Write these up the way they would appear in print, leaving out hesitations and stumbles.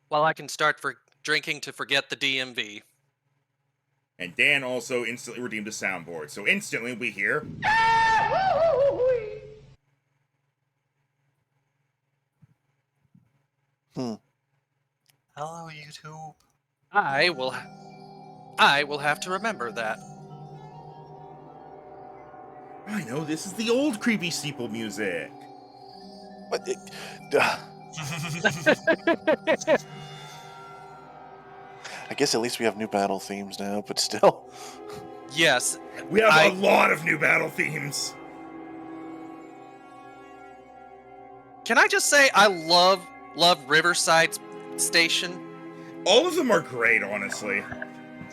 While I can start for drinking to forget the DMV. And Dan also instantly redeemed a soundboard. So instantly we hear. Hmm. Hello, YouTube. I will I will have to remember that. I know, this is the old creepy steeple music. But it, I guess at least we have new battle themes now, but still. Yes, We have I a lot of new battle themes. can I just say I love Riverside Station. All of them are great, honestly.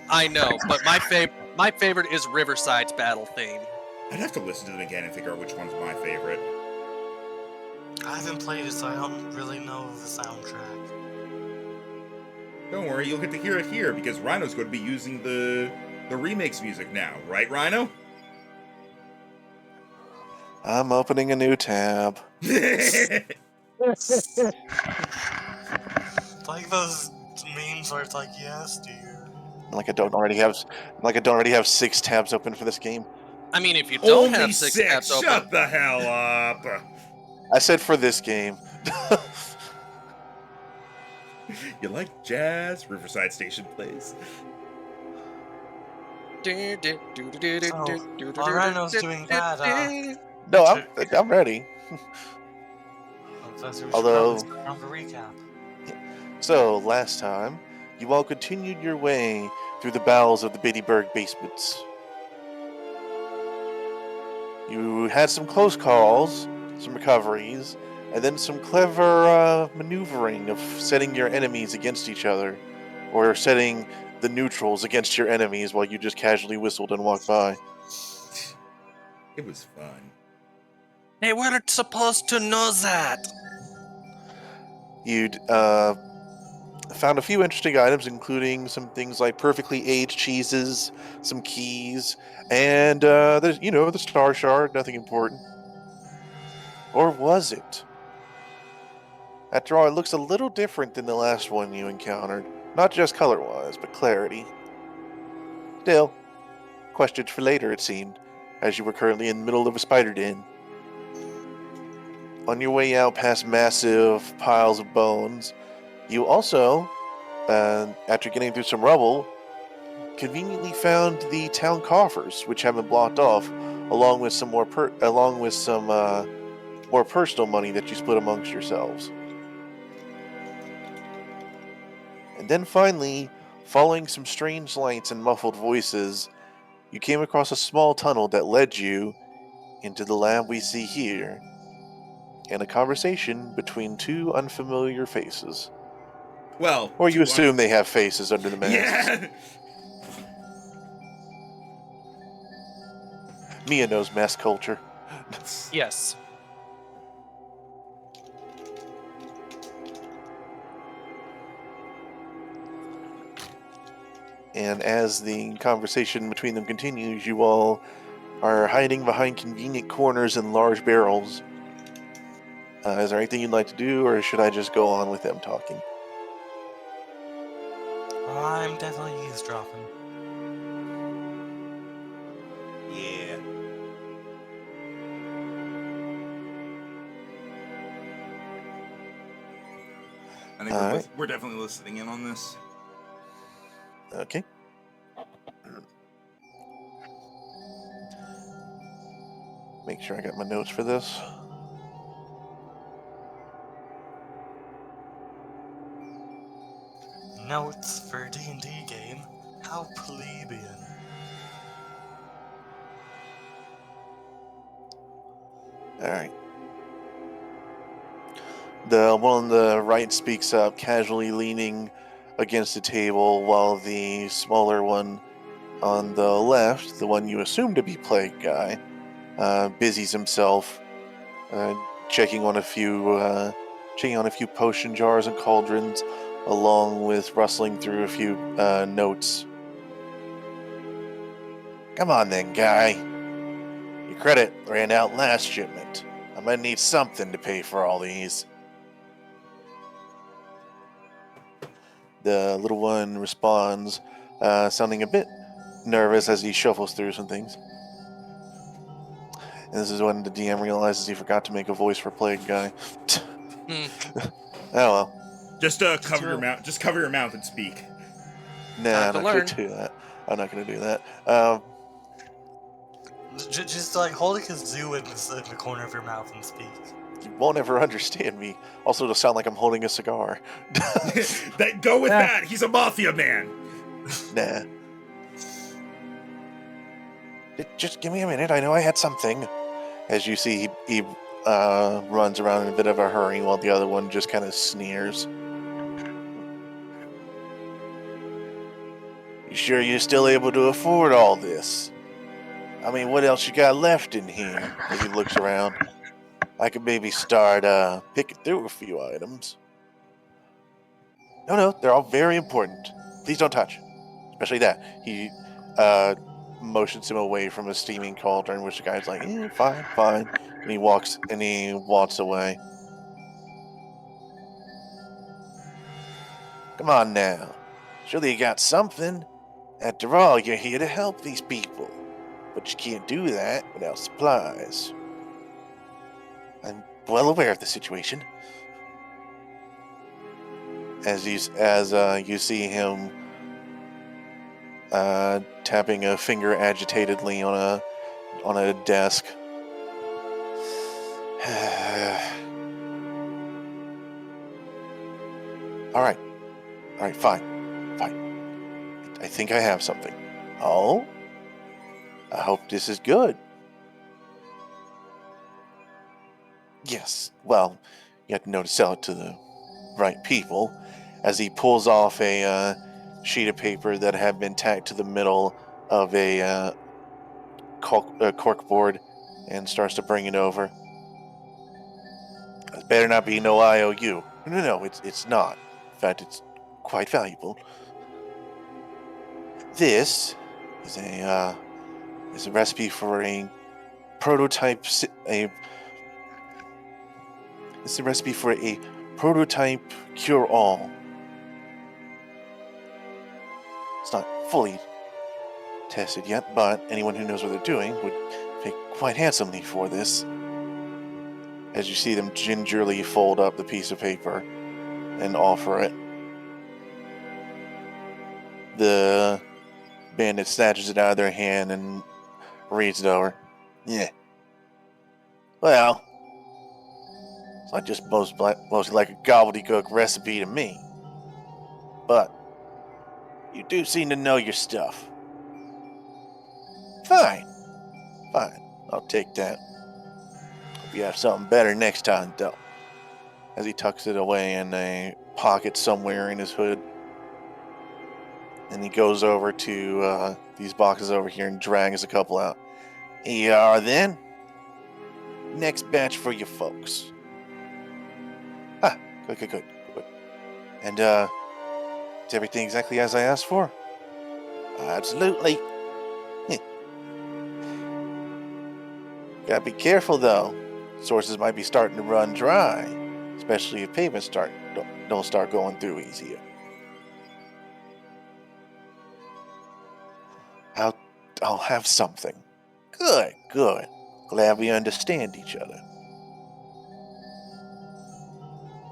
I know, but my favorite is Riverside's battle theme. I'd have to listen to them again and figure out which one's my favorite. I haven't played it, so I don't really know the soundtrack. Don't worry, you'll get to hear it here, because Rhino's going to be using the remakes music now, right, Rhino? I'm opening a new tab. Like those memes where it's like, yes, dude. Like I don't already have 6 tabs open for this game. I mean, if you don't Only have 6 tabs open, Shut the hell up! I said for this game. You like jazz? Riverside Station plays. So, while Rhino's doing that, No, I'm ready. we should Although- probably start on the recap. So, last time, you all continued your way through the bowels of the Biddyburg basements. You had some close calls, some recoveries, and then some clever maneuvering of setting your enemies against each other, or setting the neutrals against your enemies while you just casually whistled and walked by. It was fun. they weren't supposed to know that. You'd found a few interesting items, including some things like perfectly aged cheeses, some keys, and there's the star shard. Nothing important, or was it? After all, it looks a little different than the last one you encountered, not just color-wise, but clarity. Still, questions for later, it seemed, as you were currently in the middle of a spider den. On your way out past massive piles of bones, you also, after getting through some rubble, conveniently found the town coffers, which have been blocked off, along with some more more personal money that you split amongst yourselves. And then finally, following some strange lights and muffled voices, you came across a small tunnel that led you into the lab we see here, and a conversation between 2 unfamiliar faces. Well, Or you assume they have faces under the masks. Yeah! Mia knows mask culture. Yes. And as the conversation between them continues, you all are hiding behind convenient corners and large barrels. Is there anything you'd like to do, or should I just go on with them talking? I'm definitely eavesdropping. Yeah. I think we're definitely listening in on this. Okay. Make sure I got my notes for this. Notes for a D&D game? How plebeian. Alright. The one on the right speaks up, casually leaning against the table, while the smaller one on the left, the one you assume to be Plague Guy, busies himself checking on a few potion jars and cauldrons, along with rustling through a few notes. Come on then, guy. Your credit ran out last shipment. I'm gonna need something to pay for all these. The little one responds, sounding a bit nervous as he shuffles through some things. And this is when the DM realizes he forgot to make a voice for Plague Guy. Hmm. Oh well. Just Just cover do your it. mouth. Just cover your mouth and speak. Nah, Time I'm to not going learn. to do that. I'm not going to do that. Just like holding a zoo in the corner of your mouth and speak. You won't ever understand me. Also, it'll sound like I'm holding a cigar. Go with Ah. that. He's a mafia man. Nah. Just give me a minute. I know I had something. As you see, he runs around in a bit of a hurry while the other one just kind of sneers. You sure you're still able to afford all this? I mean, what else you got left in here? As he looks around. I could maybe start picking through a few items. No, they're all very important. Please don't touch. Especially that. He motions him away from a steaming cauldron, which the guy's like, fine, fine. And he walks away. Come on now. Surely you got something. After all, you're here to help these people. But you can't do that without supplies. I'm well aware of the situation. As you see him tapping a finger agitatedly on a desk. All right, fine. I think I have something. Oh? I hope this is good. Yes, well, you have to know to sell it to the right people. As he pulls off a sheet of paper that had been tacked to the middle of a cork board and starts to bring it over. It better not be no IOU. No, it's not. In fact, it's quite valuable. This is a recipe for a prototype. It's a recipe for a prototype cure-all. It's not fully tested yet, but anyone who knows what they're doing would pay quite handsomely for this. As you see them gingerly fold up the piece of paper and offer it. The bandit snatches it out of their hand and reads it over. Yeah. Well, it's not just mostly like a gobbledygook recipe to me. But you do seem to know your stuff. Fine. I'll take that. Hope you have something better next time, though. As he tucks it away in a pocket somewhere in his hood. And he goes over to these boxes over here and drags a couple out. Here you are, then. Next batch for you folks. Ah, good. And, is everything exactly as I asked for? Absolutely. Gotta be careful, though. Sources might be starting to run dry, especially if payments don't start going through easier. I'll have something. Good. Glad we understand each other.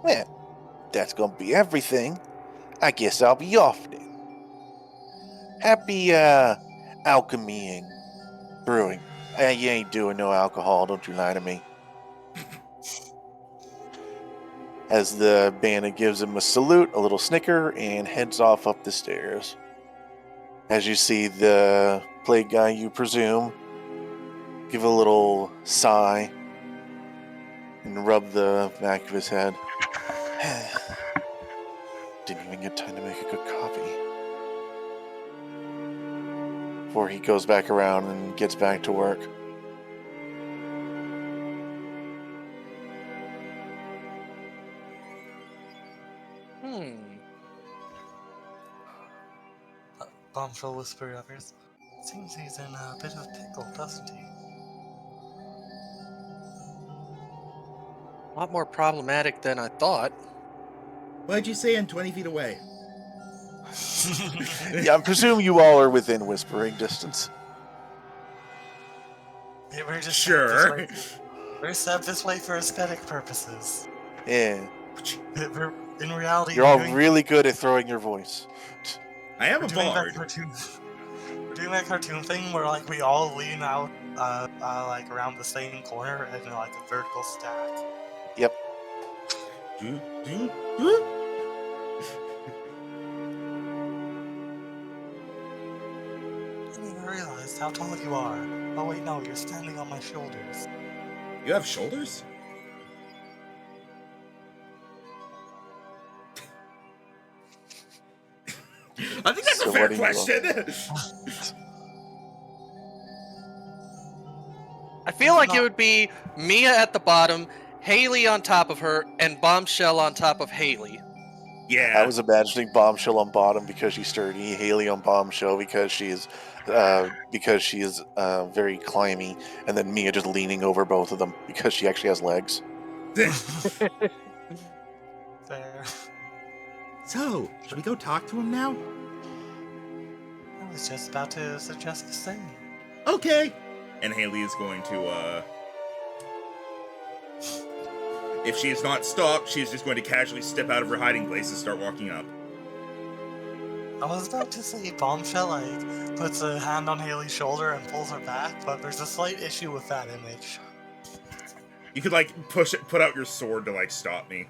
Well, that's gonna be everything. I guess I'll be off then. Happy alchemy and brewing. You ain't doing no alcohol, don't you lie to me. As the bandit gives him a salute, a little snicker, and heads off up the stairs. As you see the plague guy, you presume, give a little sigh and rub the back of his head. Didn't even get time to make a good copy. Before he goes back around and gets back to work. Bombshell whisper others. Seems he's in a bit of a pickle, doesn't he? A lot more problematic than I thought. What'd you say? I'm 20 feet away. Yeah, I presume you all are within whispering distance. Yeah, we're just Sure. we're set up this way for aesthetic purposes. Yeah. In reality, You're all really good at throwing your voice. I am we're a doing that bard. cartoon. We're doing that cartoon thing where like we all lean out, like around the same corner and like a vertical stack. Yep. Do, do, do. I didn't even realize how tall you are. Oh wait, no, you're standing on my shoulders. You have shoulders? I think that's So a fair what do you question. I feel like it Not- would be Mia at the bottom, Haley on top of her, and Bombshell on top of Haley. Yeah. I was imagining Bombshell on bottom because she's sturdy, Haley on Bombshell because she is very climby, and then Mia just leaning over both of them because she actually has legs. Fair. So, should we go talk to him now? I was just about to suggest the same. Okay. And Haley is going to, if she is not stopped, she is just going to casually step out of her hiding place and start walking up. I was about to say Bombshell like puts a hand on Haley's shoulder and pulls her back, but there's a slight issue with that image. You could, like, put out your sword to, like, stop me.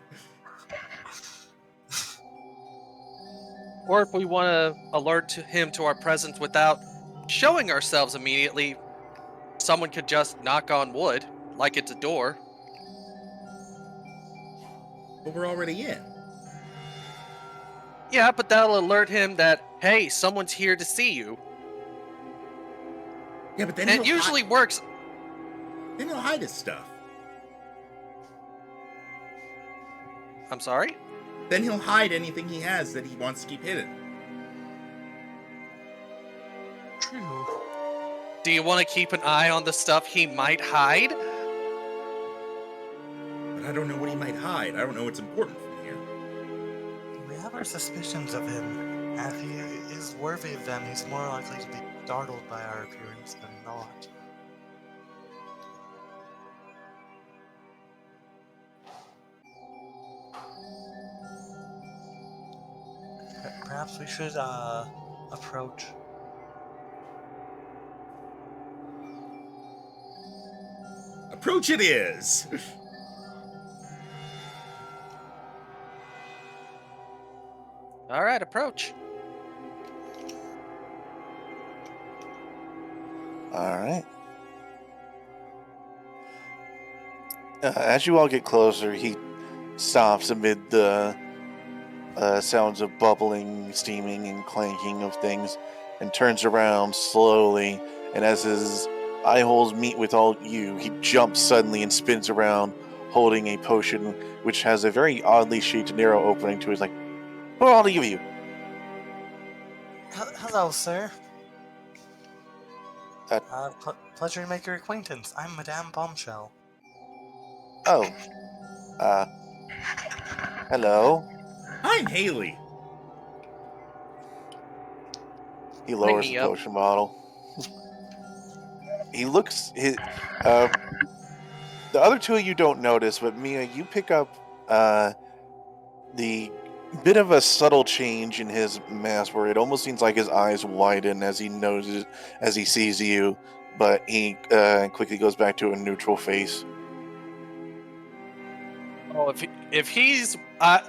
Or if we want to alert him to our presence without showing ourselves immediately, someone could just knock on wood, like it's a door. But we're already in. Yeah, but that'll alert him that, hey, someone's here to see you. Yeah, but then And it usually works. Then he'll hide his stuff. I'm sorry? Then he'll hide anything he has that he wants to keep hidden. True. Do you want to keep an eye on the stuff he might hide? But I don't know what he might hide. I don't know what's important from here. We have our suspicions of him. If he is worthy of them, he's more likely to be startled by our appearance than not. Perhaps we should, approach. Approach it is! All right, approach. All right. As you all get closer, he stops amid the sounds of bubbling, steaming, and clanking of things, and turns around slowly. And as his eye holes meet with all you, he jumps suddenly and spins around, holding a potion which has a very oddly shaped narrow opening to it. He's like, "What all of you?" Hello, sir. Uh, Pleasure to make your acquaintance. I'm Madame Bombshell. Oh, hello. I'm Haley. He lowers the me up. potion bottle. He looks. The other two of you don't notice, but Mia, you pick up the bit of a subtle change in his mask, where it almost seems like his eyes widen as he sees you, but he quickly goes back to a neutral face. Oh, if he's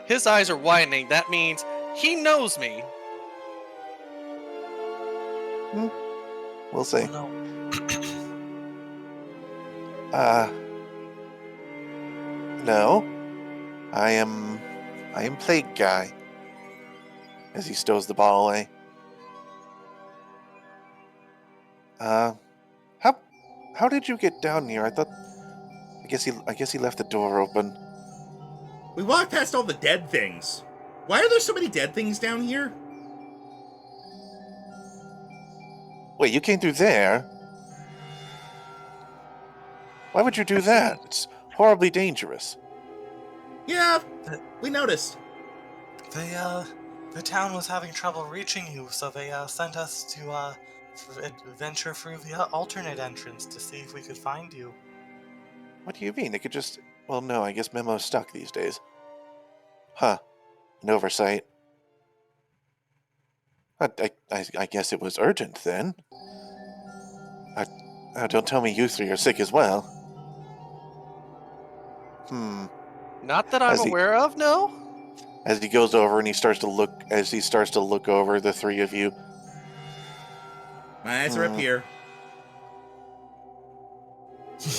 his eyes are widening, that means he knows me. We'll see. Oh, No, I am Plague Guy. As he stows the bottle away. How did you get down here? I guess he left the door open. We walked past all the dead things. Why are there so many dead things down here? Wait, you came through there? Why would you do that? It's horribly dangerous. Yeah, we noticed. They the town was having trouble reaching you, so they sent us to venture through the alternate entrance to see if we could find you. What do you mean? They could just... Well, no, I guess Memo's stuck these days. Huh. An oversight. I guess it was urgent, then. Don't tell me you three are sick as well. Hmm. Not that I'm As he aware of, no. as he goes over and he starts to look over the three of you. My eyes are up here.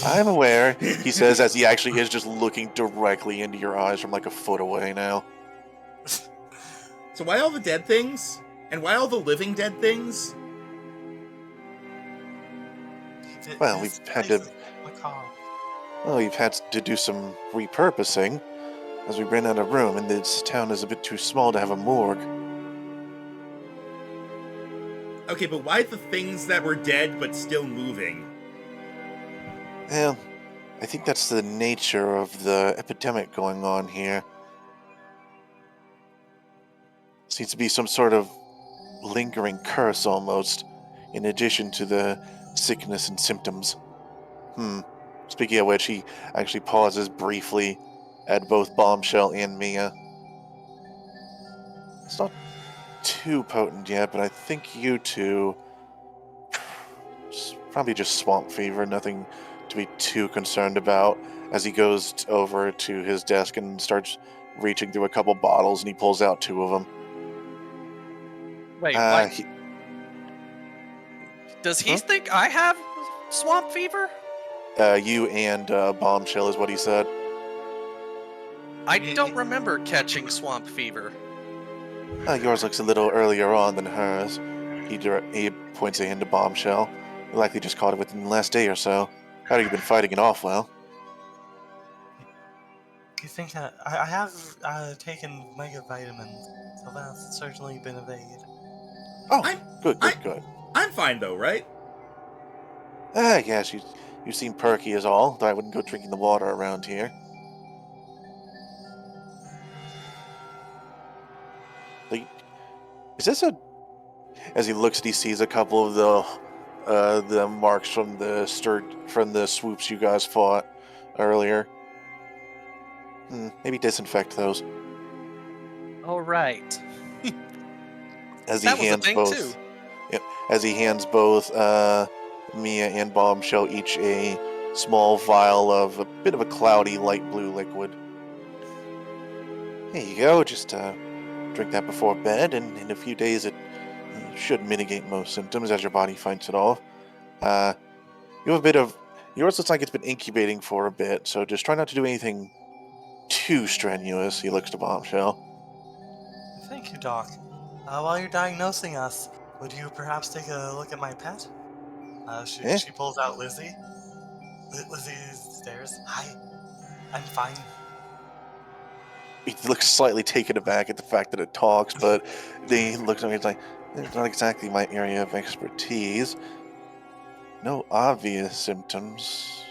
I'm aware, he says, as he actually is just looking directly into your eyes from like a foot away now. So why all the dead things? And why all the living dead things? Well, This we've had place to is macabre. Well, we've had to do some repurposing, as we ran out of room, and this town is a bit too small to have a morgue. Okay, but why the things that were dead but still moving? Well, I think that's the nature of the epidemic going on here. Seems to be some sort of lingering curse almost, in addition to the sickness and symptoms. Speaking of which, he actually pauses briefly at both Bombshell and Mia. It's not too potent yet, but I think you two... Probably just swamp fever, nothing to be too concerned about, as he goes over to his desk and starts reaching through a couple bottles, and he pulls out two of them. Wait, what? He, Does he Huh? think I have swamp fever? you and Bombshell is what he said. I don't remember catching swamp fever. Yours looks a little earlier on than hers. He points a hand to Bombshell. You likely just caught it within the last day or so. How have you been fighting it off well? You think I have taken mega vitamins, so that's certainly been a aid. Oh, I'm- good. I'm fine though, right? Yes, you seem perky is all, though I wouldn't go drinking the water around here. Like, is this a... As he looks and he sees a couple of the marks from the swoops you guys fought earlier. Maybe disinfect those. All right. As he That was a hands thing both, too. Yep, as he hands both Mia and Bombshell each a small vial of a bit of a cloudy light blue liquid. Here you go. Just drink that before bed, and in a few days it should mitigate most symptoms as your body fights it off. You have a bit of... Yours looks like it's been incubating for a bit, so just try not to do anything too strenuous. He looks to Bombshell. Thank you, Doc. While you're diagnosing us, would you perhaps take a look at my pet? Eh? She pulls out Lizzie. Lizzie stares. Hi, I'm fine. He looks slightly taken aback at the fact that it talks, but then he looks at me and he's like, it's not exactly my area of expertise. No obvious symptoms.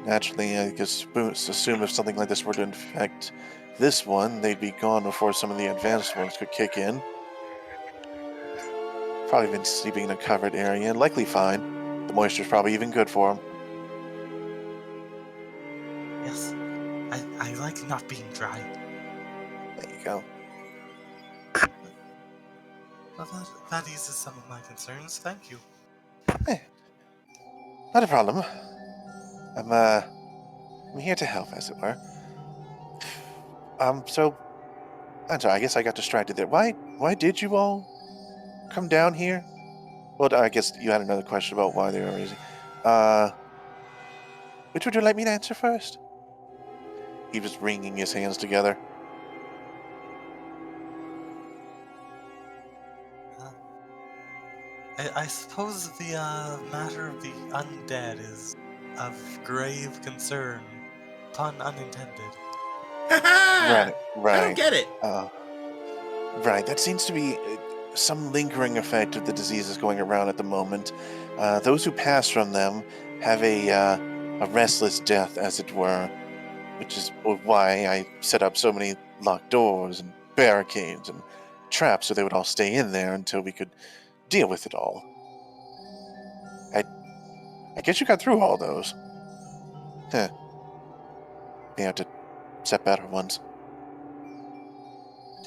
Naturally, I guess assume if something like this were to infect this one, they'd be gone before some of the advanced ones could kick in. Probably been sleeping in a covered area, and likely fine. The moisture's probably even good for him. Yes, I like not being dry. There you go. Well, that eases some of my concerns. Thank you. Not a problem. I'm here to help, as it were. So, I'm sorry, I guess I got distracted there. Why did you all come down here? Well, I guess you had another question about why they were raising. Which would you like me to answer first? He was wringing his hands together. I suppose the matter of the undead is of grave concern. Pun unintended. Haha! Right. I don't get it. Right, that seems to be some lingering effect of the diseases going around at the moment. Those who pass from them have a restless death, as it were, which is why I set up so many locked doors and barricades and traps so they would all stay in there until we could deal with it all. I guess you got through all those. Huh. We have to set better ones.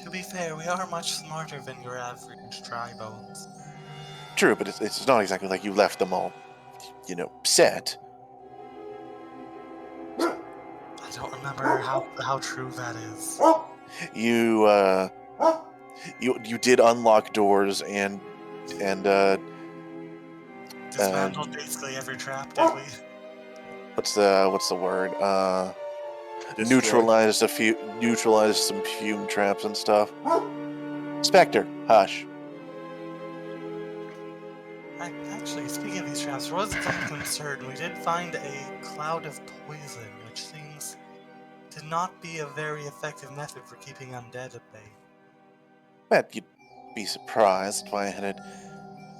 To be fair, we are much smarter than your average dry bones. True, but it's not exactly like you left them all, set. I don't remember how true that is. You, you did unlock doors and Dismantled basically every trap, did we? what's the word? Destroy. Neutralized some fume traps and stuff. Spectre, hush. Actually, speaking of these traps, there was some concern. We did find a cloud of poison, which seems to not be a very effective method for keeping undead at bay. But you'd be surprised why I had it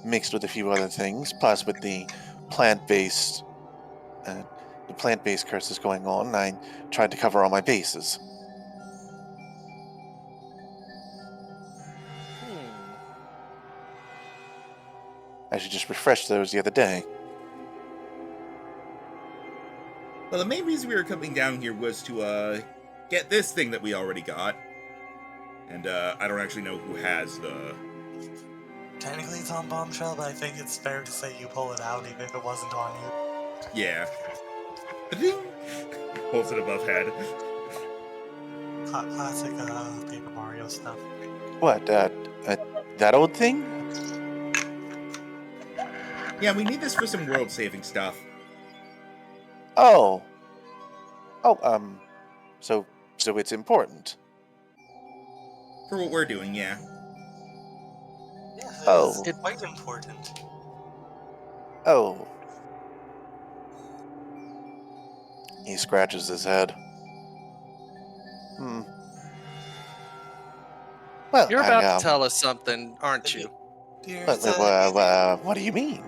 mixed with a few other things, plus with the plant-based uh, curses going on. I tried to cover all my bases. I should just refresh those the other day. Well, the main reason we were coming down here was to get this thing that we already got. And I don't actually know who has the... Technically it's on Bombshell, but I think it's fair to say you pull it out even if it wasn't on you. Yeah. Ding! Holds it above head. Classic Paper Mario stuff. What, that old thing? Yeah, we need this for some world-saving stuff. Oh. Oh, so it's important. For what we're doing, yeah. Yes, Oh. it's quite important. Oh. He scratches his head. Well, You're about to tell us something, aren't you? Dear, what do you mean?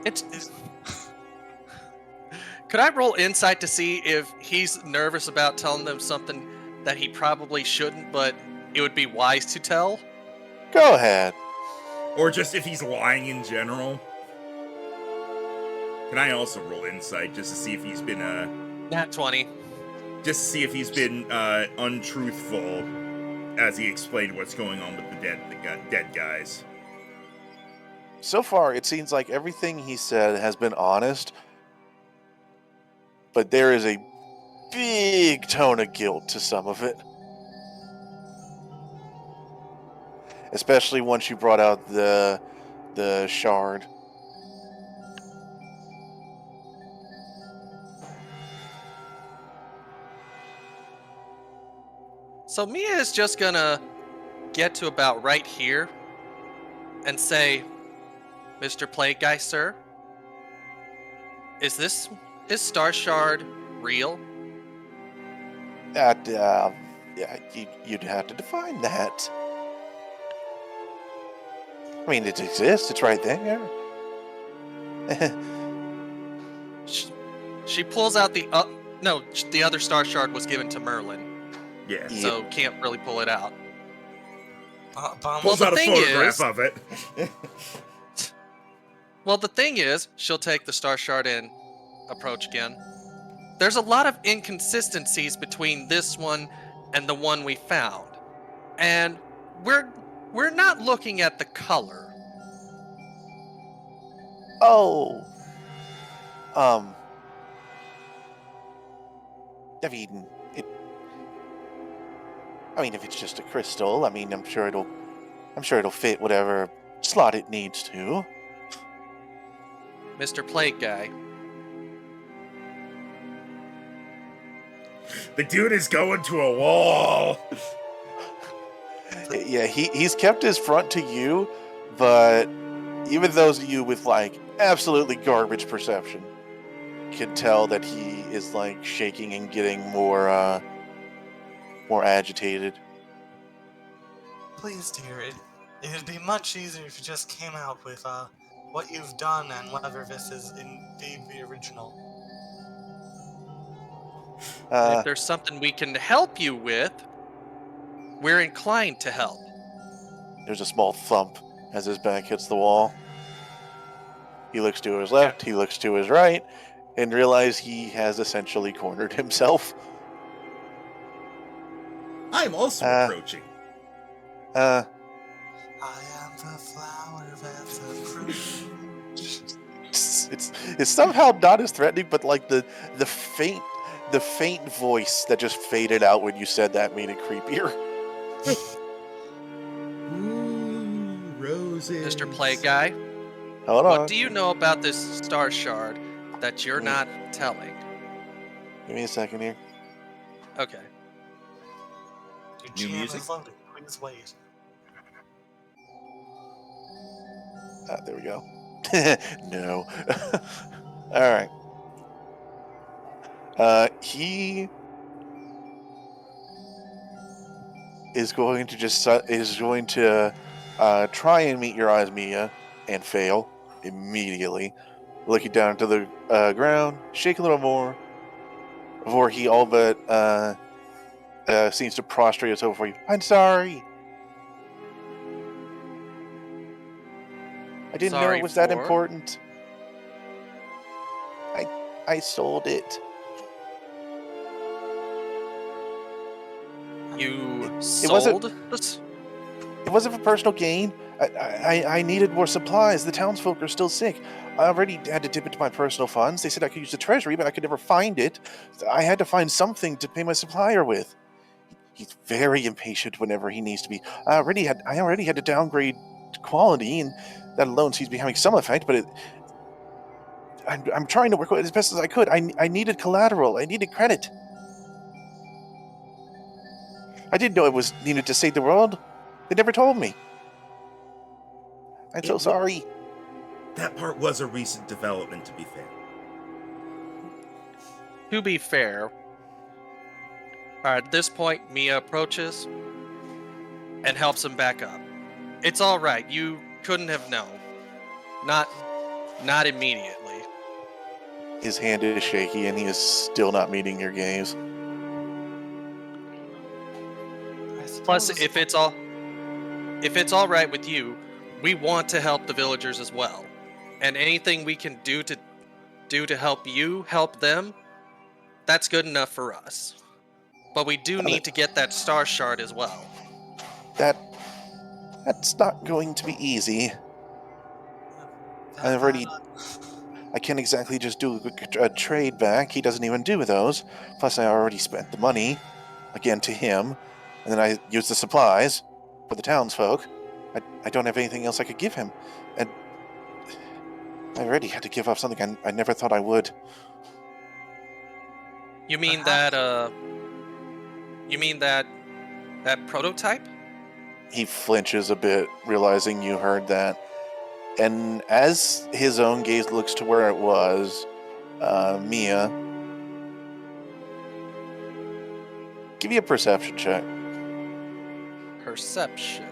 It's. Could I roll insight to see if he's nervous about telling them something that he probably shouldn't, but it would be wise to tell? Go ahead. Or just if he's lying in general. Can I also roll insight just to see if he's been, Nat 20. just to see if he's been, untruthful as he explained what's going on with the dead guys. So far, it seems like everything he said has been honest, but there is a big tone of guilt to some of it. Especially once you brought out the shard. So Mia is just gonna get to about right here and say, Mr. Plague Guy, sir, is Star Shard real? Yeah, you'd have to define that. I mean, it exists. It's right there. She pulls out the other Star Shard was given to Merlin, Yeah. so can't really pull it out. Pulls the out a thing photograph is- of it. Well, the thing is, she'll take the Star Shard and approach again. There's a lot of inconsistencies between this one and the one we found. And we're not looking at the color. Oh. I mean, if it's just a crystal, I mean, I'm sure it'll fit whatever slot it needs to. Mr. Plague Guy. The dude is going to a wall. Yeah, he's kept his front to you, but even those of you with like absolutely garbage perception can tell that he is like shaking and getting more agitated. Please, dear, it'd be much easier if you just came out with what you've done and whether this is indeed the original. And if Uh, there's something we can help you with, we're inclined to help. there's a small thump as his back hits the wall. He looks to his Yeah. left, he looks to his right, and realizes he has essentially cornered himself. I'm also Uh, approaching. uh, I am the flower that's approved. it's somehow not as threatening, but like the faint voice that just faded out when you said that made it creepier. Ooh, roses. Mr. Play Guy, Hold what on, do you know about this star shard that you're Give me- not telling? give me a second here. Okay. Your New GM music? is loading. Please wait. There we go. No. All right. He is going to try and meet your eyes, Mia, and fail immediately. Looking down to the ground, shake a little more before he all but seems to prostrate himself for you. I'm sorry. I didn't know it Sorry was that for. important. I sold it. You It wasn't. sold this? It wasn't for personal gain. I needed more supplies. The townsfolk are still sick. I already had to dip into my personal funds. They said I could use the treasury, but I could never find it. I had to find something to pay my supplier with. He's very impatient whenever he needs to be. I already had to downgrade quality, and that alone seems to be having some effect. But I'm trying to work as best as I could. I needed collateral. I needed credit. I didn't know it was needed to save the world. They never told me. I'm so It wa- sorry. that part was a recent development, to be fair. To be fair, at this point, Mia approaches and helps him back up. It's all right. You couldn't have known. Not immediately. His hand is shaky, and he is still not meeting your gaze. I Plus, suppose. if it's all right with you, we want to help the villagers as well. And anything we can do to help you help them, that's good enough for us. But we do need to get that star shard as well. That that's not going to be easy. That, I've that, already. I can't exactly just do a trade back. He doesn't even do those. Plus, I already spent the money again to him, and then I used the supplies for the townsfolk. I don't have anything else I could give him, and I already had to give up something I never thought I would. You mean perhaps. that prototype? He flinches a bit, realizing you heard that, and as his own gaze looks to where it was, Mia, give me a perception check. Perception.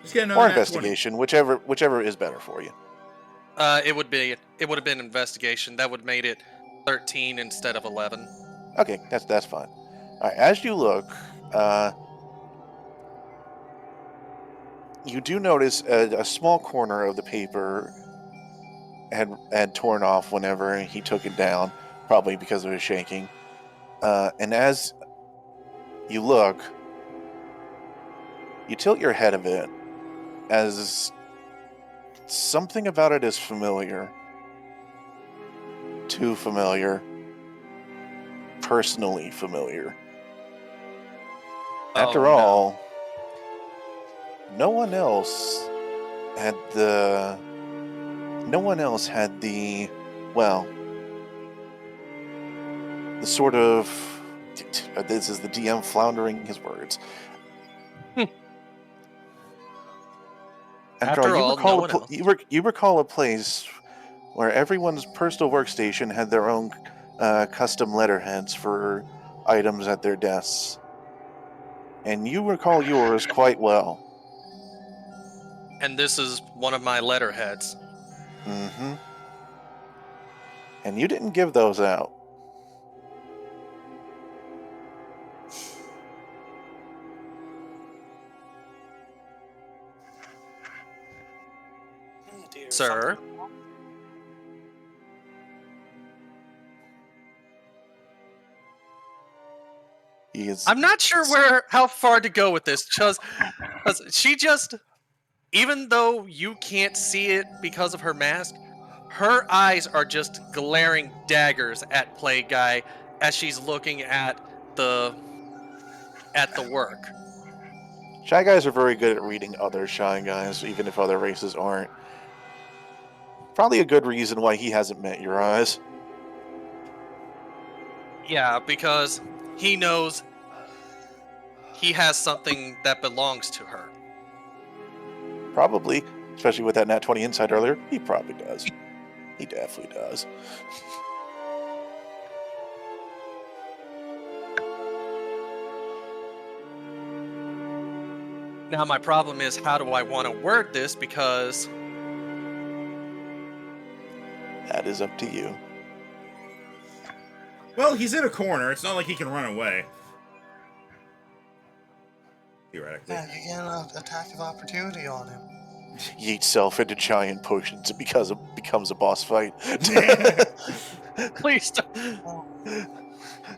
Just get Or another nat 20. investigation, whichever is better for you. It would have been investigation. That would have made it 13 instead of 11. Okay, that's fine. All right, as you look, you do notice a small corner of the paper had torn off whenever he took it down, probably because of his shaking. And as you look, you tilt your head a bit, as something about it is familiar. Too familiar. Personally familiar. Oh After no. all, no one else had the. No one else had the. Well, the sort of. This is the DM floundering his words. Hmm. After all, After all, no one else. you recall a place where everyone's personal workstation had their own custom letterheads for items at their desks, and you recall yours quite well. And this is one of my letterheads. Mm-hmm. And you didn't give those out. sir. Something. He is. I'm not sure how far to go with this, 'cause she just, even though you can't see it because of her mask, her eyes are just glaring daggers at Plague Guy as she's looking the at the work. Shy guys are very good at reading other shy guys, even if other races aren't. Probably a good reason why he hasn't met your eyes. Yeah, because he knows he has something that belongs to her. Probably, especially with that Nat 20 insight earlier. He probably does. He definitely does. Now my problem is, how do I want to word this, because That is up to you. Well, he's in a corner. It's not like he can run away. Theoretically. Yeah, you get an attack of opportunity on him. Yeet self into giant potions and becomes a boss fight. please, Oh,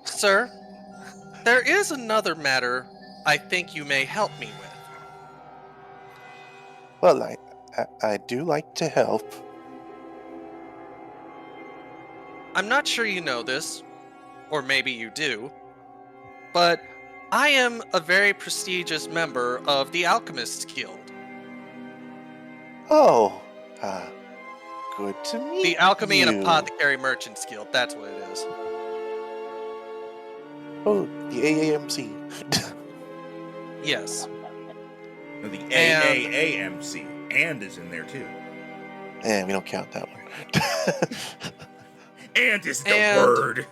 sir, there is another matter I think you may help me with. Well, I do like to help. I'm not sure you know this, or maybe you do, but I am a very prestigious member of the Alchemists Guild. Oh, uh, good to The meet Alchemy and you. Apothecary Merchants Guild, that's what it is. Oh, the AAMC. Yes. No, the And AAAMC. And is in there too. We don't count that one. And is the And- word.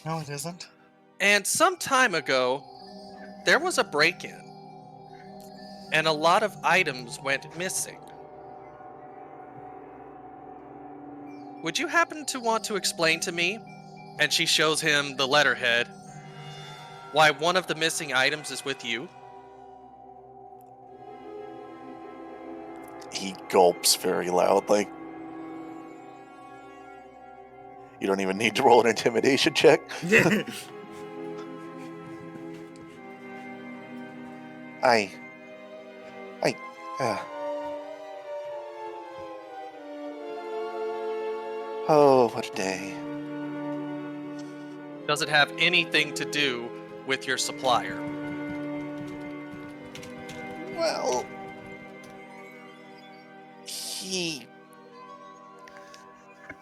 no, it isn't. and some time ago, there was a break-in, and a lot of items went missing. Would you happen to want to explain to me, and she shows him the letterhead, why one of the missing items is with you? He gulps very loudly. You don't even need to roll an intimidation check. I, uh, oh, what a day. Does it have anything to do with your supplier? Well,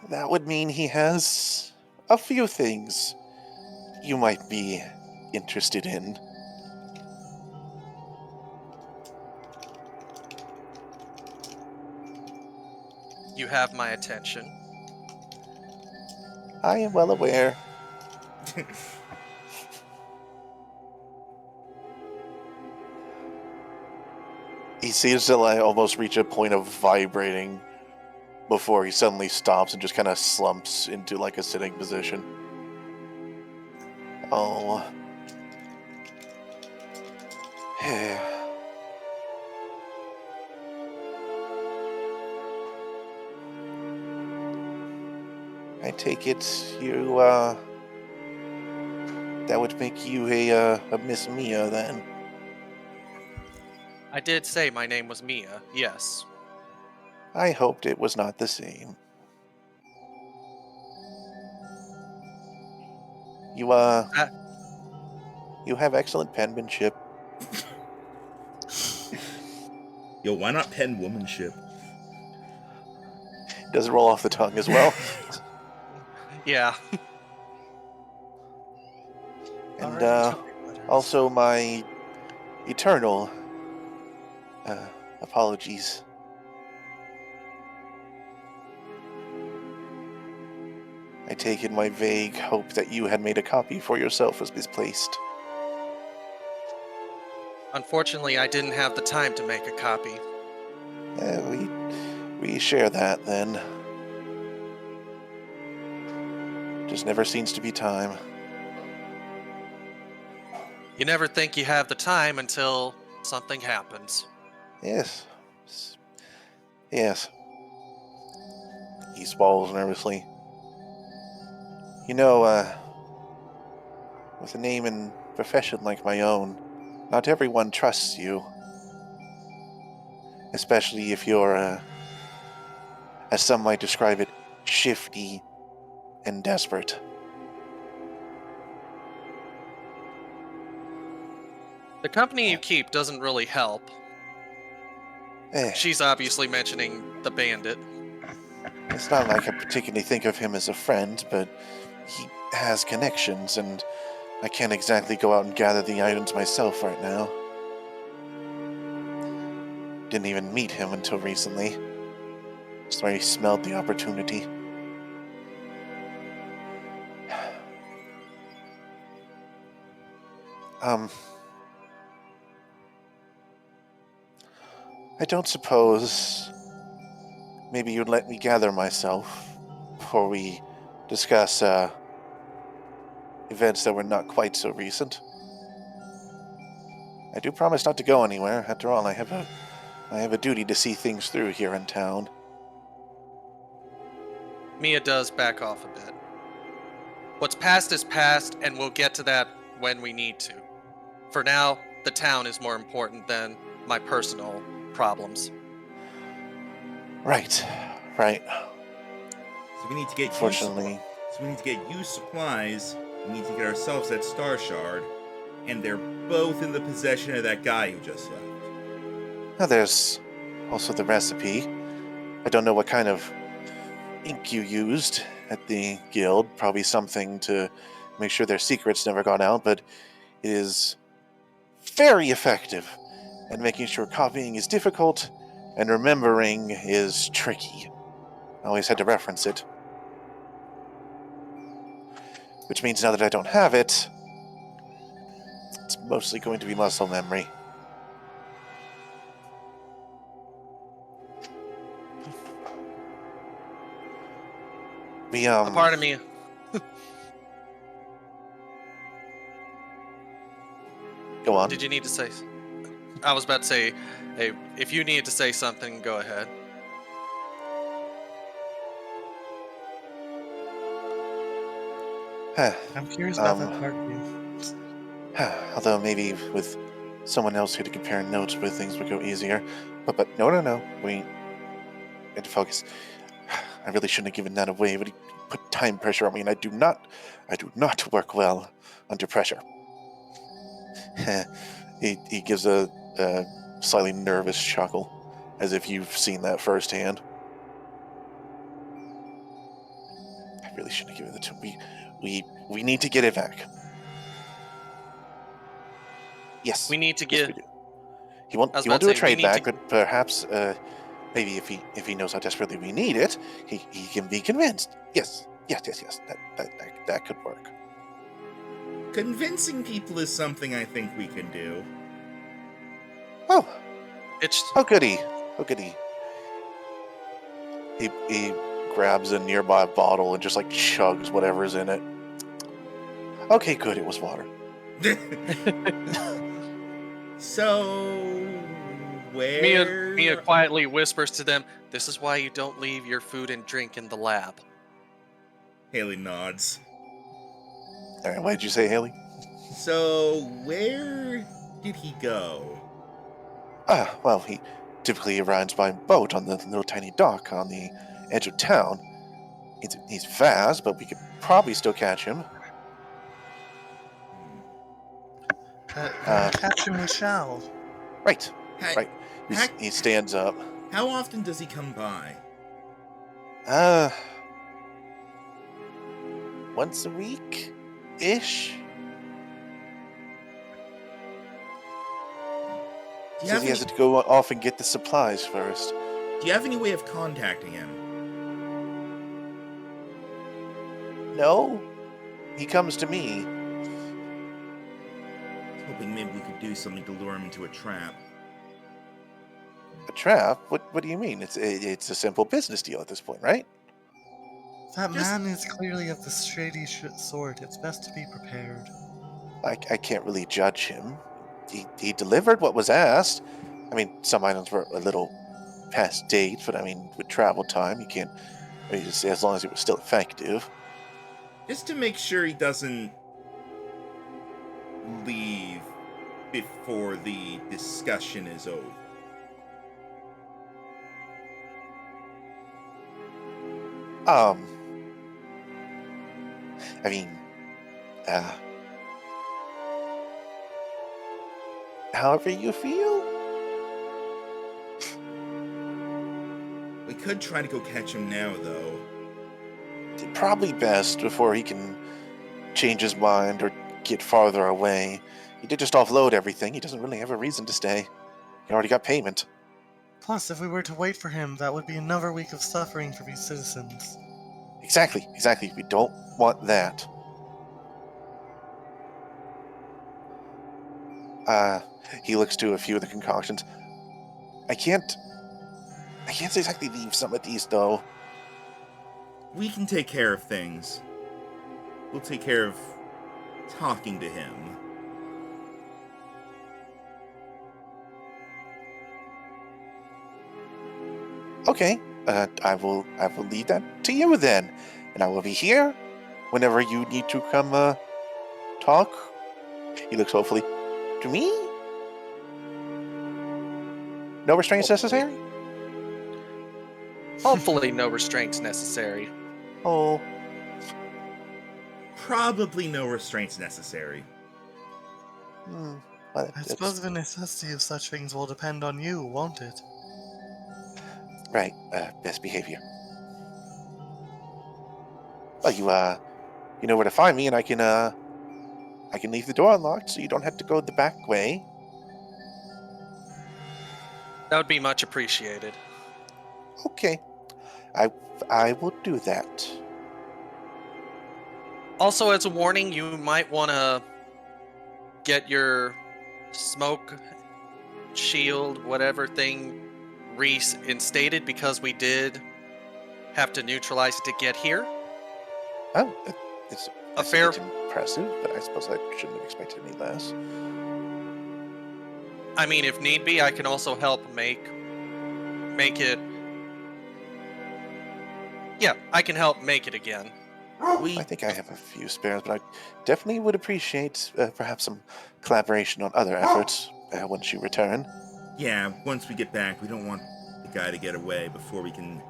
that would mean he has a few things you might be interested in. You have my attention. I am well aware. He seems to like almost reach a point of vibrating before he suddenly stops and just kind of slumps into like a sitting position. Oh. I take it you, that would make you a Miss Mia then. I did say my name was Mia, yes. I hoped it was not the same. You, Uh, you have excellent penmanship. Yo, why not pen womanship? Doesn't roll off the tongue as well. yeah. And, Alright, two letters. also my eternal, apologies. I take it my vague hope that you had made a copy for yourself was misplaced. Unfortunately, I didn't have the time to make a copy. We share that then. Just never seems to be time. You never think you have the time until something happens. Yes. Yes. He swallows nervously. You know, with a name and profession like my own, not everyone trusts you. Especially if you're, as some might describe it, shifty and desperate. The company you keep doesn't really help. Eh, She's obviously mentioning the bandit. it's not like I particularly think of him as a friend, but he has connections, and I can't exactly go out and gather the items myself right now. Didn't even meet him until recently. Just where he smelled the opportunity. Um, I don't suppose maybe you'd let me gather myself before we discuss events that were not quite so recent. I do promise not to go anywhere. After all, I have a duty to see things through here in town. Mia does back off a bit. What's past is past, and we'll get to that when we need to. For now, the town is more important than my personal problems. Right, right. So we need to get you Fortunately, So we need to get you supplies. We need to get ourselves that star shard, and they're both in the possession of that guy who just left. now there's also the recipe. I don't know what kind of ink you used at the guild. Probably something to make sure their secrets never got out, but it is very effective at making sure copying is difficult and remembering is tricky. I always had to reference it. Which means now that I don't have it, it's mostly going to be muscle memory. We, A part of me, go on. did you need to say? I was about to say, hey, if you need to say something, go ahead. I'm curious about that um, part too. although maybe with someone else who to compare notes with, things would go easier. But no. We had to focus. I really shouldn't have given that away, but he put time pressure on me, and I do not work well under pressure. he gives a slightly nervous chuckle, as if you've seen that firsthand. I really shouldn't have given it to him. We need to get it back. Yes. We need to Yes, get. we do. I was He won't about to do a say we trade need back, to. but perhaps maybe if he knows how desperately we need it, he can be convinced. Yes. That could work. Convincing people is something I think we can do. Oh, It's how goody. How goody. He grabs a nearby bottle and just like chugs whatever's in it. Okay, good, it was water. So, Mia. Mia where? quietly whispers to them, "This is why you don't leave your food and drink in the lab." Haley nods. Alright, what did you say, Haley? So, where did he go? Well, he typically arrives by boat on the little tiny dock on the edge of town. He's fast, but we could probably still catch him. Then catch him we shall. Right, Ha- right. He stands up. How often does he come by? Once a week ish. Do you, Says have he any, has to go off and get the supplies first. do you have any way of contacting him? No, he comes to me. I was hoping maybe we could do something to lure him into a trap. A trap? What do you mean? It's a simple business deal at this point, right? That Just- man is clearly of the shady sort. It's best to be prepared. I can't really judge him. He delivered what was asked. I mean, some items were a little past date, but I mean, with travel time, you can't. I mean, just as long as it was still effective. Just to make sure he doesn't leave before the discussion is over. Um, I mean, uh, however you feel. We could try to go catch him now, though. Probably best before he can change his mind or get farther away. He did just offload everything. He doesn't really have a reason to stay. He already got payment. Plus, if we were to wait for him, that would be another week of suffering for these citizens. Exactly. We don't want that. He looks to a few of the concoctions. I can't exactly leave some of these, though. We can take care of things. We'll take care of talking to him. Okay, I will leave that to you then, and I will be here whenever you need to come talk. He looks hopefully to me. No restraints Hopefully. necessary. Hopefully, no restraints necessary. Oh, Probably no restraints necessary. well, I suppose the necessity of such things will depend on you, won't it? right. Best behavior. Well, you know where to find me, and I can leave the door unlocked, so you don't have to go the back way. That would be much appreciated. Okay, I will do that. Also, as a warning, you might want to get your smoke shield, whatever thing, reinstated because we did have to neutralize it to get here. Oh, it's A fair, it's impressive, but I suppose I shouldn't have expected any less. I mean, if need be, I can also help make it. Yeah, I can help make it again. I think I have a few spares, but I definitely would appreciate perhaps some collaboration on other efforts once you return. Yeah, once we get back, we don't want the guy to get away before we can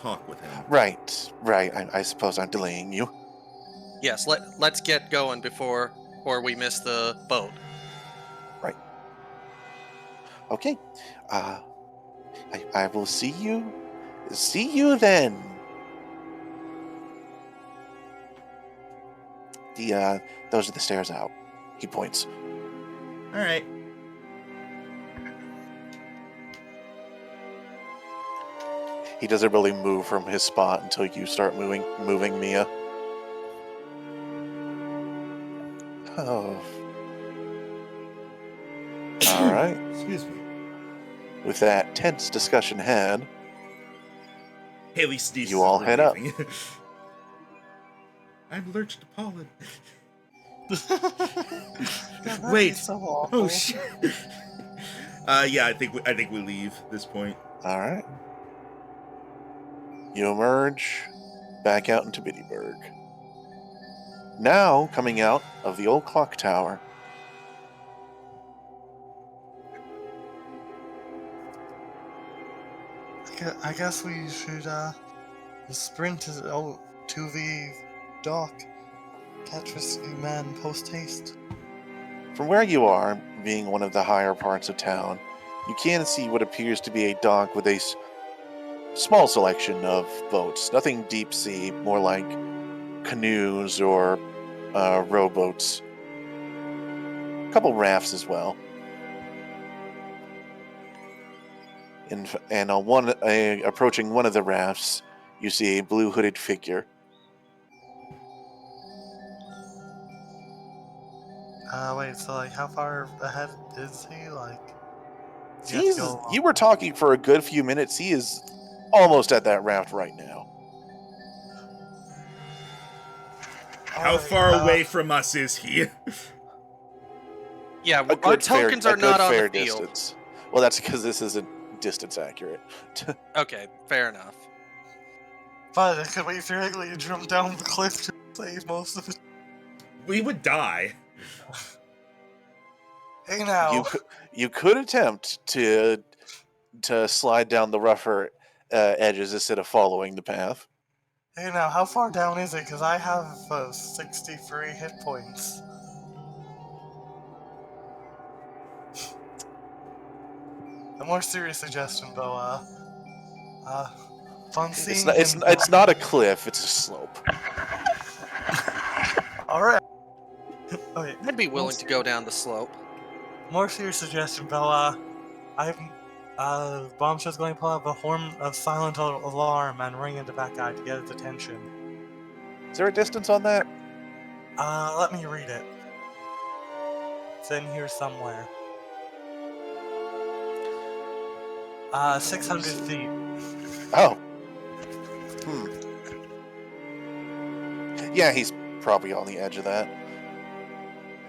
talk with him. Right. I suppose I'm delaying you. Yes, let's get going before we miss the boat. Right. Okay. Uh, I will see you. See you then. Those are the stairs out. He points. All right. He doesn't really move from his spot until you start moving Mia. Oh. All right. Excuse me. With that tense discussion had, Haley sneezes. You all head up. I'm allergic to pollen. That'd be Wait. so awful. Oh shit. Yeah, I think we leave at this point. all right. You emerge back out into Bittyburg. Now coming out of the old clock tower. I guess we should sprint to the dock. Catch rescue man post haste. From where you are, being one of the higher parts of town, you can see what appears to be a dock with a small selection of boats. Nothing deep sea, more like canoes or rowboats. A couple rafts as well. And on approaching one of the rafts, you see a blue hooded figure. Wait, so like how far ahead is he? Like does he have to go You were talking for a good few minutes. He is almost at that raft right now. How Alright, far away from us is he? Yeah, A our good tokens fair, are not on the fair field. distance. Well, that's because this isn't distance accurate. Okay, fair enough. But could we theoretically jump down the cliff to save most of it? We would die. Hey now. You could attempt to slide down the rougher edges instead of following the path. Hey now, how far down is it? Because I have 63 hit points. A more serious suggestion, though, upon It's seeing not, him... it's not a cliff, it's a slope. Alright. Okay, I'd be willing to go down the slope. more serious suggestion, though, Bombshell's going to pull up a horn of silent alarm and ring into that guy to get his attention. Is there a distance on that? Let me read it. It's in here somewhere. 600 feet. Oh. Yeah, he's probably on the edge of that.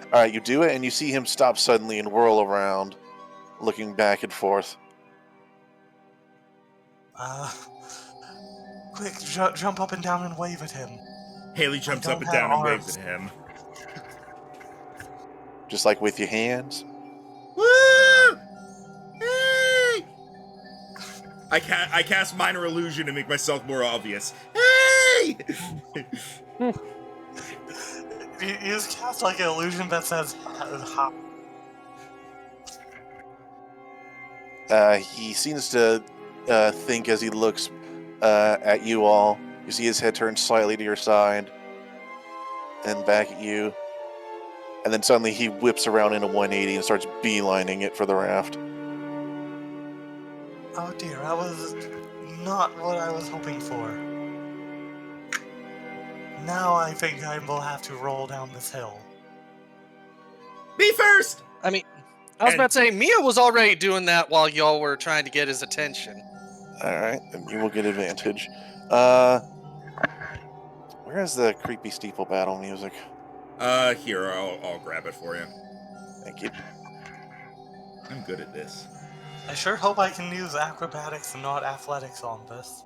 Alright, you do it, and you see him stop suddenly and whirl around, looking back and forth. Quick, jump up and down and wave at him. Haley jumps I up don't and down have and waves arms. at him. Just like with your hands. Woo! Hey! I cast minor illusion to make myself more obvious. Hey! You just cast like an illusion that says "ha." He seems to think as he looks at you all. You see his head turn slightly to your side, and back at you. And then suddenly he whips around in a 180 and starts beelining it for the raft. Oh dear, that was not what I was hoping for. Now I think I will have to roll down this hill. Me first! I mean, I was about to say, Mia was already doing that while y'all were trying to get his attention. Alright, then you will get advantage. Where is the creepy steeple battle music? Here, I'll grab it for you. Thank you. I'm good at this. I sure hope I can use acrobatics and not athletics on this.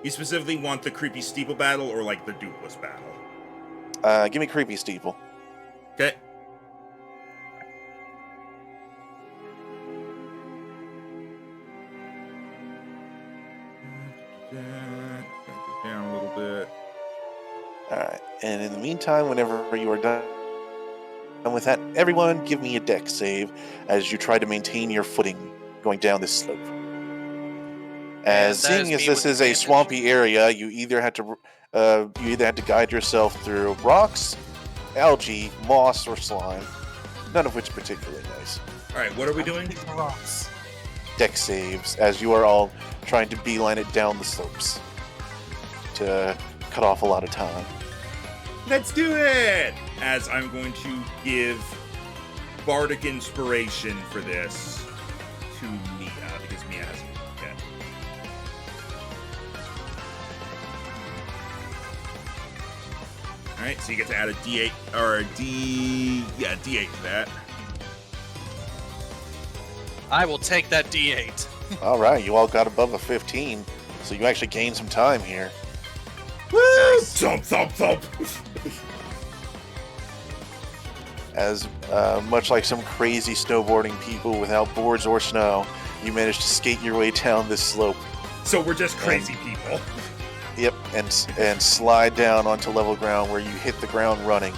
You specifically want the creepy steeple battle or like the dupeless battle? Give me creepy steeple. Okay. Down a little bit. Alright, and in the meantime, whenever you are done with that, everyone give me a dex save as you try to maintain your footing going down this slope. As that seeing is as me this with is a advantage. swampy area, you either had to guide yourself through rocks, algae, moss, or slime. None of which particularly nice. Alright, what are we doing? Pick the rocks. Dex saves as you are all trying to beeline it down the slopes to cut off a lot of time. Let's do it! As I'm going to give bardic inspiration for this to Mia, because Mia hasn't worked yet. Alright, so you get to add a D8, or a D8 to that. I will take that D8. Alright, you all got above a 15, so you actually gained some time here. Woo! Thump, thump, thump! As much like some crazy snowboarding people without boards or snow, you managed to skate your way down this slope. So we're just crazy people. Yep, and slide down onto level ground where you hit the ground running.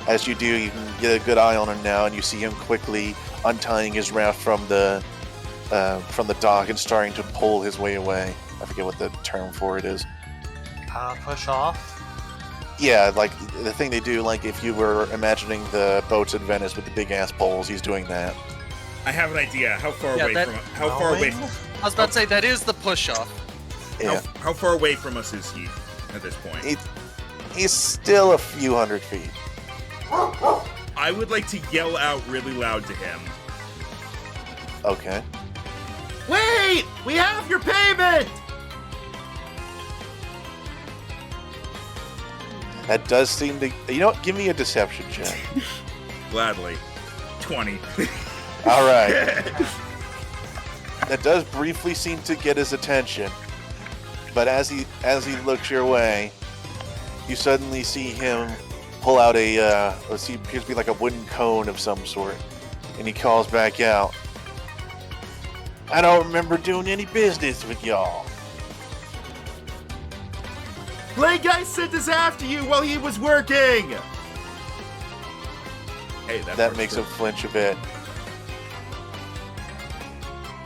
As you do, you can get a good eye on him now, and you see him quickly untying his raft from the dock and starting to pull his way away. I forget what the term for it is. Push off. Yeah, like the thing they do, like if you were imagining the boats in Venice with the big ass poles, he's doing that. I have an idea. How far Yeah, away that- from how far away I was about to say, that is the push-off. Yeah, how far away from us is he at this point? he's still a few hundred feet. I would like to yell out really loud to him. Okay. Wait! We have your payment! That does seem to... You know what? Give me a deception check. Gladly. 20. All right. that does briefly seem to get his attention. But as he looks your way, you suddenly see him pull out appears to be like a wooden cone of some sort, and he calls back out, "I don't remember doing any business with y'all." Blade Guy sent us after you while he was working! Hey, That makes him flinch a bit.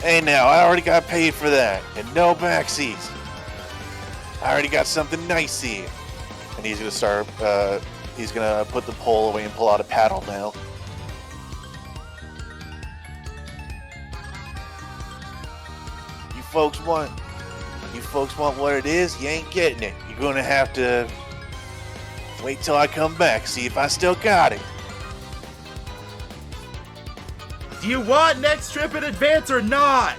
"Hey now, I already got paid for that, and no backseats. I already got something nice here." And he's gonna put the pole away and pull out a paddle now. You folks want what it is, you ain't getting it. You're gonna have to wait till I come back, see if I still got it. Do you want next trip in advance or not?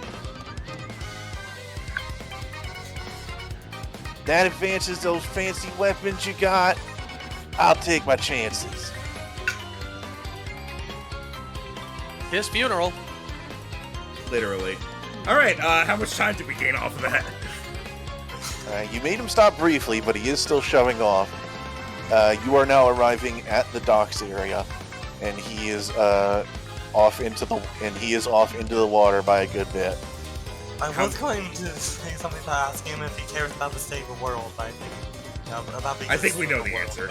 That advances those fancy weapons you got. I'll take my chances. His funeral. Literally. Alright, how much time did we gain off of that? You made him stop briefly, but he is still shoving off. You are now arriving at the docks area, and he is off into the water by a good bit. I was going to say something to ask him if he cares about the state of the world, but I think about being I think we know the the world. answer.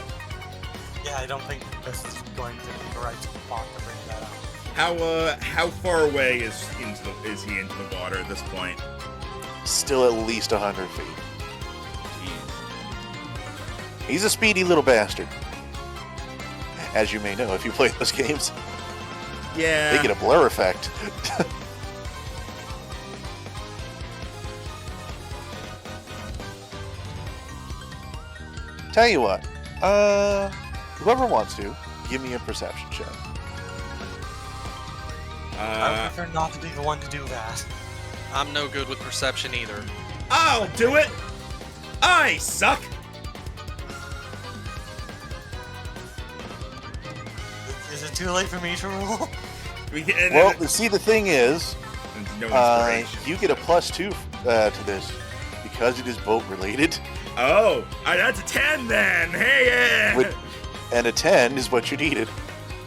Yeah, I don't think this is going to be the right spot to bring that up. How far away is he into the water at this point? Still at least 100 feet. Jeez. He's a speedy little bastard. As you may know if you play those games. Yeah. They get a blur effect. Tell you what, whoever wants to, give me a perception check. I would prefer not to be the one to do that. I'm no good with perception either. I'll do it! I suck! Is it too late for me to roll? Well, see, the thing is, no inspiration. you get a +2 to this because it is boat related. Oh, that's a 10 then! Hey, yeah! And a 10 is what you needed.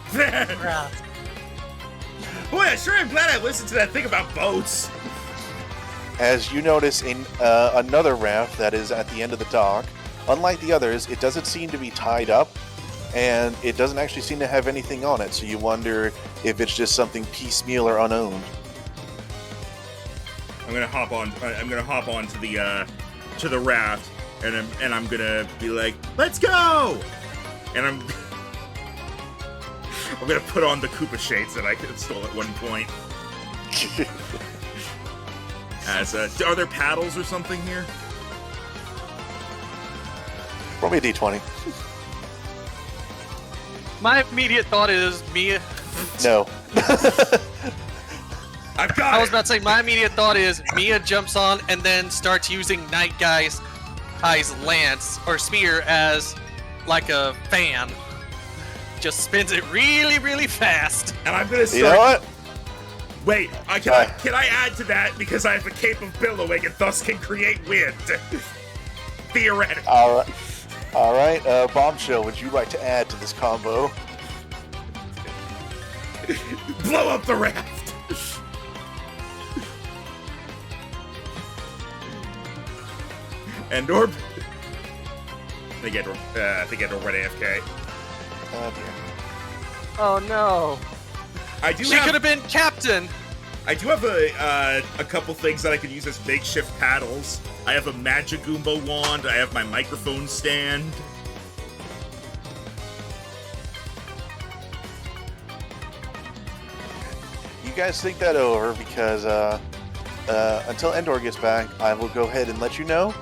Crap. Boy, I sure am glad I listened to that thing about boats. As you notice in another raft that is at the end of the dock, unlike the others, it doesn't seem to be tied up, and it doesn't actually seem to have anything on it, so you wonder if it's just something piecemeal or unowned. I'm gonna hop on to the raft, and I'm gonna be like, "Let's go!" And I'm gonna put on the Koopa shades that I stole at one point. Are there paddles or something here? Roll me a d20. My immediate thought is Mia. No. I've got I was it! about to say, my immediate thought is Mia jumps on and then starts using Night Guy's lance or spear as like a fan. Just spins it really, really fast. And I'm gonna start. You know what? Wait, can I add to that because I have a cape of billowing and thus can create wind? Theoretically. All right. Bombshell, would you like to add to this combo? Blow up the raft. And Orb. I think Edward went AFK. Oh dear. Oh no. She could have been captain. I do have a couple things that I could use as makeshift paddles. I have a Magigoomba wand. I have my microphone stand. You guys think that over because until Endor gets back, I will go ahead and let you know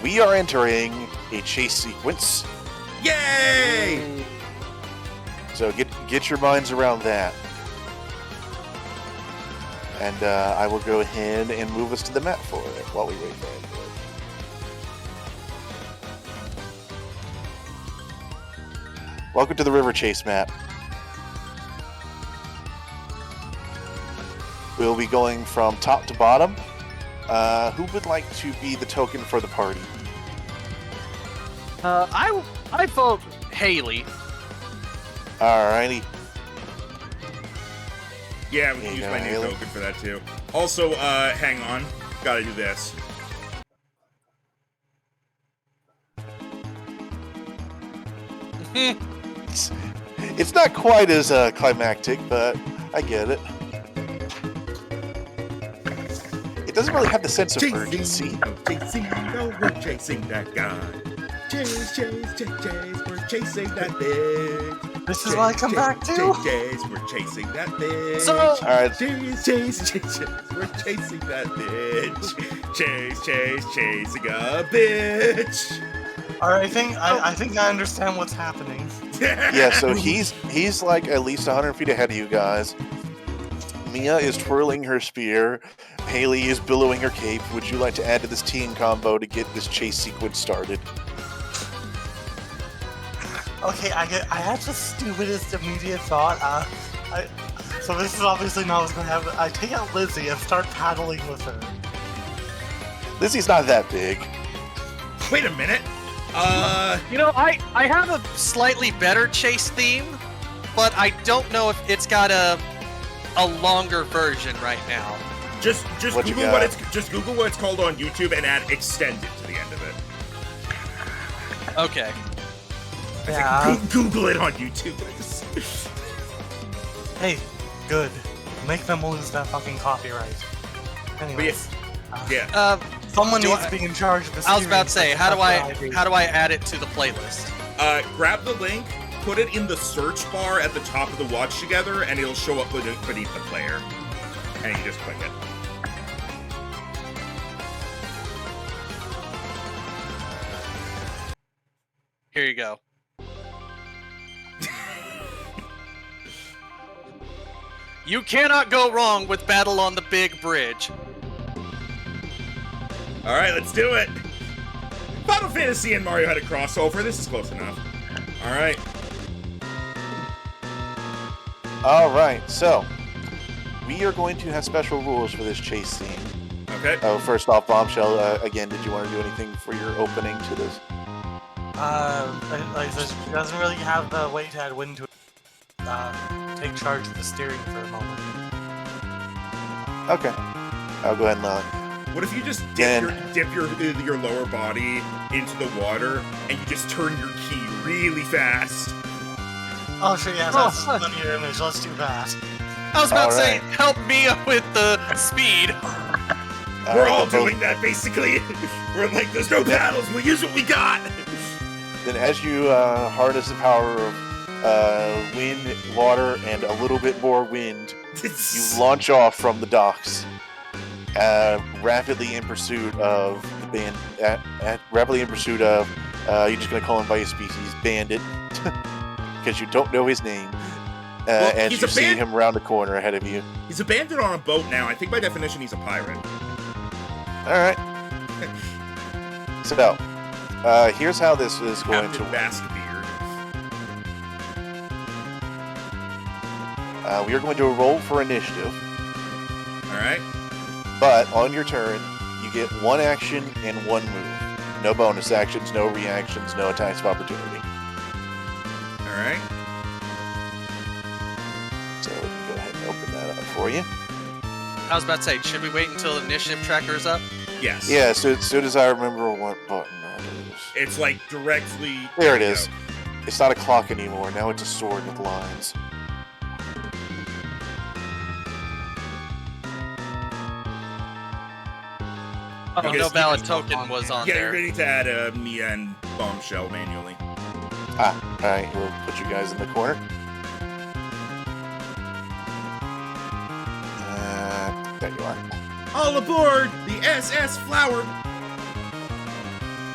we are entering a chase sequence. Yay! So get your minds around that. And I will go ahead and move us to the map for it while we wait for it. Welcome to the River Chase map. We'll be going from top to bottom. Who would like to be the token for the party? I vote Haley. Alrighty. Yeah, we There can you use go, my new Haley. token for that too. Also, hang on. Gotta do this. It's not quite as climactic, but I get it. It doesn't really have the sense of urgency. We're chasing that guy. Chase, we're chasing that bitch. This is what I come back to? Chase, we're chasing that bitch. So- Alright, Chase, we're chasing that bitch. Chasing a bitch. Alright, I think I understand what's happening. yeah, so he's like at least 100 feet ahead of you guys. Mia is twirling her spear. Haley is billowing her cape. Would you like to add to this team combo to get this chase sequence started? Okay, I had the stupidest immediate thought. So this is obviously not what's gonna happen. I take out Lizzie and start paddling with her. Lizzie's not that big. Wait a minute. You know, I have a slightly better chase theme, but I don't know if it's got a longer version right now. Just What you Google got? just Google what it's called on YouTube and add extended to the end of it. Okay. Yeah. Google it on YouTube. Hey, good. Make them lose that fucking copyright. But Anyways, yeah. someone do needs I- to be in charge of this. I was about to say, how do I add it to the playlist? Grab the link, put it in the search bar at the top of the Watch Together, and it'll show up beneath the player. And you just click it. Here you go. You cannot go wrong with Battle on the Big Bridge. Alright, let's do it! Final Fantasy and Mario had a crossover. This is close enough. Alright. Alright, so we are going to have special rules for this chase scene. Okay. Oh, first off, Bombshell, again, did you want to do anything for your opening to this? Like this doesn't really have the way to add wind to it. Take charge of the steering for a moment. Okay. I'll go ahead and What if you just Dan. dip your lower body into the water and you just turn your key really fast? Oh, sure, yeah, Oh, that's fuck. funny image. Let's do that. I was about to say, Alright. help me with the speed. We're all both- doing that basically. We're like, there's no paddles. We'll use what we got. Then as you harness the power of wind, water, and a little bit more wind, you launch off from the docks, rapidly in pursuit of the band. Rapidly in pursuit of, you're just gonna call him by his species, Bandit, because you don't know his name. Well, as he's you a see band- him round the corner ahead of you. He's a bandit on a boat now. I think by definition he's a pirate. All right. So, here's how this is going to Captain work. Basquebeard. We are going to roll for initiative. All right. But on your turn, you get one action and one move. No bonus actions, no reactions, no attacks of opportunity. All right. So let me go ahead and open that up for you. I was about to say, should we wait until the initiative tracker is up? Yes. Yeah, so as soon as I remember what button that is. It's like directly. There it you is. go. It's not a clock anymore. Now it's a sword with lines. Oh, Okay, no so valid you guys token don't was want- on Yeah, there. you're going to need to add Mia and Bombshell manually. Alright, we'll put you guys in the corner. There you are. All aboard the SS Flower.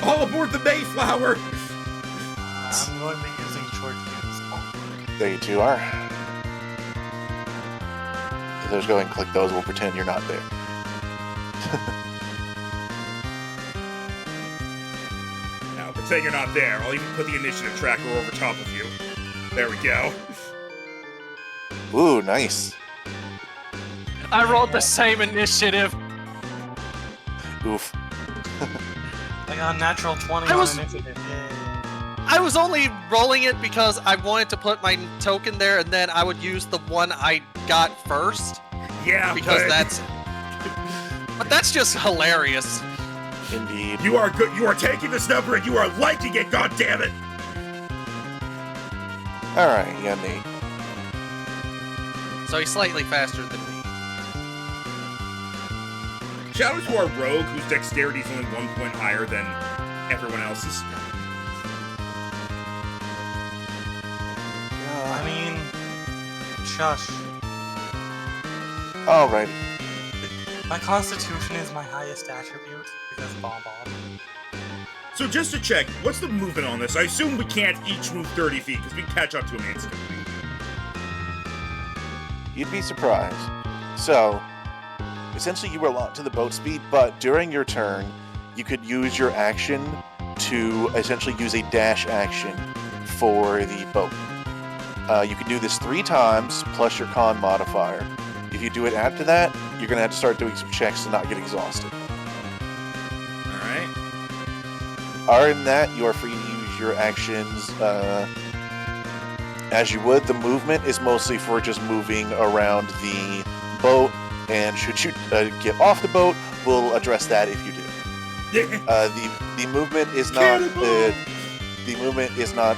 All aboard the Mayflower. I'm going to be using short fuse. There you two are. Let's go ahead and click those. We'll pretend you're not there. Now, pretend you're not there. I'll even put the initiative tracker over top of you. There we go. Ooh, nice. I rolled the same initiative. Oof. I got a natural 20 I on was- initiative. Yay. I was only rolling it because I wanted to put my token there, and then I would use the one I got first Yeah, because but that's. But that's just hilarious. Indeed. you are good. You are taking this number and you are liking it. God damn it! All right, you got an 8. So he's slightly faster than me. Shout out to our rogue, whose dexterity is only 1 point higher than everyone else's. I mean, shush. Alrighty. My constitution is my highest attribute because bomb. So just to check, what's the movement on this? I assume we can't each move 30 feet because we can catch up to him instantly. You'd be surprised. So, essentially you were locked to the boat speed, but during your turn, you could use your action to essentially use a dash action for the boat. You can do this 3 times, plus your con modifier. If you do it after that, you're going to have to start doing some checks to not get exhausted. Alright. Other than that, you are free to use your actions as you would. The movement is mostly for just moving around the boat, and should you get off the boat, we'll address that if you do. The movement is not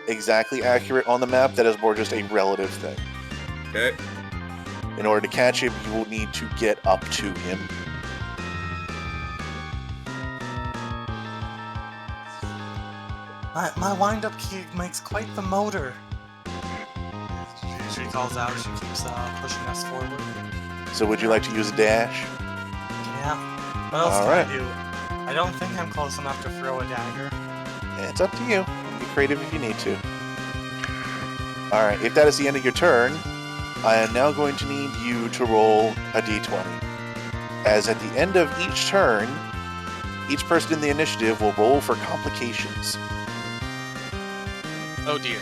exactly accurate on the map. That is more just a relative thing. Okay. In order to catch him, you will need to get up to him. My wind-up key makes quite the motor. She calls out. She keeps pushing us forward. So would you like to use a dash? Yeah. What else can Alright. I do? I don't think I'm close enough to throw a dagger. It's up to you. Be creative if you need to. Alright, if that is the end of your turn, I am now going to need you to roll a d20. As at the end of each turn, each person in the initiative will roll for complications. Oh dear.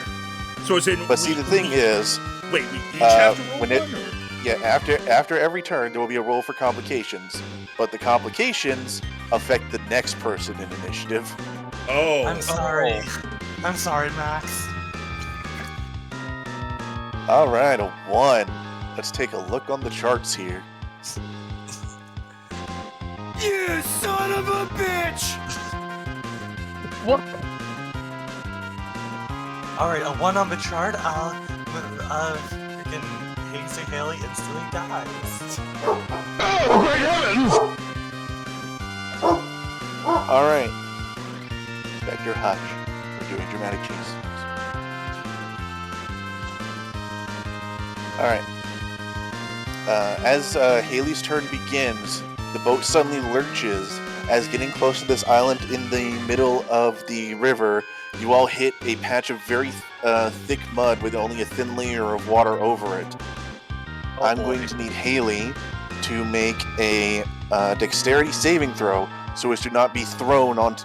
So it's in. But see, the thing is, Wait, we each have to roll when one? it- yeah, after every turn, there will be a roll for complications. But the complications affect the next person in initiative. Oh. I'm sorry. I'm sorry, Max. Alright, a 1. Let's take a look on the charts here. You son of a bitch! What? Alright, a 1 on the chart. Freaking Hazy Haley instantly dies. Alright. Spectre Hutch. We're doing dramatic changes. Alright. As Haley's turn begins, the boat suddenly lurches. As getting close to this island in the middle of the river, you all hit a patch of very thick mud with only a thin layer of water over it. I'm going to need Haley to make a dexterity saving throw so as to not be thrown on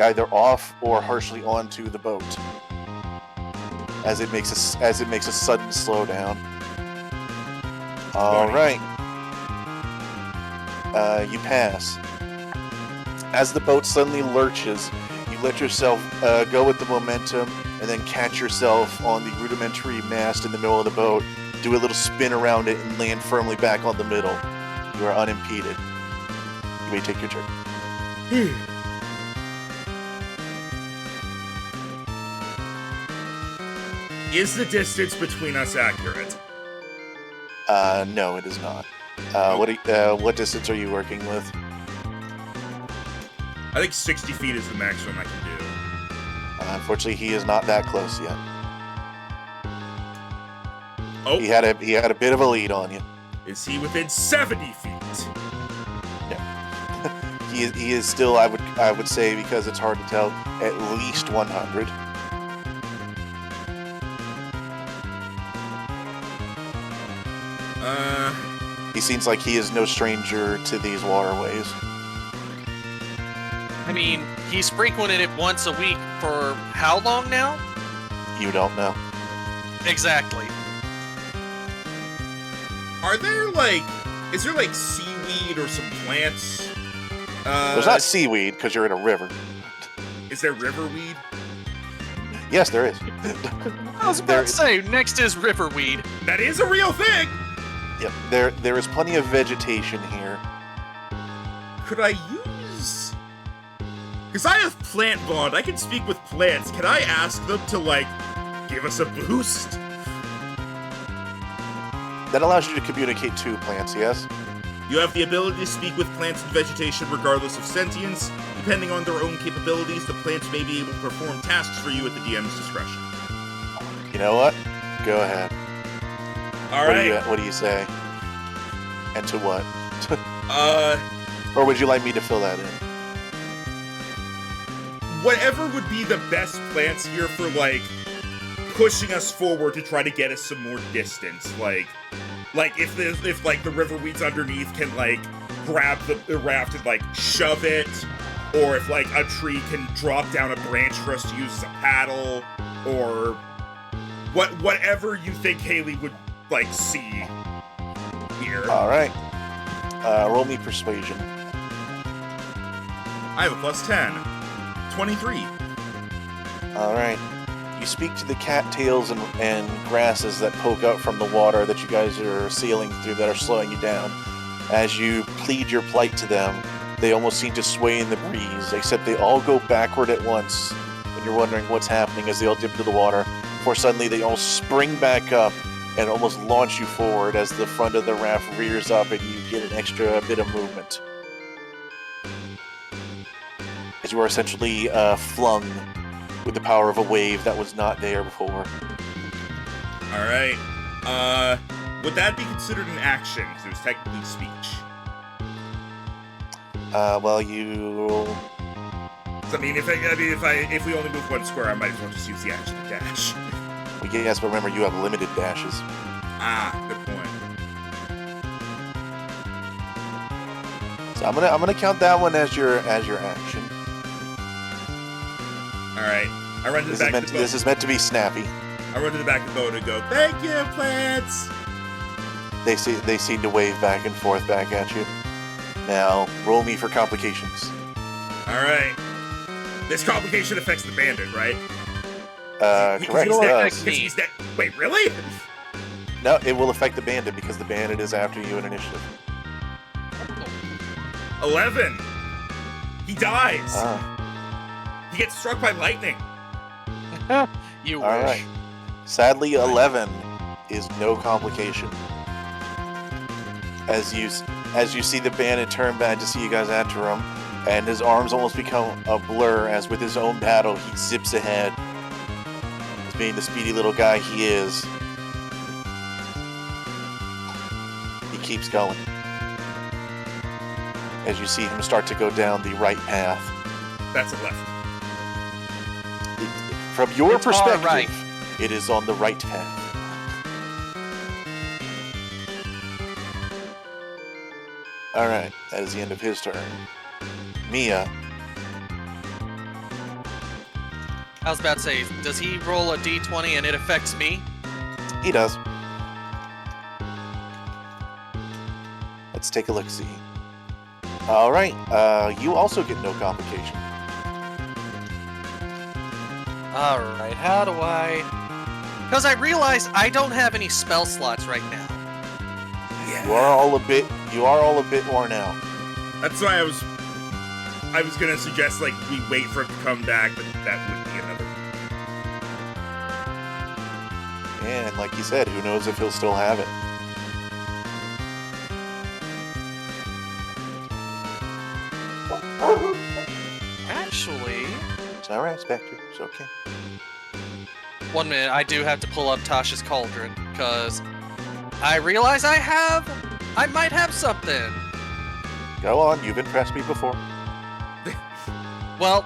either off or harshly onto the boat, as it makes a sudden slowdown. All right, you pass. As the boat suddenly lurches, you let yourself go with the momentum and then catch yourself on the rudimentary mast in the middle of the boat, do a little spin around it, and land firmly back on the middle. You are unimpeded. You may take your turn. Is the distance between us accurate? No, it is not. What distance are you working with? I think 60 feet is the maximum I can do. Unfortunately, he is not that close yet. Oh, He had a bit of a lead on you. is he within 70 feet? He is still, I would say, because it's hard to tell, at least 100. He seems like he is no stranger to these waterways. I mean, he's frequented it once a week for how long now? You don't know. Exactly. Is there like seaweed or some plants? There's not seaweed because you're in a river. Is there riverweed? Yes, there is. I was about to say, next is riverweed. That is a real thing! Yep, there is plenty of vegetation here. Could I use... Because I have plant bond, I can speak with plants. Can I ask them to, like, give us a boost? That allows you to communicate to plants, yes? You have the ability to speak with plants and vegetation regardless of sentience. Depending on their own capabilities, the plants may be able to perform tasks for you at the DM's discretion. You know what? Go ahead. Alright. What do you say? And to what? Uh... Or would you like me to fill that in? Whatever would be the best plants here for, like, pushing us forward to try to get us some more distance. Like if the riverweeds underneath can, like, grab the raft and, like, shove it, or if, like, a tree can drop down a branch for us to use as a paddle, or whatever you think Haley would, like, see here. Alright. Roll me persuasion. I have a plus 10. 23. Alright. You speak to the cattails and grasses that poke out from the water that you guys are sailing through that are slowing you down. As you plead your plight to them, they almost seem to sway in the breeze, except they all go backward at once, and you're wondering what's happening as they all dip into the water, before suddenly they all spring back up and almost launch you forward as the front of the raft rears up and you get an extra bit of movement. As you are essentially flung with the power of a wave that was not there before. Alright. Would that be considered an action? Because it was technically speech. Well, you... So, I mean, if we only move one square, I might as well just use the action to dash. Well, yes, but remember, you have limited dashes. Ah, good point. So I'm gonna count that one as your action. Alright. I run to the back of the boat. This is meant to be snappy. I run to the back of the boat and go, "Thank you, plants!" They seem to wave back and forth back at you. Now, roll me for complications. Alright. This complication affects the bandit, right? Correct, it does. Wait, really? No, it will affect the bandit because the bandit is after you in initiative. 11! He dies! He gets struck by lightning! You wish. Alright. Sadly, 11 is no complication. As you see the bandit turn back to see you guys after him, and his arms almost become a blur as with his own paddle he zips ahead. As being the speedy little guy he is, he keeps going. As you see him start to go down the right path. That's a left. From your It's our perspective, right. it is on the right path. Alright, that is the end of his turn. Mia. I was about to say, does he roll a d20 and it affects me? He does. Let's take a look-see. Alright, you also get no complication. Alright, how do I... Because I realize I don't have any spell slots right now. Yeah. You are all a bit worn out. That's why I was gonna suggest, like, we wait for him to come back, but that would be another... And like you said, who knows if he'll still have it. Actually... It's alright, Spectre. It's okay. 1 minute, I do have to pull up Tasha's cauldron, because I realize I might have something. Go on, you've impressed me before. Well,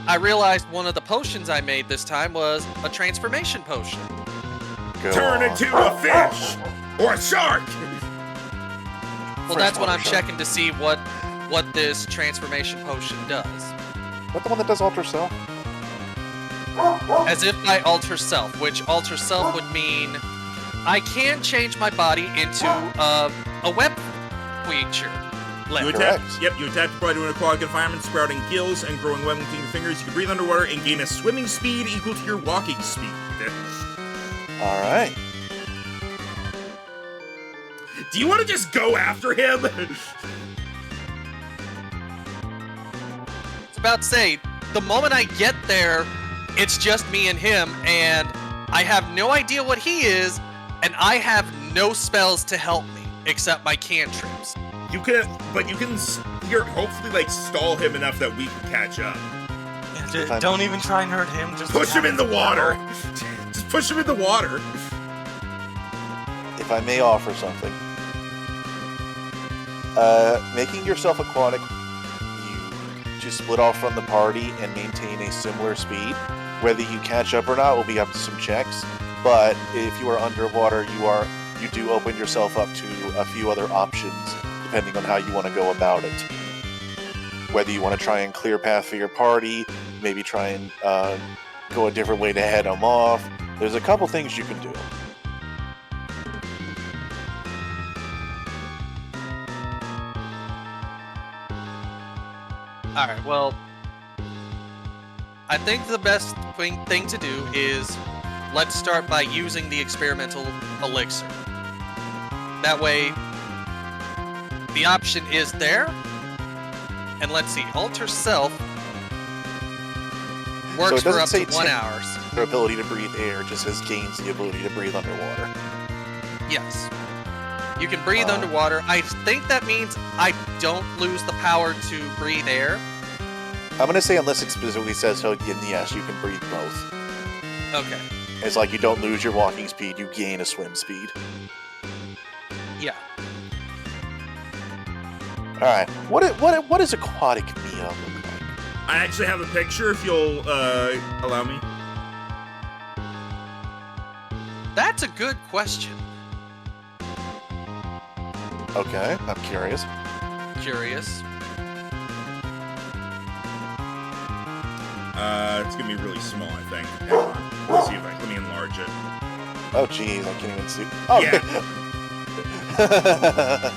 I realized one of the potions I made this time was a transformation potion. Go Turn on. into a fish! Or a shark! Well, that's what I'm Freshwater shark. checking to see what this transformation potion does. What, the one that does alter self? As if by alter self, which alter self would mean I can change my body into a web creature. You Correct. adapt. Yep, you adapt by doing aquatic environment, sprouting gills, and growing web between your fingers. You can breathe underwater and gain a swimming speed equal to your walking speed. All right. Do you want to just go after him? I was about to say, the moment I get there, it's just me and him, and I have no idea what he is, and I have no spells to help me except my cantrips. You can here hopefully like stall him enough that we can catch up. Yeah, don't even try and hurt him. Just Push him in the water. Just push him in the water. If I may offer something. Making yourself aquatic, you just split off from the party and maintain a similar speed. Whether you catch up or not will be up to some checks. But if you are underwater, you do open yourself up to a few other options, depending on how you want to go about it. Whether you want to try and clear path for your party, maybe try and go a different way to head them off. There's a couple things you can do. Alright, well, I think the best thing to do is let's start by using the experimental elixir. That way, the option is there. And let's see, alter self works for up to 1 hour. Your ability to breathe air just says gains the ability to breathe underwater. Yes. You can breathe underwater. I think that means I don't lose the power to breathe air. I'm going to say unless it specifically says so, then yes, you can breathe both. Okay. It's like you don't lose your walking speed, you gain a swim speed. Yeah. Alright, what does aquatic Mia look like? I actually have a picture if you'll allow me. That's a good question. Okay, I'm curious. Curious. It's gonna be really small, I think. Hang on. Let's see if let me enlarge it. Oh jeez, I can't even see. Oh, Yeah.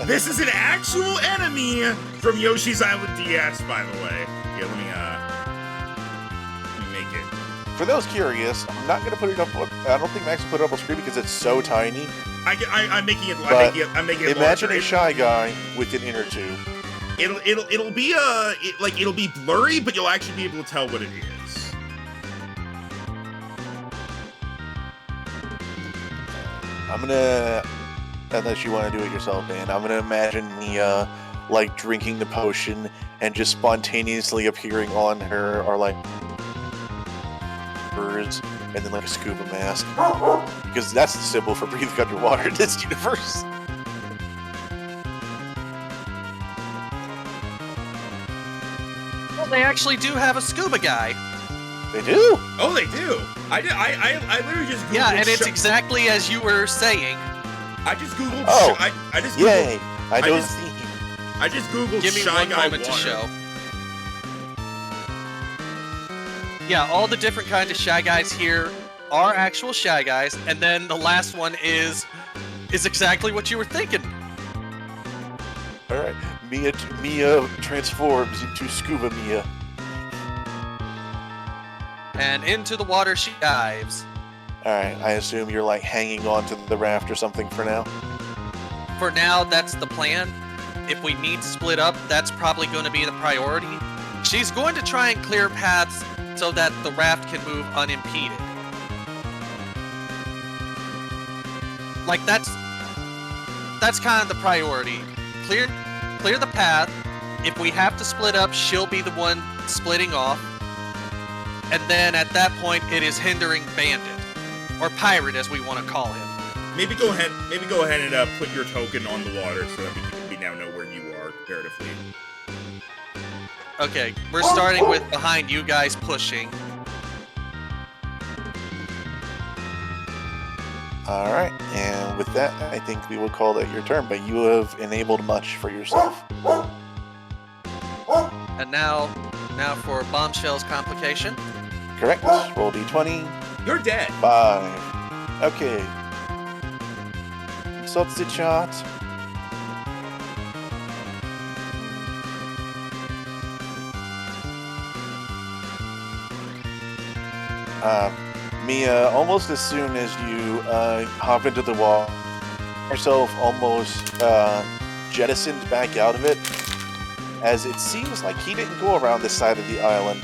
This is an actual enemy from Yoshi's Island DS, by the way. Yeah, let me make it. For those curious, I'm not going to put it up. I don't think Max will put it up on screen because it's so tiny. I'm making it. But I'm making it. Imagine larger. a shy guy with an inner tube. It'll be it'll be blurry, but you'll actually be able to tell what it is. I'm gonna, unless you want to do it yourself, man, I'm gonna imagine Mia like drinking the potion and just spontaneously appearing on her, or like birds, and then like a scuba mask, because that's the symbol for breathing underwater in this universe. Well, they actually do have a scuba guy. They do. Oh, they do. I literally just Googled Yeah, and it's exactly as you were saying. I just googled. Oh, I just googled, yay! I know the just- theme. I just googled Give me shy one guy moment to water. show. Yeah, all the different kinds of shy guys here are actual shy guys, and then the last one is exactly what you were thinking. All right, Mia transforms into Scuba Mia. And into the water she dives. All right, I assume you're like hanging on to the raft or something for now. For now, that's the plan. If we need to split up, that's probably going to be the priority. She's going to try and clear paths so that the raft can move unimpeded. Like that's kind of the priority. Clear the path. If we have to split up, she'll be the one splitting off. And then at that point, it is hindering Bandit, or Pirate as we want to call him. Maybe go ahead and put your token on the water so that we now know where you are comparatively. Okay, we're starting with behind you guys pushing. All right, and with that, I think we will call that your turn. But you have enabled much for yourself. And now for Bombshell's complication. Correct. Roll d20. You're dead. 5. Okay. What's the chart? Mia, almost as soon as you hop into the wall, yourself almost jettisoned back out of it, as it seems like he didn't go around this side of the island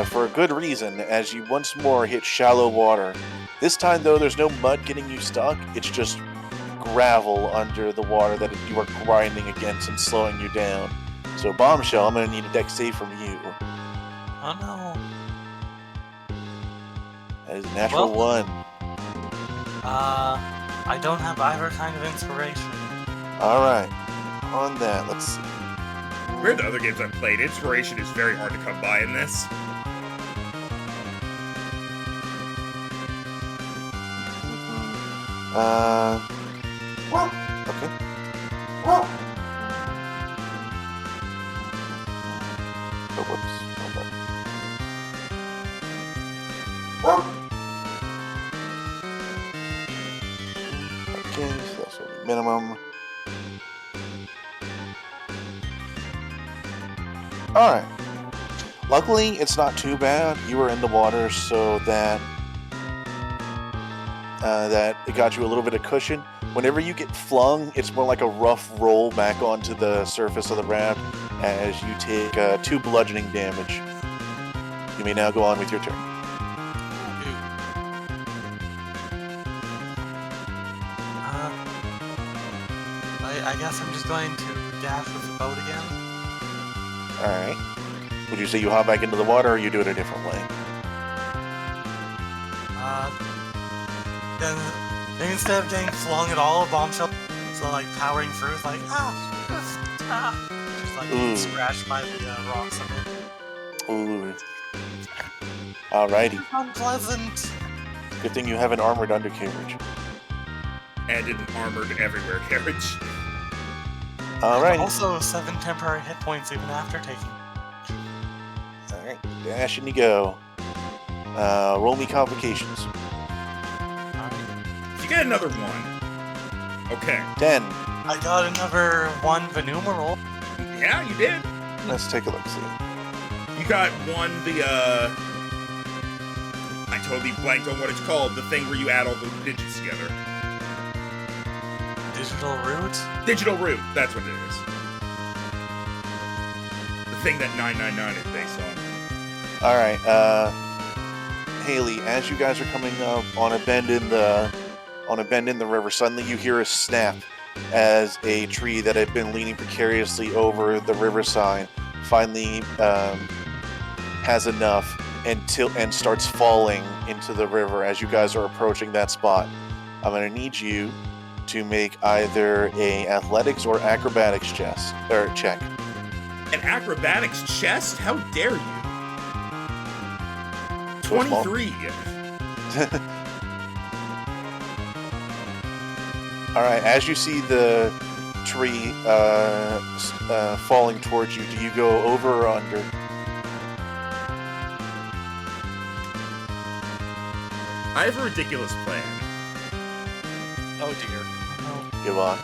for a good reason, as you once more hit shallow water. This time, though, there's no mud getting you stuck. It's just gravel under the water that you are grinding against and slowing you down. So, Bombshell, I'm going to need a dex save from you. Oh no. That is a natural Well- 1. I don't have either kind of inspiration. Alright. On that, let's see. Compared to other games I've played, inspiration is very hard to come by in this. Okay. Oh, whoops. Hold on. Okay, so that's what the minimum. Alright. Luckily, it's not too bad. You were in the water, so that it got you a little bit of cushion. Whenever you get flung, it's more like a rough roll back onto the surface of the raft as you take 2 bludgeoning damage. You may now go on with your turn. I guess I'm just going to dash with the boat again. Alright. Would you say you hop back into the water, or you do it a different way? Then instead of getting flung at all, Bombshell is like powering through, it's like, just like being Ooh. scratched by the rocks of it. Ooh. Alrighty. Unpleasant. Good thing you have an armored undercarriage. And an armored everywhere carriage. Alrighty. Also 7 temporary hit points even after taking. Alright. Dash and you go. Roll me complications. You get another 1. Okay. 10. I got another 1 Venumeral. Yeah, you did. Let's take a look, see. You got 1, I totally blanked on what it's called. The thing where you add all the digits together. Digital root. Digital root. That's what it is. The thing that 999 is based on. Alright, Haley, as you guys are coming up on a bend in the river, suddenly you hear a snap as a tree that had been leaning precariously over the riverside finally has enough and starts falling into the river as you guys are approaching that spot. I'm going to need you to make either a athletics or acrobatics check. An acrobatics chest? How dare you? So small. 23. Alright, as you see the tree falling towards you, do you go over or under? I have a ridiculous plan. Oh dear. Go on.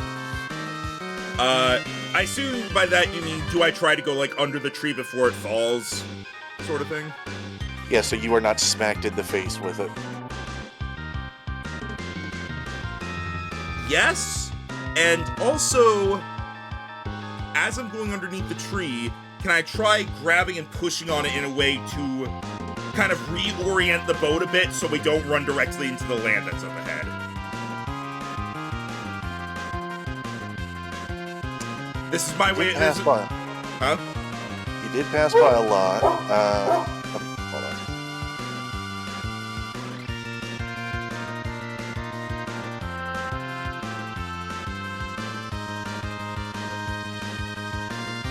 I assume by that you mean, do I try to go, like, under the tree before it falls? Sort of thing? Yeah, so you are not smacked in the face with it. Yes, and also, as I'm going underneath the tree, can I try grabbing and pushing on it in a way to kind of reorient the boat a bit so we don't run directly into the land that's up ahead? This is my way. Pass by. Huh? You did pass by a lot. Hold on.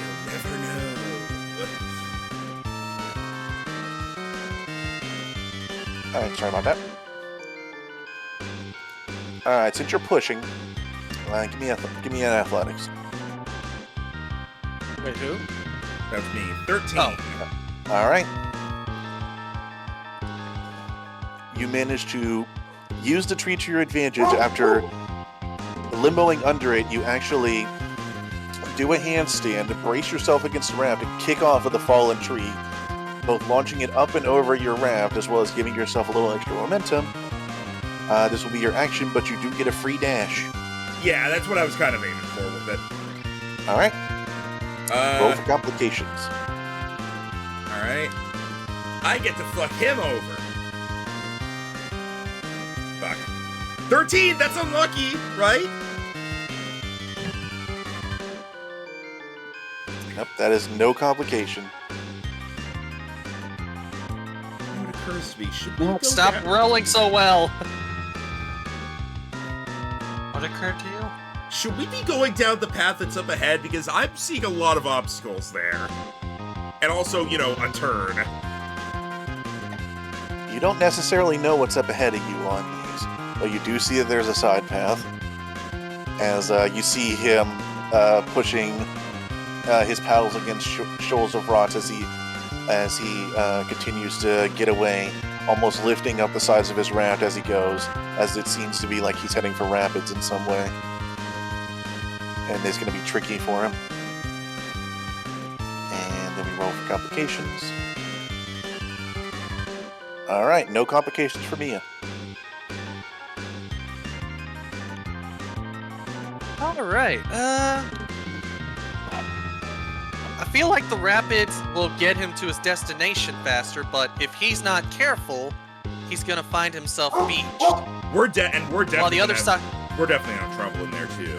You'll never know. Alright, sorry about that. Alright, since you're pushing, give me an athletics. Wait, who? That's me. 13. Oh. Alright. You managed to use the tree to your advantage after limboing under it, you actually do a handstand, brace yourself against the raft, and kick off of the fallen tree, both launching it up and over your raft, as well as giving yourself a little extra momentum. This will be your action, but you do get a free dash. Yeah, that's what I was kind of aiming for with it. All right. Roll for complications. All right. I get to fuck him over. Fuck. 13, that's unlucky, right? Nope, that is no complication. What occurs to me? Should we go Stop down? rolling so well. What occurred to you? Should we be going down the path that's up ahead? Because I'm seeing a lot of obstacles there. And also, you know, a turn. You don't necessarily know what's up ahead of you on these, but you do see that there's a side path. As you see him pushing his paddles against shoals of rocks as he continues to get away, almost lifting up the sides of his raft as he goes, as it seems to be like he's heading for rapids in some way. And it's going to be tricky for him. And then we roll for complications. Alright, no complications for Mia. Alright, I feel like the rapids will get him to his destination faster, but if he's not careful, he's gonna find himself beached. We're definitely While the other side, we're definitely in trouble in there too.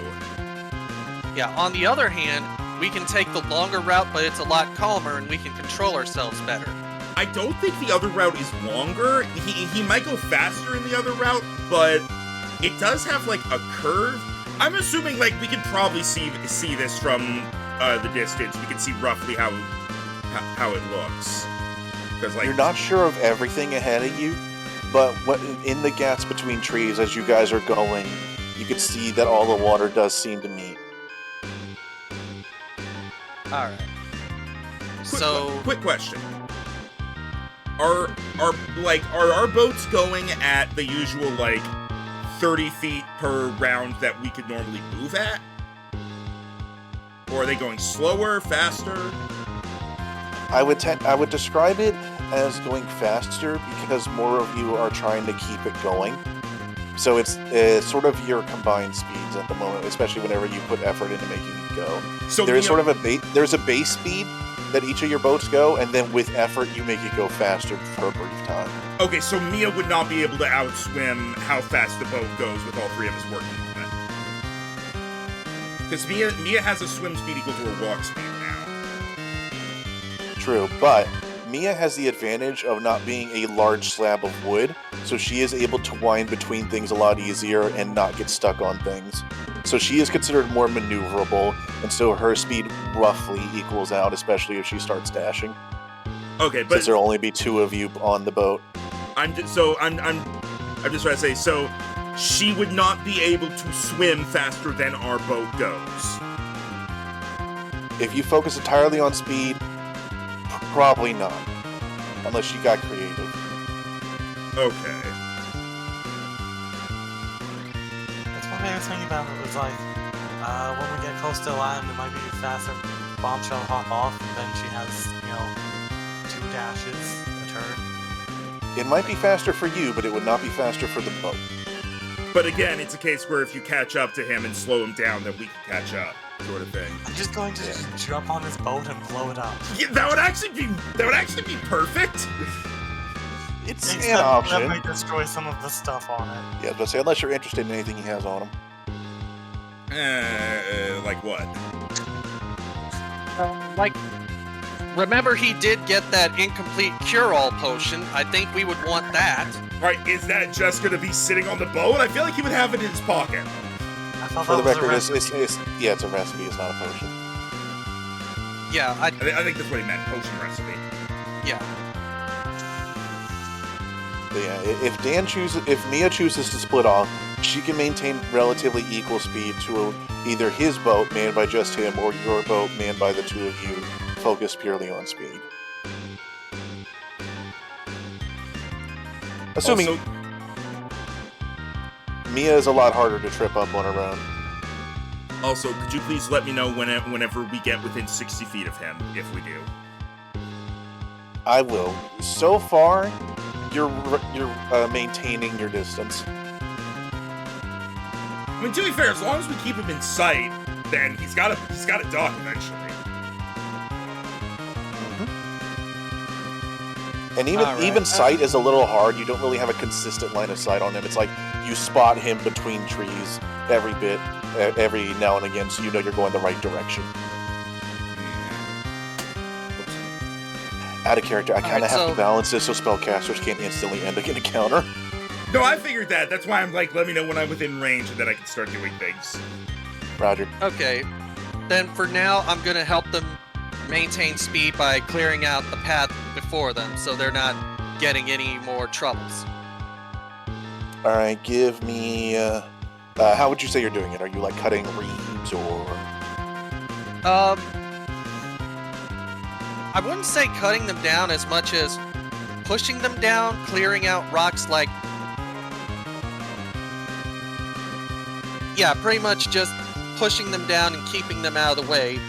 yeah. On the other hand, we can take the longer route, but it's a lot calmer, and we can control ourselves better. I don't think the other route is longer. He might go faster in the other route, but it does have like a curve. I'm assuming like we can probably see this from the distance. We can see roughly how it looks. Because like You're not sure of everything ahead of you, but in the gaps between trees as you guys are going, you can see that all the water does seem to meet. All right. So quick question. Are our boats going at the usual like 30 feet per round that we could normally move at? Or are they going slower, faster? I would describe it as going faster because more of you are trying to keep it going. So it's sort of your combined speeds at the moment, especially whenever you put effort into making it go. So There is sort of there's a base speed that each of your boats go, and then with effort you make it go faster for a brief time. Okay, so Mia would not be able to outswim how fast the boat goes with all three of us working on it. Because Mia has a swim speed equal to her walk speed now. True, but Mia has the advantage of not being a large slab of wood, so she is able to wind between things a lot easier and not get stuck on things. So she is considered more maneuverable, and so her speed roughly equals out, especially if she starts dashing. Okay, but Since there'll only be two of you on the boat. I'm just trying to say, so she would not be able to swim faster than our boat goes. If you focus entirely on speed, probably not. Unless you got creative. Okay. That's one thing I was thinking about. It was like, when we get close to land, it might be faster. Bombshell hop off, and then she has, 2 dashes a turn. It might be faster for you, but it would not be faster for the boat. But again, it's a case where if you catch up to him and slow him down, then we can catch up, sort of thing. I'm just going to just jump on his boat and blow it up. Yeah, that would actually be perfect. It's Except an that option. might destroy some of the stuff on it. Yeah, but say unless you're interested in anything he has on him. Like what? Remember he did get that incomplete cure-all potion. I think we would want that. Right, is that just gonna be sitting on the boat? I feel like he would have it in his pocket. I thought For the that was a record, recipe. it's a recipe, it's not a potion. Yeah, I think that's what he meant, potion recipe. yeah. But yeah, if Mia chooses to split off, she can maintain relatively equal speed to either his boat manned by just him or your boat manned by the two of you, focused purely on speed. Assuming Also, Mia is a lot harder to trip up on her own. Also, could you please let me know whenever we get within 60 feet of him, if we do? I will. So far, you're maintaining your distance. I mean, to be fair, as long as we keep him in sight, then he's got to duck eventually. And Alright. even sight is a little hard. You don't really have a consistent line of sight on him. It's like you spot him between trees every now and again, so you know you're going the right direction. Out of character, I kind of have to balance this so spellcasters can't instantly end an encounter. No, I figured that. That's why I'm like, let me know when I'm within range, and then I can start doing things. Roger. Okay. Then for now, I'm going to help them maintain speed by clearing out the path before them so they're not getting any more troubles. All right, give me... how would you say you're doing it? Are you, like, cutting reeds, or... I wouldn't say cutting them down as much as pushing them down, clearing out rocks like... Yeah, pretty much just pushing them down and keeping them out of the way.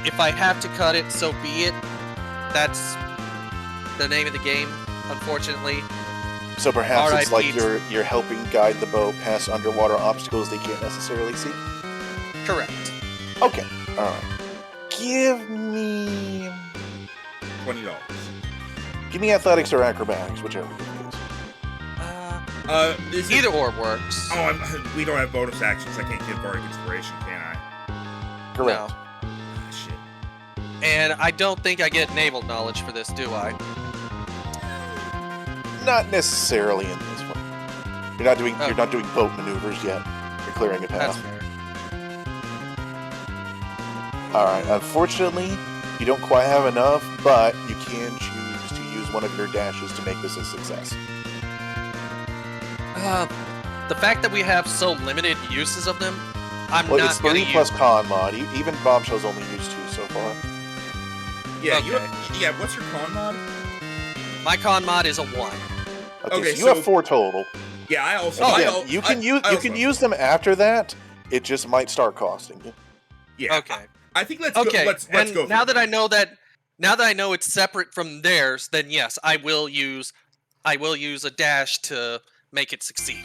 If I have to cut it, so be it. That's the name of the game, unfortunately. So perhaps it's like R.I.P. you're helping guide the boat past underwater obstacles they can't necessarily see? Correct. Okay, alright. Give me... $20. Give me athletics or acrobatics, whichever it is. Is it... Either or works. Oh, we don't have bonus actions. I can't give Bardic Inspiration, can I? Correct. No. Ah, shit. And I don't think I get naval knowledge for this, do I? Not necessarily in this one. You're not doing boat maneuvers yet. You're clearing a That's path. fair. Alright, unfortunately, you don't quite have enough, but you can choose to use one of your dashes to make this a success. The fact that we have so limited uses of them, I'm Well, not it's going 3 to plus use... con mod. Even Bombshell's only used 2 so far. Yeah, Okay. what's your con mod? My con mod is a 1. Okay, so you have 4 total. Yeah, I also... Again, you can use them after that. It just might start costing you. Yeah. Okay. I think let's Okay. go. Let's and go. now that I know it's separate from theirs, then yes, I will use a dash to make it succeed.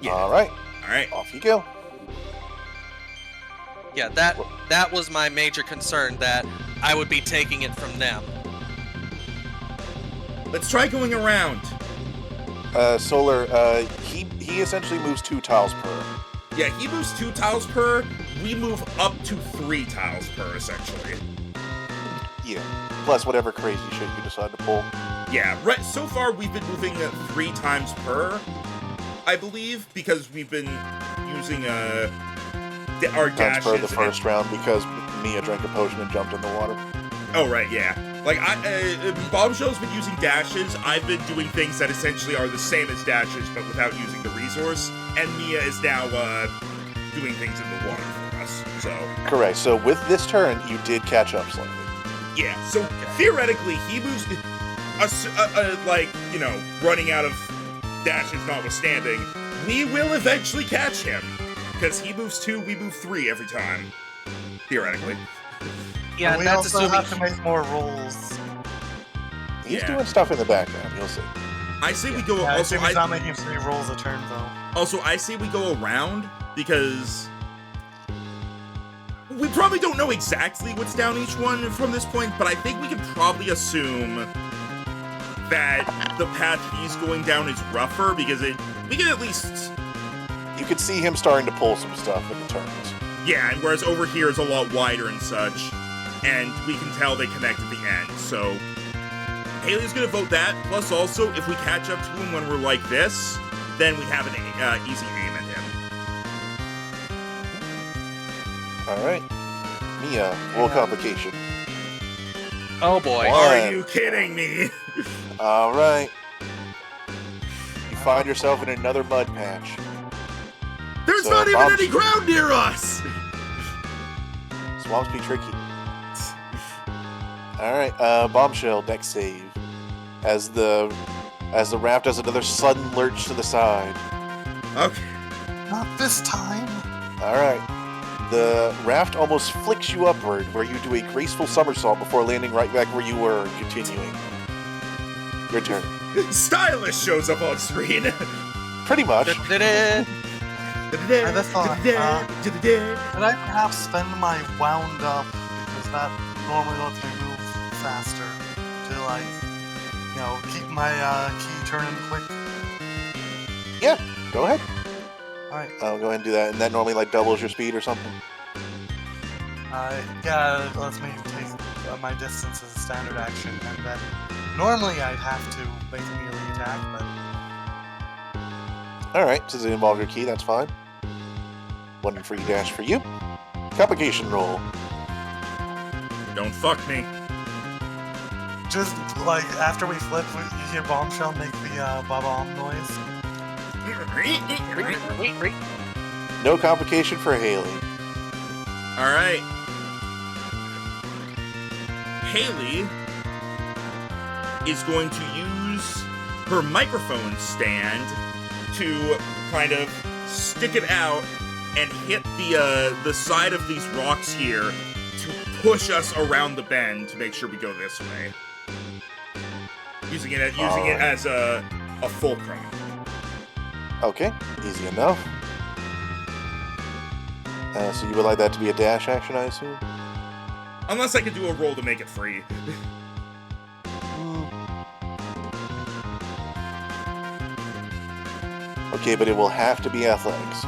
Yeah. All right, off you go. Yeah, that was my major concern, that I would be taking it from them. Let's try going around. Solar, he essentially moves 2 tiles per. Yeah, he moves 2 tiles per. We move up to 3 tiles per, essentially. Yeah, plus whatever crazy shit you decide to pull. Yeah, right. So far we've been moving 3 times per, I believe, because we've been using our Times dashes. per the first round because Mia drank a potion and jumped in the water. Oh right, yeah. Like Bombshell's been using dashes. I've been doing things that essentially are the same as dashes, but without using the resource. And Mia is now doing things in the water for us. So Correct. So with this turn, you did catch up slightly. yeah. So theoretically, he moves. Like, you know, running out of dashes notwithstanding, we will eventually catch him. Because he moves 2, we move 3 every time. Theoretically. Yeah, But we that's also assuming. have to make more rolls. He's Yeah. doing stuff in the background. You'll see. I say we go. Yeah, Also, he's not making 3 rolls a turn, though. I say we go around because we probably don't know exactly what's down each one from this point, but I think we can probably assume that the path he's going down is rougher because we can at least. You could see him starting to pull some stuff in the turns. Yeah, and whereas over here is a lot wider and such, and we can tell they connect at the end, so Haley's gonna vote that, plus also, if we catch up to him when we're like this, then we have an easy aim at him. Alright. Mia, roll complication. Oh boy. Are you kidding me? Alright. You find yourself in another mud patch. There's So, not even Bob- any ground near us! Swamps be tricky. Alright, Bombshell, deck save. As the raft does another sudden lurch to the side. Okay. Not this time. Alright. the raft almost flicks you upward, where you do a graceful somersault before landing right back where you were and continuing. Your turn. Stylist shows up on screen. Pretty much. Da-da-da. I just thought, could I perhaps spend my wound up, because that normally lets me move faster, to like, keep my key turning quick? Yeah, go ahead. Alright. I'll go ahead and do that. And that normally like doubles your speed or something. Yeah, it lets me take my distance as a standard action, and then normally I'd have to make a melee attack, but Alright, since it involves your key, that's fine. 1 free dash for you. Complication roll. Don't fuck me. just like after we flip, you hear Bombshell make the ba-bomb noise. No complication for Haley. All right. Haley is going to use her microphone stand to kind of stick it out and hit the side of these rocks here to push us around the bend to make sure we go this way. Using it as a fulcrum. Okay, easy enough. So you would like that to be a dash action, I assume? Unless I could do a roll to make it free. Okay, but it will have to be athletics.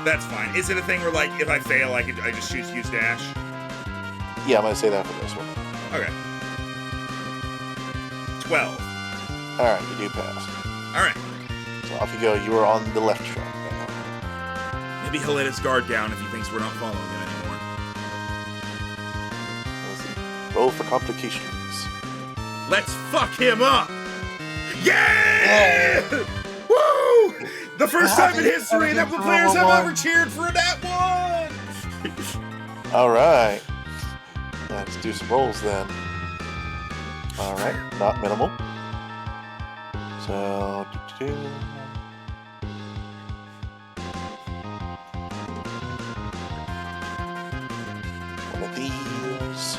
That's fine. Is it a thing where, like, if I fail, I just choose to use dash? Yeah, I'm gonna say that for this one. Okay. 12. Alright, you do pass. Alright. So off you go. You are on the left track now. Maybe he'll let his guard down if he thinks we're not following him anymore. Let's see. Roll for complications. Let's fuck him up! Yeah! Woo! The first time in history that the players have ever cheered for that one! Alright. Let's do some rolls then. Alright, not minimal. So, one of these.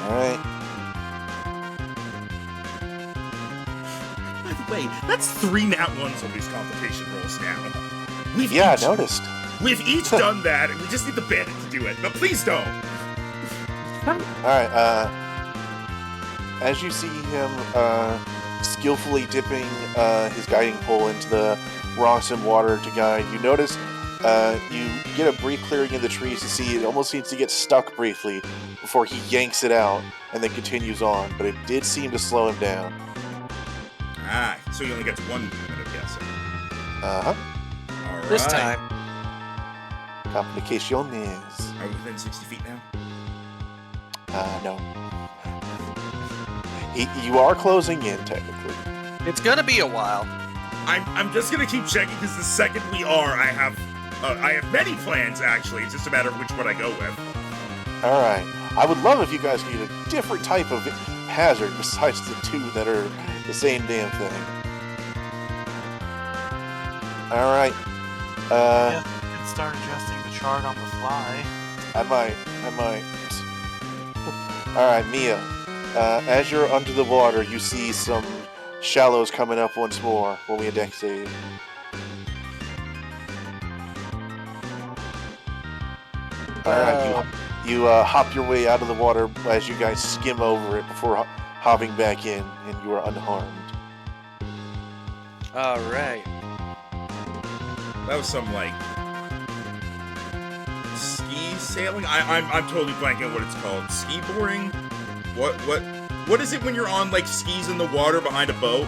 Alright. By the way, that's 3 nat 1s on these complication rolls now. Yeah, I noticed. We've each done that, and we just need the bandit to do it. But please don't! Alright, as you see him skillfully dipping his guiding pole into the rocks and water to guide, you notice you get a brief clearing in the trees to see it almost seems to get stuck briefly before he yanks it out and then continues on, but it did seem to slow him down. Ah, so he only gets 1 movement, I'm guessing. Uh-huh. Alright. This time. Complicaciones. Are we within 60 feet now? No. You are closing in, technically. It's gonna be a while. I'm just gonna keep checking because the second we are, I have many plans actually. It's just a matter of which one I go with. Alright. I would love if you guys could get a different type of hazard besides the 2 that are the same damn thing. Alright. Yeah, you can start adjusting the chart on the fly. I might. Alright, Mia. As you're under the water, you see some shallows coming up once more. Roll me a dex save. Alright, you hop your way out of the water as you guys skim over it before hopping back in, and you are unharmed. All right. That was some like ski sailing. I'm totally blanking on what it's called. Ski boarding. What is it when you're on like skis in the water behind a boat?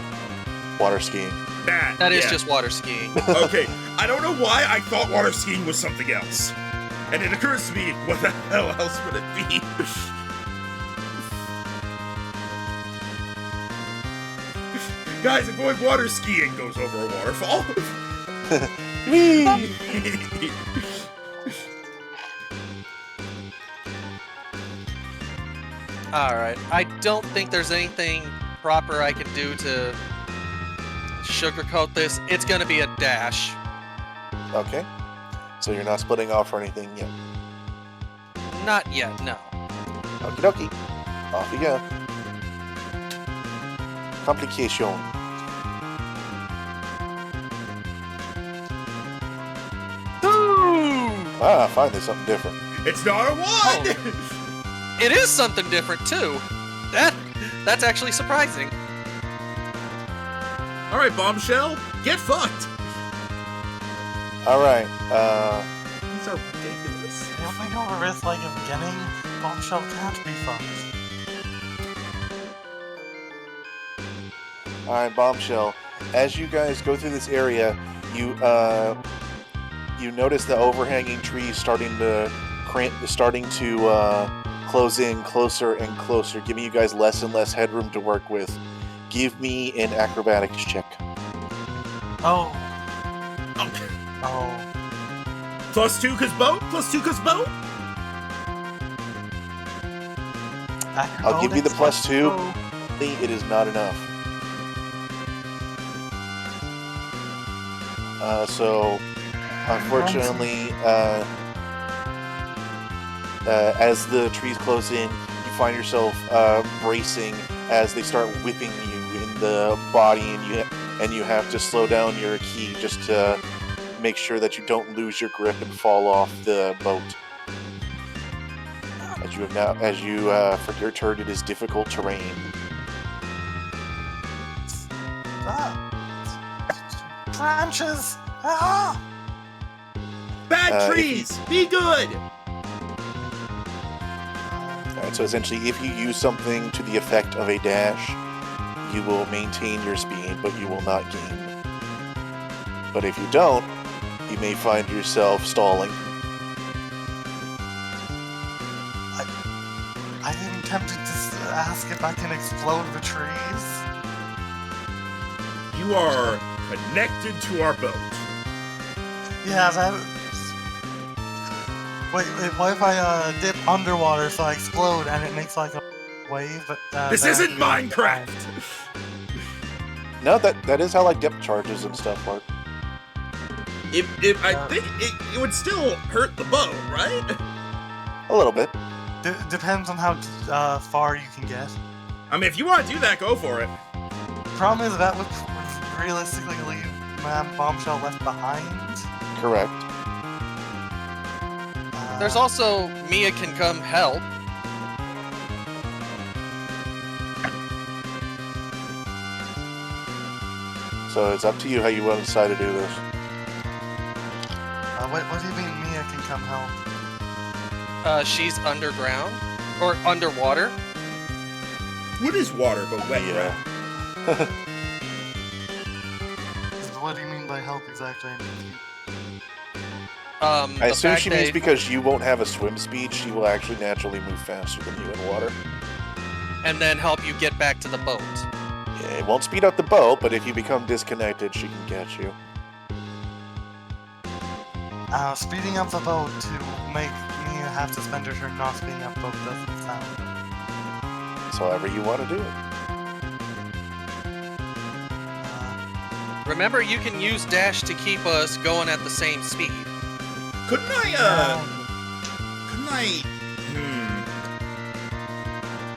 Water skiing. That is just water skiing. Okay, I don't know why I thought water skiing was something else. And it occurs to me, what the hell else would it be? Guys, I'm going water skiing, goes over a waterfall. Whee! All right. I don't think there's anything proper I can do to sugarcoat this. It's gonna be a dash. Okay. So you're not splitting off or anything yet. Not yet, no. Okie dokie. Off you go. Complication. Ah, finally something different. It's not a one! Oh. It is something different, too. That's actually surprising. Alright, Bombshell, get fucked! Alright, These are ridiculous. You don't think over risk like a beginning? Bombshell can't be fucked. Alright, Bombshell. As you guys go through this area, you notice the overhanging trees starting to close in closer and closer, giving you guys less and less headroom to work with. Give me an acrobatics check. Oh. Okay. Oh. +2 cause boat? +2 cause boat? I'll give you the +2. Oh. It is not enough. So, unfortunately, as the trees close in, you find yourself bracing as they start whipping you in the body, and you have to slow down your key just to make sure that you don't lose your grip and fall off the boat. For your turn, it is difficult terrain. Branches! Ah! Bad trees! Be good! Alright, so essentially, if you use something to the effect of a dash, you will maintain your speed, but you will not gain. But if you don't, you may find yourself stalling. I am tempted to ask if I can explode the trees. You are connected to our boat. Yeah, that... Wait, what if I dip underwater so I explode and it makes like a wave? But This isn't Minecraft! No, that is how like depth charges and stuff work. I think it would still hurt the boat, right? A little bit. Depends on how far you can get. I mean, if you want to do that, go for it. Problem is that would realistically leave Bombshell left behind. Correct. There's also Mia can come help. So it's up to you how you want to decide to do this. What do you mean Mia can come help? She's underground or underwater. What is water but wet, Yeah. What do you mean by help exactly? I assume she means because you won't have a swim speed, she will actually naturally move faster than you in water. And then help you get back to the boat. Yeah, it won't speed up the boat, but if you become disconnected, she can catch you. Speeding up the boat to make Mia have to spend her turn not speeding up the boat doesn't sound good. So however you want to do it. Remember, you can use dash to keep us going at the same speed. Couldn't I,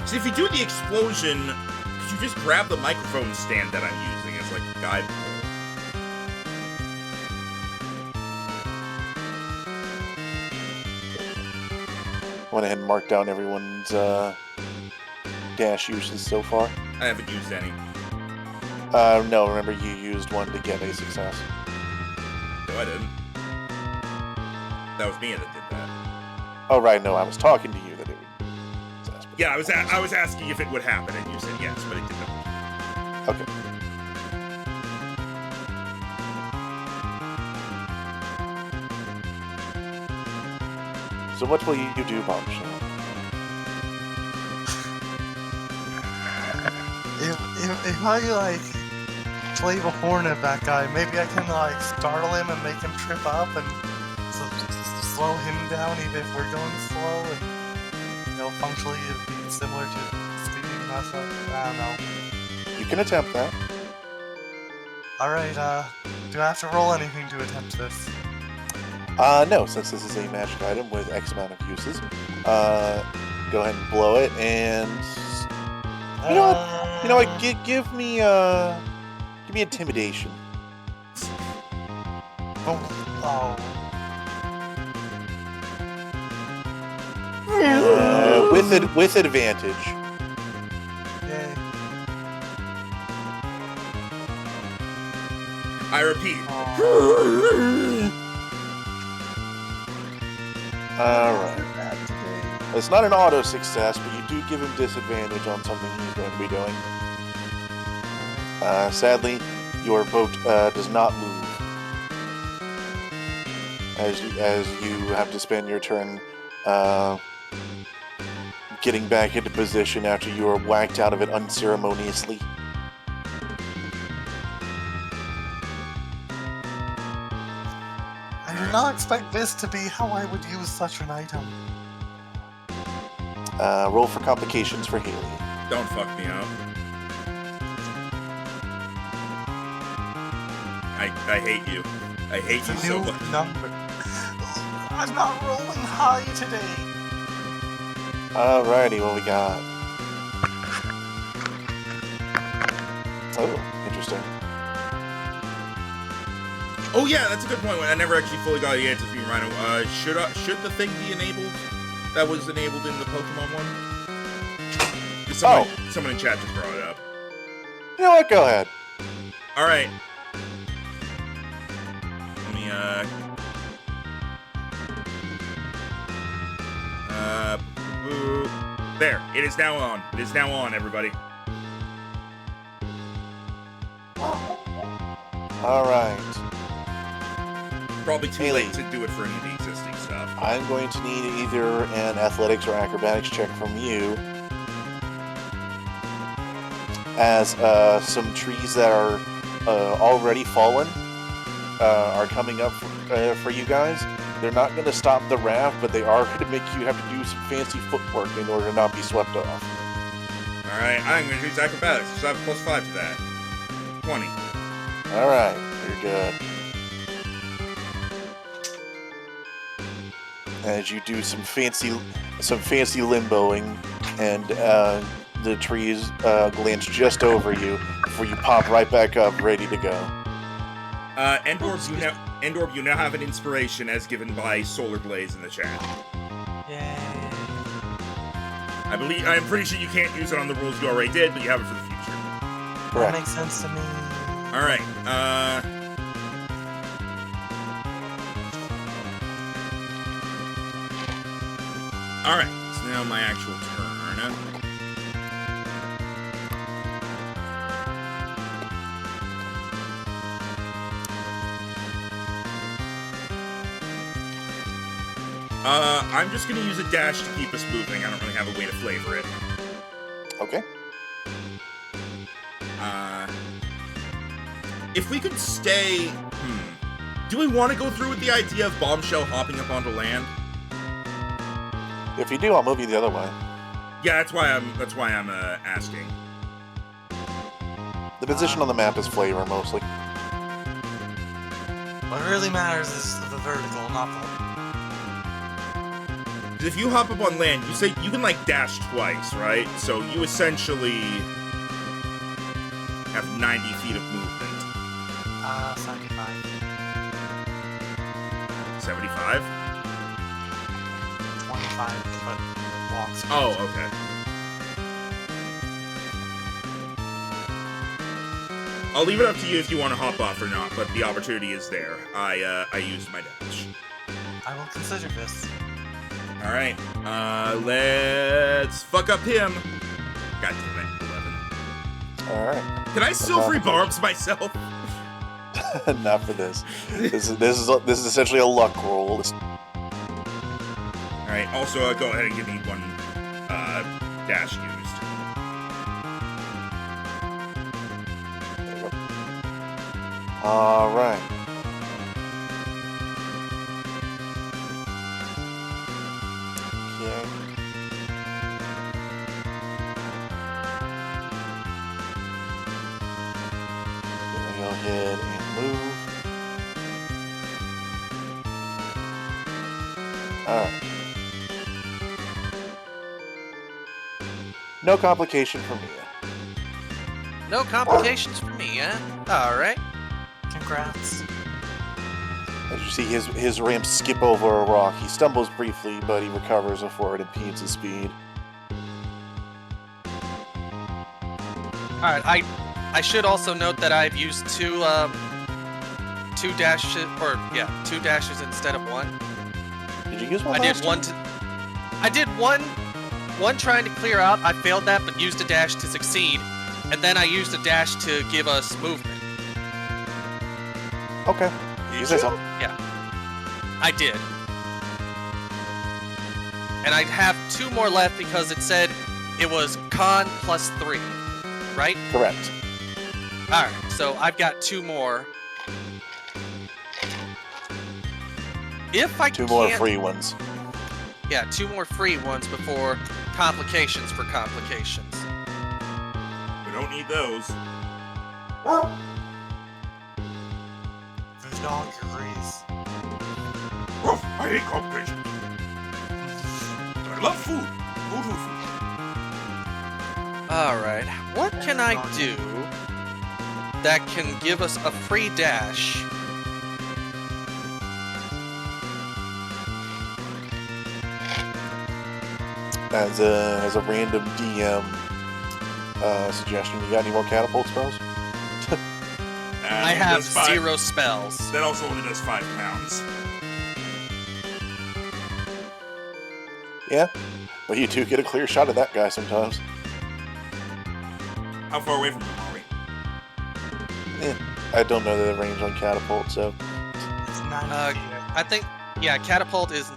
See, if you do the explosion, could you just grab the microphone stand that I'm using as, like, a guide pole? Went ahead and marked down everyone's dash uses so far. I haven't used any. No, remember you used one to get a success. No, I didn't. That was me that did that. Oh, right, no, I was talking to you that it would success. But Yeah, I was asking if it would happen, and you said yes, but it did not. okay. So what will you do, Bombshell? If I like play the horn at that guy, maybe I can like startle him and make him trip up and slow him down even if we're going slow, and functionally it'd be similar to speeding us up. I don't know. You can attempt that. Alright, do I have to roll anything to attempt this? No, since this is a magic item with X amount of uses, go ahead and blow it, and you know what? You know what? Give me intimidation. Oh. With advantage. Yay. I repeat. Alright. It's not an auto success, but you do give him disadvantage on something he's going to be doing. Sadly, your boat does not move. As you have to spend your turn getting back into position after you are whacked out of it unceremoniously. I did not expect this to be how I would use such an item. Roll for complications for Haley. Don't fuck me up. I hate you. I hate It's you a so new much. number. I'm not rolling high today. Alrighty, what we got? Oh, interesting. Oh yeah, that's a good point. I never actually fully got the answer from you, Rhino. Should the thing be enabled? That was enabled in the Pokemon one? Someone in chat just brought it up. You know what? Go ahead. All right. Let me there. It is now on. It is now on, everybody. Alright. Probably too Haley. late to do it for any of the existing stuff. I'm going to need either an athletics or acrobatics check from you, as some trees that are already fallen are coming up for you guys. They're not going to stop the raft, but they are going to make you have to do some fancy footwork in order to not be swept off. Alright, I'm going to use acrobatics, so I have a +5 to that. 20. Alright, you're good. As you do some fancy limboing, and the trees glance just over you before you pop right back up, ready to go. Endorb, you now have an inspiration as given by Solar Blaze in the chat. Yay. I'm pretty sure you can't use it on the rules you already did, but you have it for the future. That Correct. makes sense to me. Alright, Alright, it's now my actual turn. I'm just gonna use a dash to keep us moving. I don't really have a way to flavor it. Okay. If we could stay... Do we want to go through with the idea of Bombshell hopping up onto land? If you do, I'll move you the other way. Yeah, that's why I'm asking. The position on the map is flavor, mostly. What really matters is the vertical, not the... If you hop up on land, you say you can like dash twice, right? So you essentially have 90 feet of movement. 75. 75? 25, but walks. Oh, okay. I'll leave it up to you if you want to hop off or not, but the opportunity is there. I used my dash. I will consider this. Alright, let's fuck up him. God damn it, 11. Alright. Can I still free barbs myself? Not for this. This is essentially a luck roll. Alright, also go ahead and give me one dash used. There you go. Alright. Okay. Gonna go ahead and move. Alright. No complication for me. No complications for me, eh? Alright. Congrats. As you see his ramp skip over a rock, he stumbles briefly, but he recovers before it impedes his speed. Alright, I should also note that I've used two dashes, two dashes instead of one. Did you use one I last did one time? I did one trying to clear out. I failed that, but used a dash to succeed. And then I used a dash to give us movement. Okay. You say so. Yeah. I did. And I have two more left because it said it was con plus 3, right? Correct. Alright, so I've got two more. If I Two more can't- free ones. Yeah, two more free ones before complications for complications. We don't need those. The dog agrees. I hate complications. I love food. Food. Alright, what can I do that can give us a free dash? As a random DM suggestion, you got any more catapult spells? I have 0 spells. That also only does 5 pounds. Yeah, but you do get a clear shot of that guy sometimes. How far away from him are we? I don't know the range on catapult, so It's 9 feet. I think, yeah, catapult is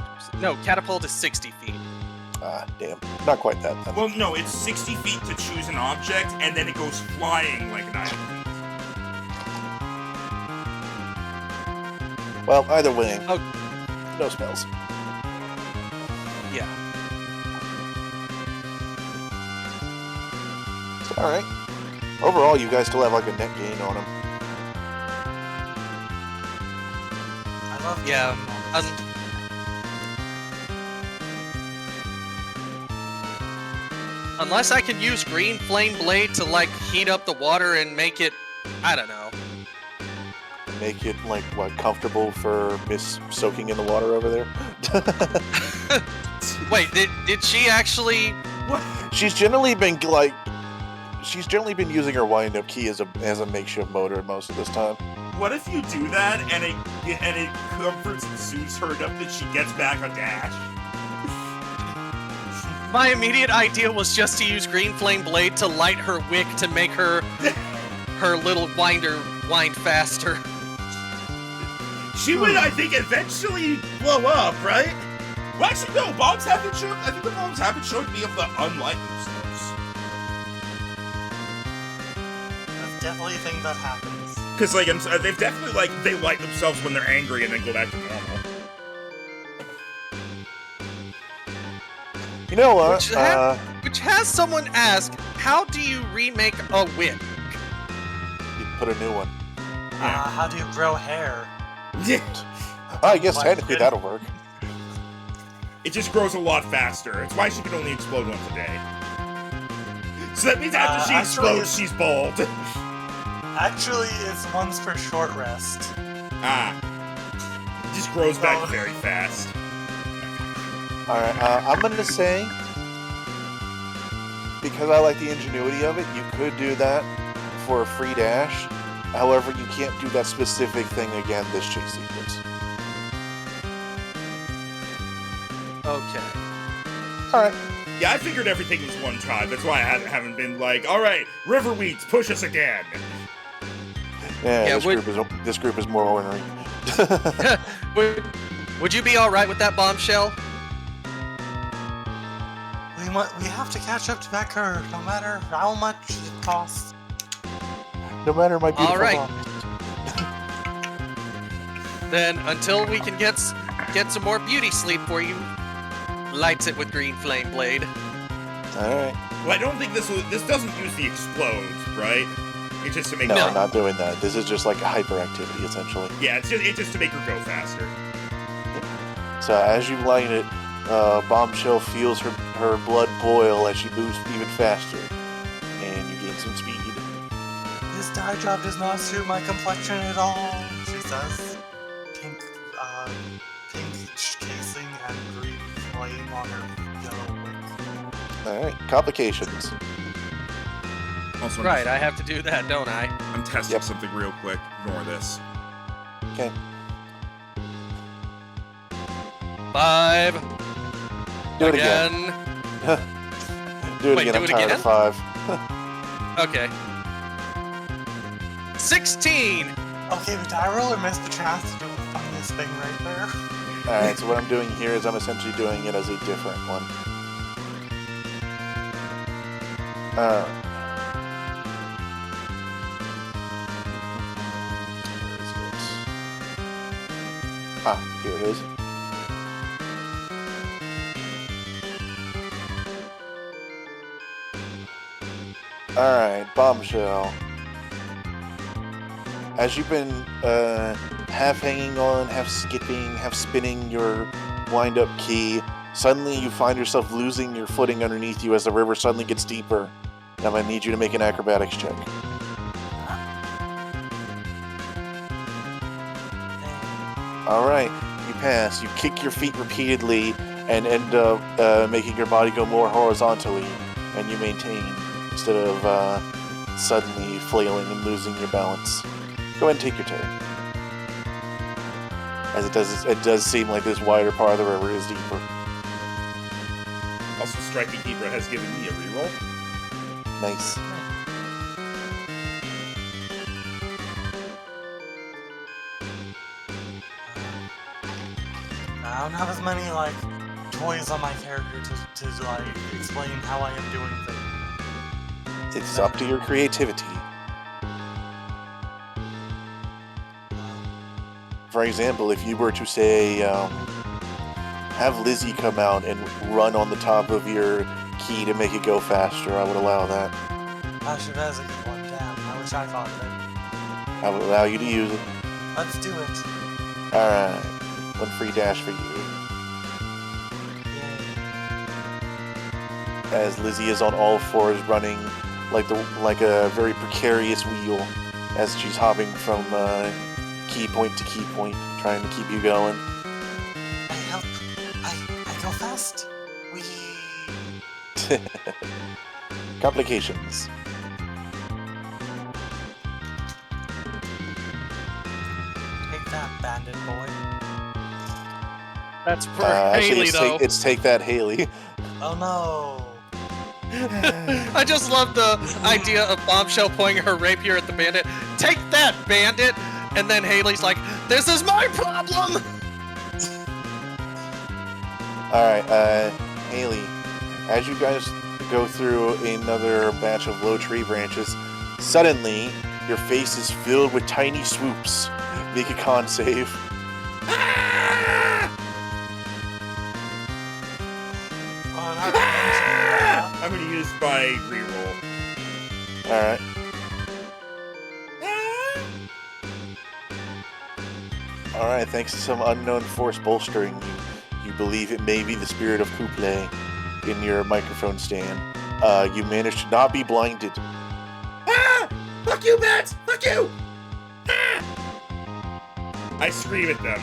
60 feet. damn, not quite that. Then. Well, no, it's 60 feet to choose an object, and then it goes flying like an item. Well, either way, Oh. no spells. Yeah. All right. Overall, you guys still have like a net gain on him. I love Yeah, doing that. Unless I can use green flame blade to like heat up the water and make it, I don't know. Make it like what comfortable for Miss soaking in the water over there. Wait, did she actually? What? She's generally been using her wind-up key as a makeshift motor most of this time. What if you do that, and it comforts and soothes her enough that she gets back a dash? My immediate idea was just to use green flame blade to light her wick to make her little winder wind faster. She would, I think, eventually blow up, right? Well, actually, no. Bombs have been shown. I think the bombs have been shown to be able to unlight themselves. That's definitely a thing that happens. Because, like, they've definitely, they light themselves when they're angry and then go back to normal. You know what? Which has someone ask, how do you remake a wick? You put a new one. How do you grow hair? I guess Like, technically that'll work. It just grows a lot faster. It's why she can only explode once a day. So that means after she actually, explodes, she's bald. Actually, it's once for short rest. It just grows back very fast. Alright, I'm gonna say, because I like the ingenuity of it, you could do that for a free dash. However, you can't do that specific thing again this chase sequence. Okay. Alright. Yeah, I figured everything was one time. That's why I haven't been like, all right, river weeds, push us again. Yeah, this group is more ornery. Would you be alright with that bombshell? We have to catch up to that curve, no matter how much it costs. No matter my beautiful Alright. mom. Then until we can get some more beauty sleep for you, lights it with green flame blade. Alright. Well, I don't think this doesn't use the explode, right? It's just to make No, No. I'm not doing that. This is just like a hyperactivity, essentially. Yeah, it's just to make her go faster. So as you light it, Bombshell feels her blood boil as she moves even faster, and you gain some speed. This dye job does not suit my complexion at all, she says. Pink casing and green flame on her yellow wig. Alright, complications. Also, Right, I have to do that, don't I? I'm testing something real quick. Ignore this. Okay. 5. Do it again. Do it Wait, again, do I'm it tired again? of 5. Okay. 16! Okay, but did I really miss the chance to do the funniest thing right there? Alright, so what I'm doing here is I'm essentially doing it as a different one. Where is it? Ah, here it is. Alright, Bombshell. As you've been half hanging on, half skipping, half spinning your wind-up key, suddenly you find yourself losing your footing underneath you as the river suddenly gets deeper. And I'm going to need you to make an acrobatics check. Alright, you pass. You kick your feet repeatedly and end up making your body go more horizontally, and you maintain instead of suddenly flailing and losing your balance. Go ahead and take your turn. As it does seem like this wider part of the river is deeper. Also, Striking Keeper has given me a reroll. Nice. I don't have as many, like, toys on my character to like, explain how I am doing things. It's up to your creativity. For example, if you were to say, have Lizzie come out and run on the top of your key to make it go faster, I would allow that. Actually, that is a good one. Damn, I wish I thought of it. I would allow you to use it. Let's do it. Alright. One free dash for you. Yay. As Lizzie is on all fours running like a very precarious wheel as she's hopping from key point to key point, trying to keep you going. I help. I go fast. We. Complications. Take that, bandit boy. That's for Actually, Haley, though. it's take that, Haley. Oh no. I just love the idea of Bombshell pointing her rapier at the bandit. Take that, bandit! And then Haley's like, this is my problem! Alright, Haley, as you guys go through another batch of low tree branches, suddenly your face is filled with tiny swoops. Make a con save. I'm gonna use my reroll. Alright. Alright, thanks to some unknown force bolstering you, you believe it may be the spirit of Couple in your microphone stand. You managed to not be blinded. Ah! Fuck you, bats! Fuck you! Ah! I scream at them.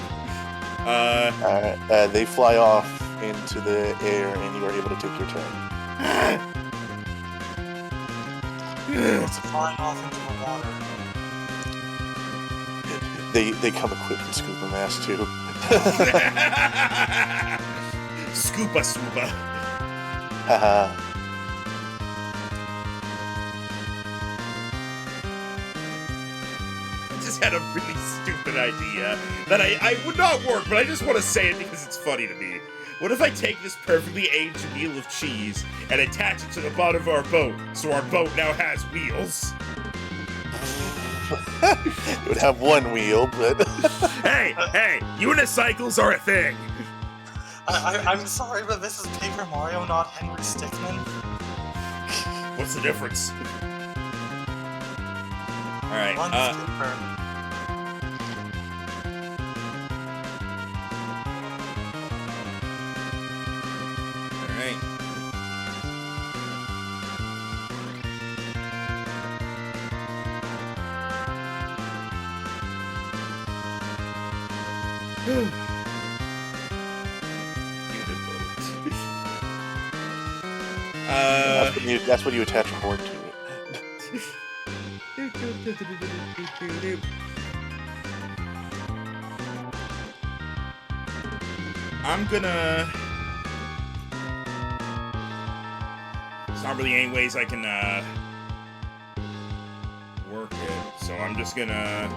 They fly off into the air and you are able to take your turn. It's flying off into the water. They come equipped with scuba masks too. Scoopa swoopa. Haha. I just had a really stupid idea that I would not work, but I just want to say it because it's funny to me. What if I take this perfectly aged wheel of cheese and attach it to the bottom of our boat, so our boat now has wheels? It would have one wheel, but... Hey, unicycles are a thing! I'm sorry, but this is Paper Mario, not Henry Stickmin. What's the difference? Alright, One skipper. That's when you attach a board to it. I'm gonna. There's not really any ways I can work it, so I'm just gonna.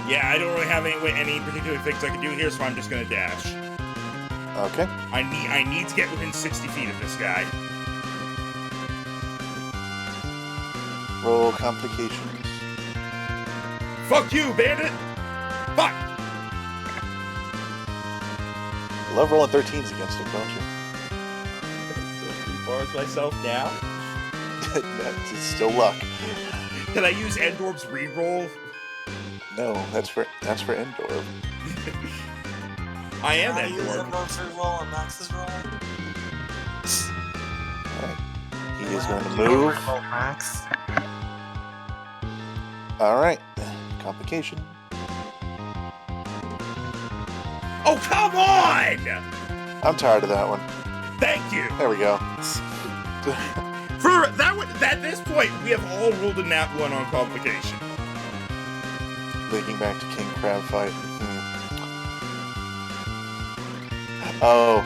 Yeah, I don't really have any particular things I can do here, so I'm just gonna dash. Okay. I need to get within 60 feet of this guy. Roll complications. Fuck you, bandit! Fuck! You love rolling 13s against him, don't you? So 3 bars myself now. It's still luck. Can I use Endorb's reroll? No, that's for Endor. I am Can I use Endor. Endor's reroll and Max's roll? Alright. He is going to move. Max. Alright. Complication. Oh, come on! I'm tired of that one. Thank you! There we go. For that one, at this point, we have all ruled a nat 1 on complication. Linking back to King Crab fight. Oh.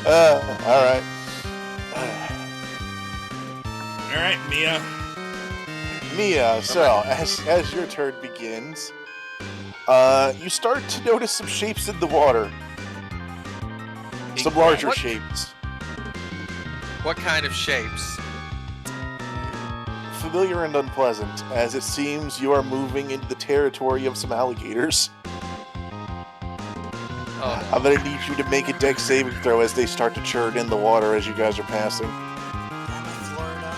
Alright. Alright, Mia. Mia, so as your turn begins, you start to notice some shapes in the water. Some larger shapes. What kind of shapes? Familiar and unpleasant, as it seems you are moving into the territory of some alligators. Oh, I'm gonna need you to make a dex saving throw as they start to churn in the water as you guys are passing. I'm in Florida.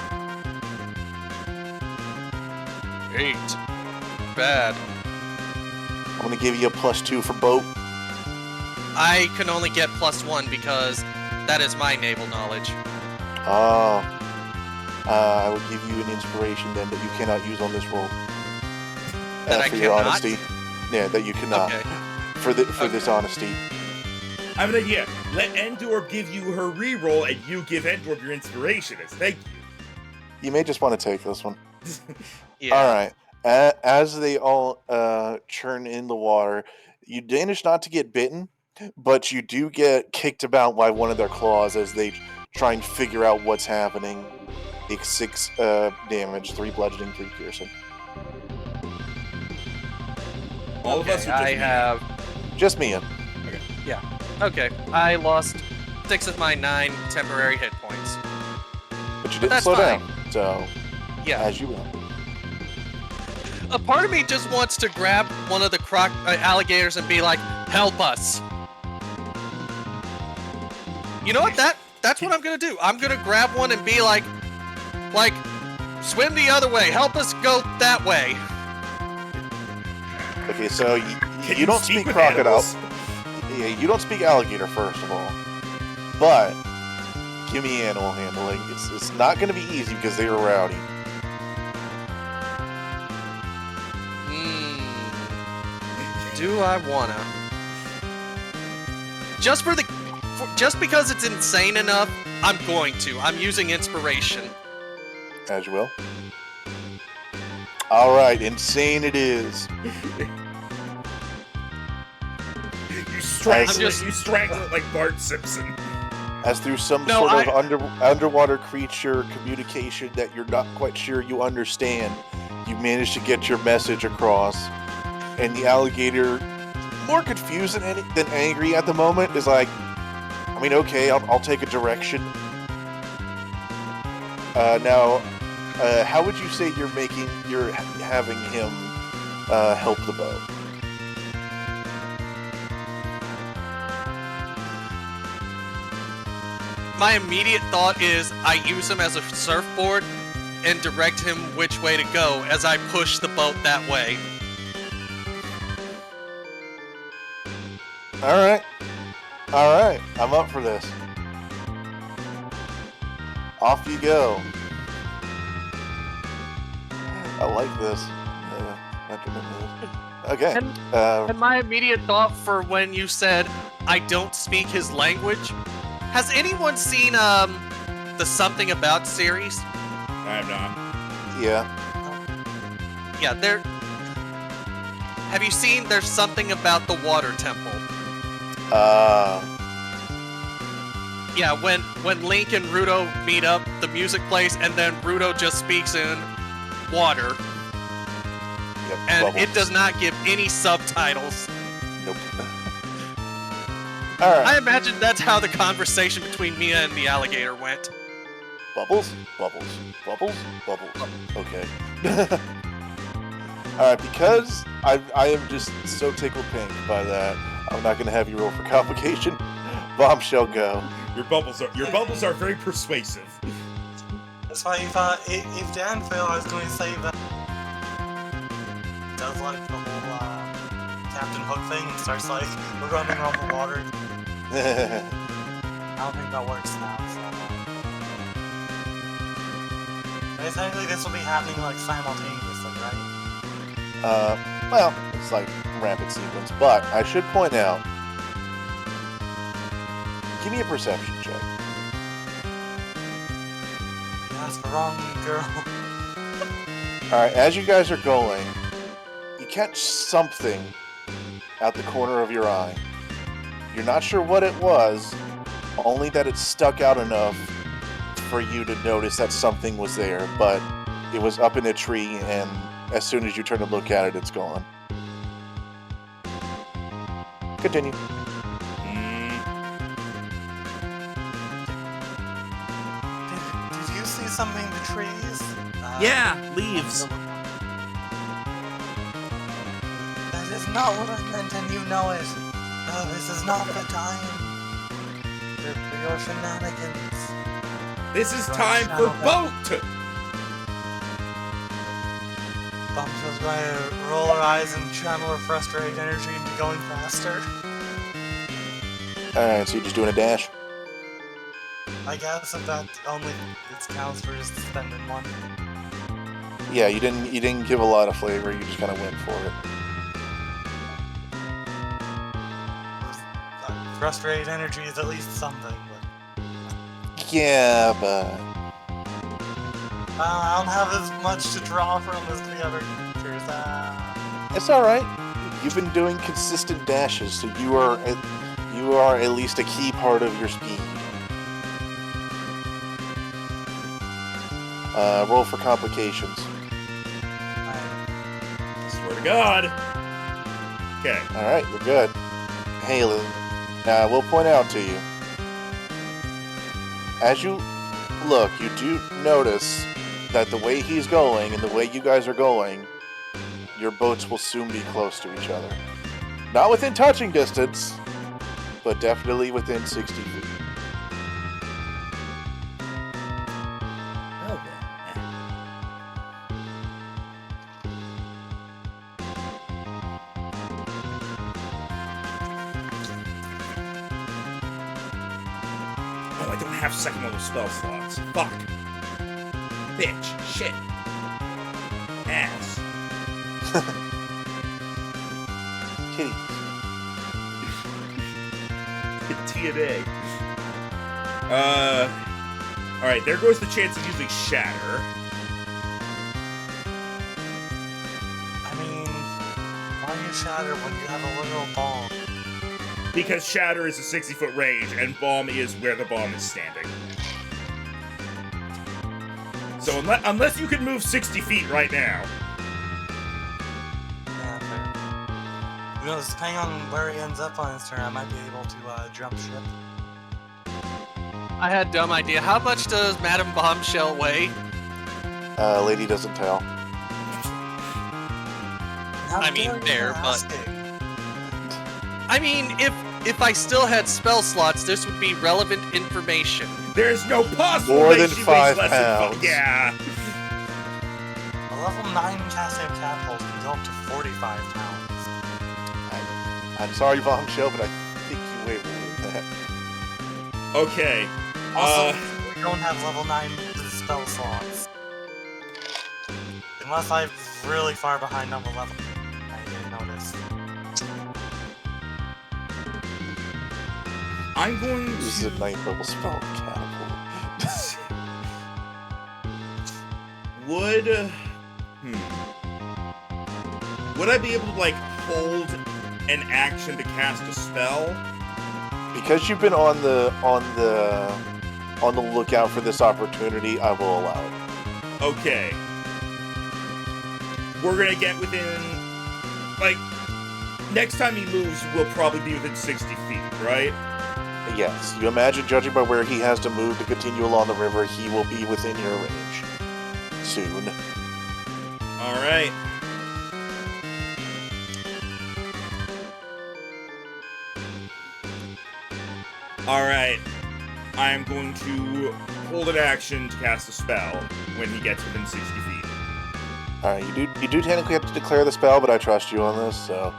8. Bad. I'm gonna give you a +2 for boat. I can only get +1 because that is my naval knowledge. Oh. I will give you an inspiration then that you cannot use on this roll. That I for your cannot? honesty. Yeah, that you cannot. Okay. For this honesty. I have an idea. Let Endor give you her reroll, and you give Endor your inspiration as thank you. You may just want to take this one. Yeah. Alright. As they all churn in the water, you manage not to get bitten, but you do get kicked about by one of their claws as they try and figure out what's happening. Take 6 damage, 3 bludgeoning, 3 piercing. All of us are just I Mia. have. Just Mia. Okay, I lost 6 of my 9 temporary hit points. But you didn't that's slow fine. down. So, Yeah. as you will. A part of me just wants to grab one of the alligators and be like, "Help us!" You know what? That's what I'm gonna do. I'm gonna grab one and be like, swim the other way. Help us go that way. Okay, so Can you don't speak with crocodile. animals? Yeah, you don't speak alligator, first of all. But give me animal handling. It's not going to be easy because they are rowdy. Do I wanna? Just because it's insane enough, I'm going to. I'm using inspiration. As you will. All right, insane it is. You strangle I'm just- it. You strangle it like Bart Simpson. As through some No, sort of underwater creature communication that you're not quite sure you understand, you manage to get your message across. And the alligator, more confused than angry at the moment, is like, I mean, okay, I'll take a direction. Now, how would you say you're having him help the boat? My immediate thought is I use him as a surfboard and direct him which way to go as I push the boat that way. All right, I'm up for this. Off you go. I like this. Okay. And, and my immediate thought for when you said, I don't speak his language, has anyone seen the Something About series? I have not. Yeah. Yeah, there. Have you seen There's Something About the Water Temple? Yeah, when Link and Ruto meet up, the music plays, and then Ruto just speaks in water, Yep, and bubbles. it does not give any subtitles. Nope. Alright. I imagine that's how the conversation between Mia and the alligator went. Bubbles? Bubbles. Bubbles? Bubbles. Okay. Alright, because I am just so tickled pink by that, I'm not gonna have you roll for complication. Bombshell go. Your bubbles are very persuasive. That's why if Dan failed, I was going to say that does like the whole Captain Hook thing and starts like running on the water. I don't think that works now. So. But technically, this will be happening like simultaneously, right? Well, it's like rapid sequence, but I should point out. Give me a perception check. That's wrong, girl. Alright, as you guys are going, you catch something out the corner of your eye. You're not sure what it was, only that it stuck out enough for you to notice that something was there, but it was up in a tree, and as soon as you turn to look at it, it's gone. Continue. Did you see something in the trees? Yeah, leaves. That is not what I meant, and you know it. This is not the time for your shenanigans. This is time for boat. Bombshell's going to roll her eyes and channel her frustrated energy into going faster. Alright, so you're just doing a dash? I guess if that only it counts for just spending one. Yeah, you didn't give a lot of flavor, you just kind of went for it. Frustrated energy is at least something, but Yeah, but... I don't have as much to draw from as the other creatures. It's alright. You've been doing consistent dashes, so you are at least a key part of your speed. Roll for complications. Swear to God. Okay. Alright, we're good. Haley, we'll point out to you. As you look, you do notice that the way he's going and the way you guys are going, your boats will soon be close to each other. Not within touching distance, but definitely within 60 feet. Well then. Oh, I don't have second level spell slots. Fuck. Bitch. Shit. Ass. Kitty. TNA. Alright, there goes the chance of using Shatter. I mean, why you shatter when you have a literal bomb? Because Shatter is a 60-foot range, and Bomb is where the bomb is standing. So unless you can move 60 feet right now. Yeah, fair. You know, depending on where he ends up on his turn, I might be able to jump ship. I had a dumb idea. How much does Madame Bombshell weigh? Lady doesn't tell. How I mean, dare you fair, but- asking? I mean, if I still had spell slots, this would be relevant information. There's no possible More way than she 5 weighs less than pounds. yeah. A level 9 casting catapult can go up to 45 pounds. I'm sorry, Bombshell, but I think you weigh more than that. Okay. Also, don't have level 9 spell slots. Unless I'm really far behind on the level. I didn't notice. I'm going to... This is a 9th level spell, catapult. Would I be able to, like, hold an action to cast a spell? Because you've been on the lookout for this opportunity, I will allow it. Okay. We're gonna get within, like, next time he moves, we'll probably be within 60 feet, right? Yes, you imagine, judging by where he has to move to continue along the river, he will be within your range soon. Alright. Alright. I am going to hold an action to cast a spell when he gets within 60 feet. Alright, you do technically have to declare the spell, but I trust you on this, so...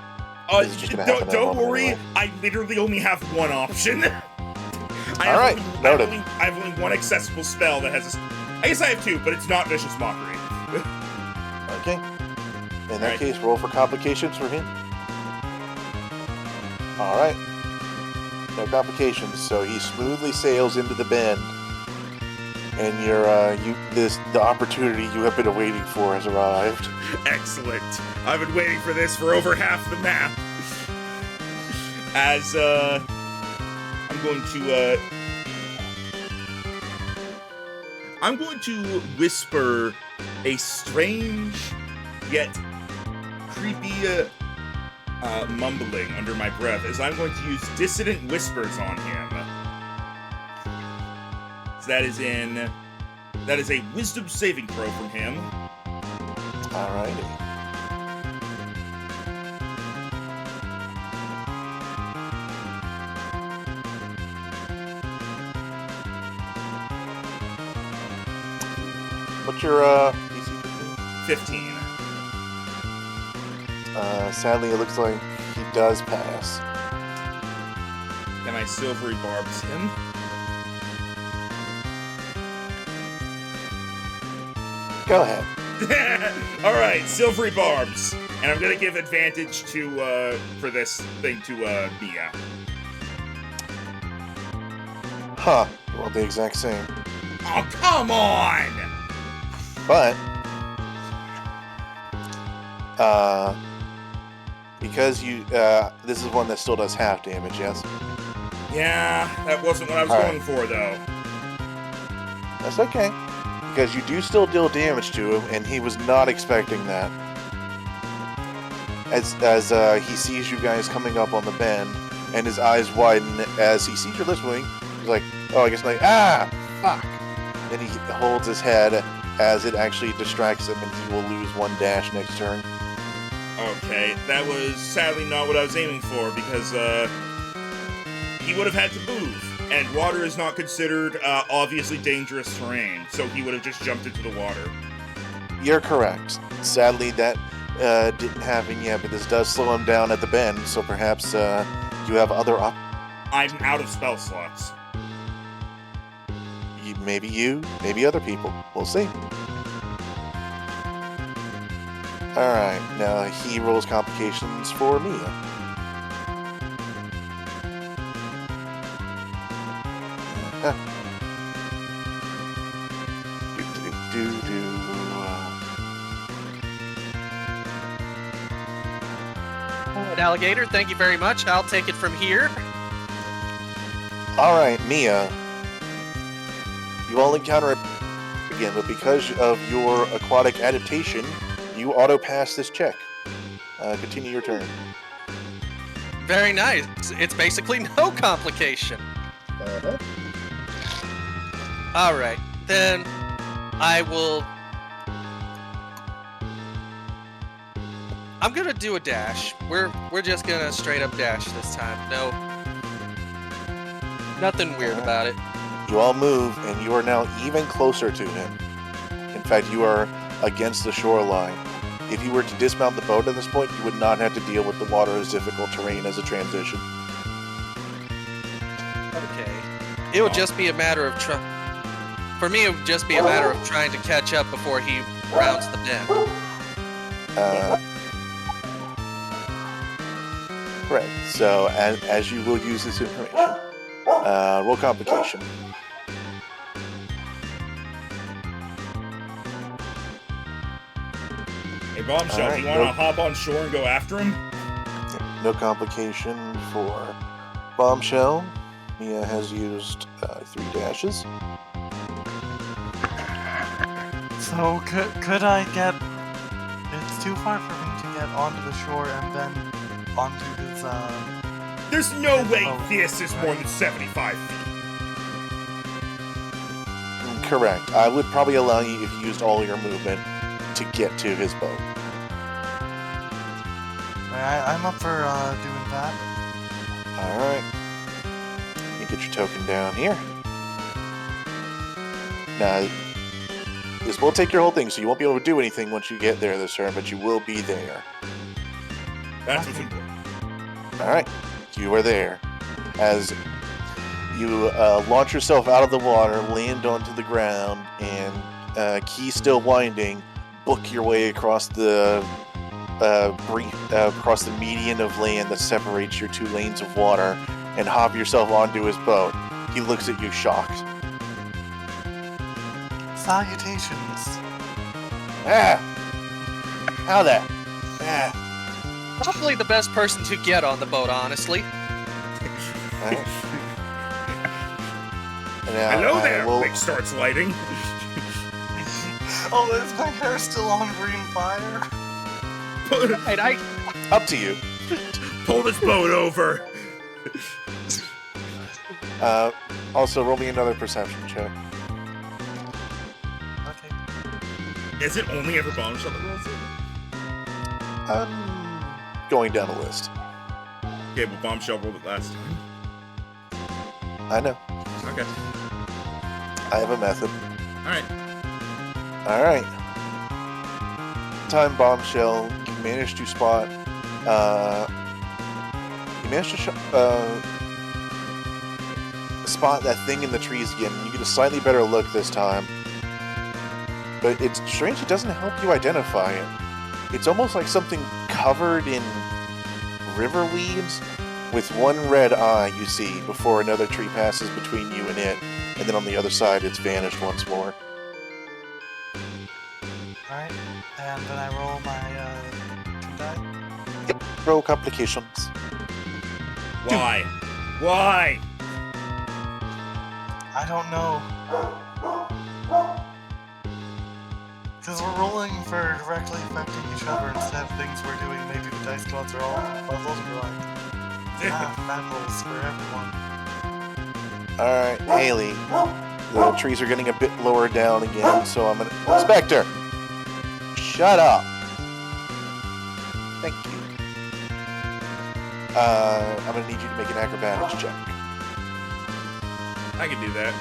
This is just gonna happen in a Don't moment worry, anyway. I literally only have one option. Alright, noted. I have only one accessible spell that has a... I guess I have two, but it's not Vicious Mockery. Okay. In that Alright. case, roll for complications for him. Alright. No complications, so he smoothly sails into the bend. And the opportunity you have been waiting for has arrived. Excellent. I've been waiting for this for over half the map. As, I'm going to whisper a strange yet creepy mumbling under my breath as I'm going to use Dissonant Whispers on him. So that is a Wisdom saving throw from him. Alrighty. What's your DC? 15. Sadly, it looks like he does pass. Can I Silvery Barbs him? Go ahead. Alright, Silvery Barbs. And I'm gonna give advantage to, for this thing to, Mia. Huh. Well, the exact same. Oh, come on! But, because you, this is one that still does half damage, yes? Yeah, that wasn't what I was All going right. for, though. That's okay. Because you do still deal damage to him, and he was not expecting that. As he sees you guys coming up on the bend, and his eyes widen as he sees your lips moving, he's like, oh, I guess like, fuck. Then he holds his head as it actually distracts him, and he will lose one dash next turn. Okay, that was sadly not what I was aiming for, because, he would have had to move. And water is not considered, obviously dangerous terrain, so he would have just jumped into the water. You're correct. Sadly, that didn't happen yet, but this does slow him down at the bend, so perhaps you have other I'm out of spell slots. maybe other people. We'll see. Alright, now he rolls complications for Mia. Alright, Alligator, thank you very much. I'll take it from here. Alright, Mia. You all encounter it again, but because of your aquatic adaptation, you auto-pass this check. Continue your turn. Very nice. It's basically no complication. Uh-huh. Alright, then I will... I'm gonna do a dash. We're just gonna straight up dash this time. No. Nothing weird about it. You all move, and you are now even closer to him. In fact, you are against the shoreline. If you were to dismount the boat at this point, you would not have to deal with the water as difficult terrain as a transition. Okay. It would just be a matter of For me, it would just be a matter of trying to catch up before he rounds the bend. Correct. So as you will use this information, roll complication. Hey, Bombshell, Alright, do you want to nope. hop on shore and go after him? No complication for Bombshell. Mia has used 3 dashes. So could I get? It's too far for me to get onto the shore and then onto his. There's no way Oh, this is more right. than 75 feet. Correct. I would probably allow you if you used all your movement to get to his boat. I'm up for doing that. Alright. You get your token down here. Now, this will take your whole thing, so you won't be able to do anything once you get there this turn, but you will be there. That's what's important. Alright. You are there. As you launch yourself out of the water, land onto the ground, and key still winding, book your way across the across the median of land that separates your 2 lanes of water, and hop yourself onto his boat. He looks at you shocked. Salutations. Ah! How that? Ah! Probably the best person to get on the boat, honestly. Alright. And now Hello I there! will- Wick starts lighting. Oh, is my hair still on green fire? Right, Up to you. Pull this boat over. Also, roll me another perception check. Okay. Is it only ever Bombshell that rolls it? Going down the list. Okay, well, Bombshell rolled it last time. I know. Okay. I have a method. Alright. Alright. Time Bombshell, you managed to spot, spot that thing in the trees again. You get a slightly better look this time. But it's strange, it doesn't help you identify it. It's almost like something covered in river weeds with one red eye you see before another tree passes between you and it. And then on the other side, it's vanished once more. Alright. And then I roll my 2 die. Yep. Roll complications. Why? Why? I don't know. Because we're rolling for directly affecting each other instead of things we're doing. Maybe the dice gods are all puzzles and we're like, bad rolls for everyone. Alright, Haley. The trees are getting a bit lower down again, so I'm gonna... Spectre! Shut up! Thank you. I'm gonna need you to make an acrobatics check. I can do that.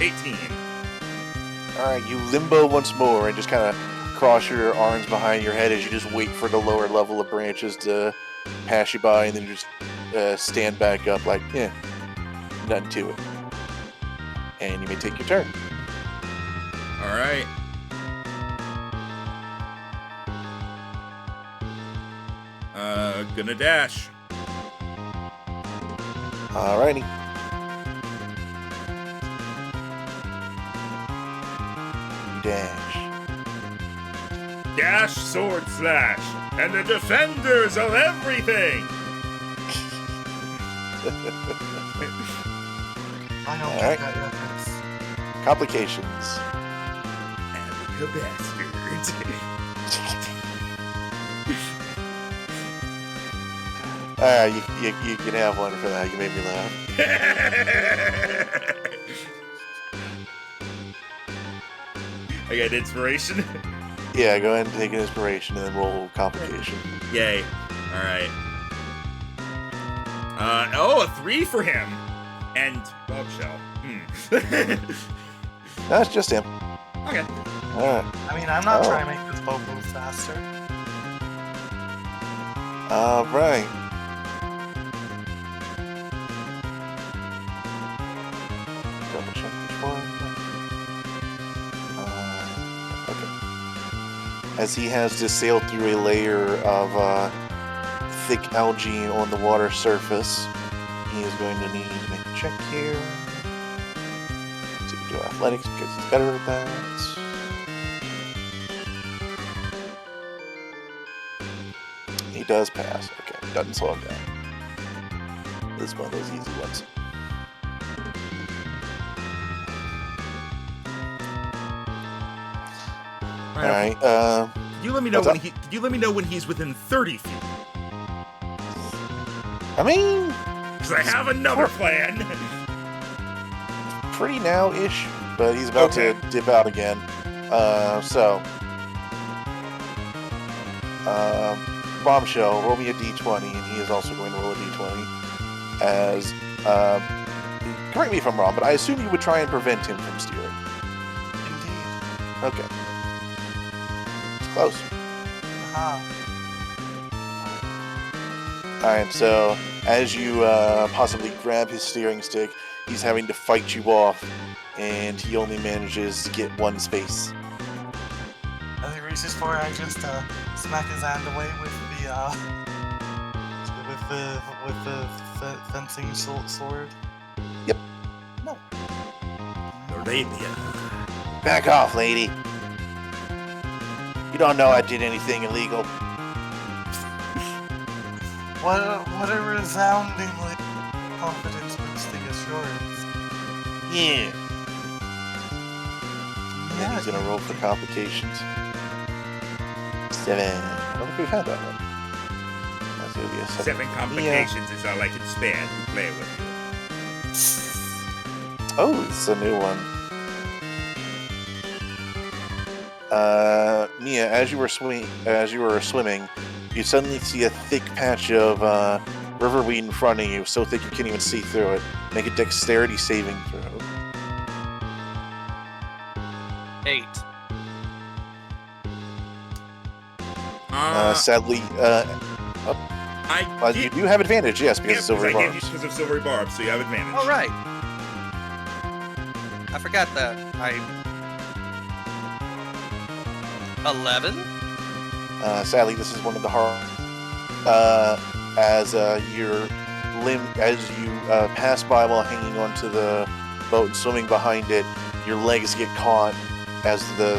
18. Alright, you limbo once more and just kind of cross your arms behind your head as you just wait for the lower level of branches to pass you by, and then you just stand back up like, nothing to it. And you may take your turn. Alright. Gonna dash. Alrighty. You dash. Dash, sword, slash, and the defenders of everything! I don't Alright. get that reference. Complications. Africa bastard. You can have one for that. You made me laugh. I got inspiration. Yeah, go ahead and take an inspiration and then roll complication. Yay. Alright. A 3 for him. And Bombshell. That's just him. Okay. Alright. I mean, I'm not Oh. trying to make this boat move faster. Alright. Double check which one. as he has to sail through a layer of thick algae on the water surface. He is going to need to make a check here. To do athletics because he's better at that. He does pass. Okay, doesn't slow him down. This is one of those easy ones. All right. You let me know when Could you let me know when he's within 30 feet? I mean, because I have another plan. Pretty now-ish, but he's about to dip out again. Bombshell, roll me a d20, and he is also going to roll a d20. As, correct me if I'm wrong, but I assume you would try and prevent him from steering. Indeed. Okay. It's close. Alright, so as you possibly grab his steering stick, he's having to fight you off, and he only manages to get one space. As he reaches for it, I just smack his hand away with the fencing sword. Yep. No. Arabia. Back off, lady. You don't know I did anything illegal. What a resoundingly confidence-boosting assurance. Yeah. And then he's gonna roll for complications. 7. I don't think we've had that one. That's gonna be a 7 complications is all I can spare to play with. Oh, it's a new one. Mia, as you were swimming, you suddenly see a thick patch of riverweed in front of you, so thick you can't even see through it. Make a dexterity saving throw. 8. Sadly, you do have advantage, yes, because of silvery barbs. Because of silvery barbs, so you have advantage. All right. I forgot that. 11. Sadly, this is one of the hard. As you pass by while hanging onto the boat and swimming behind it, your legs get caught as the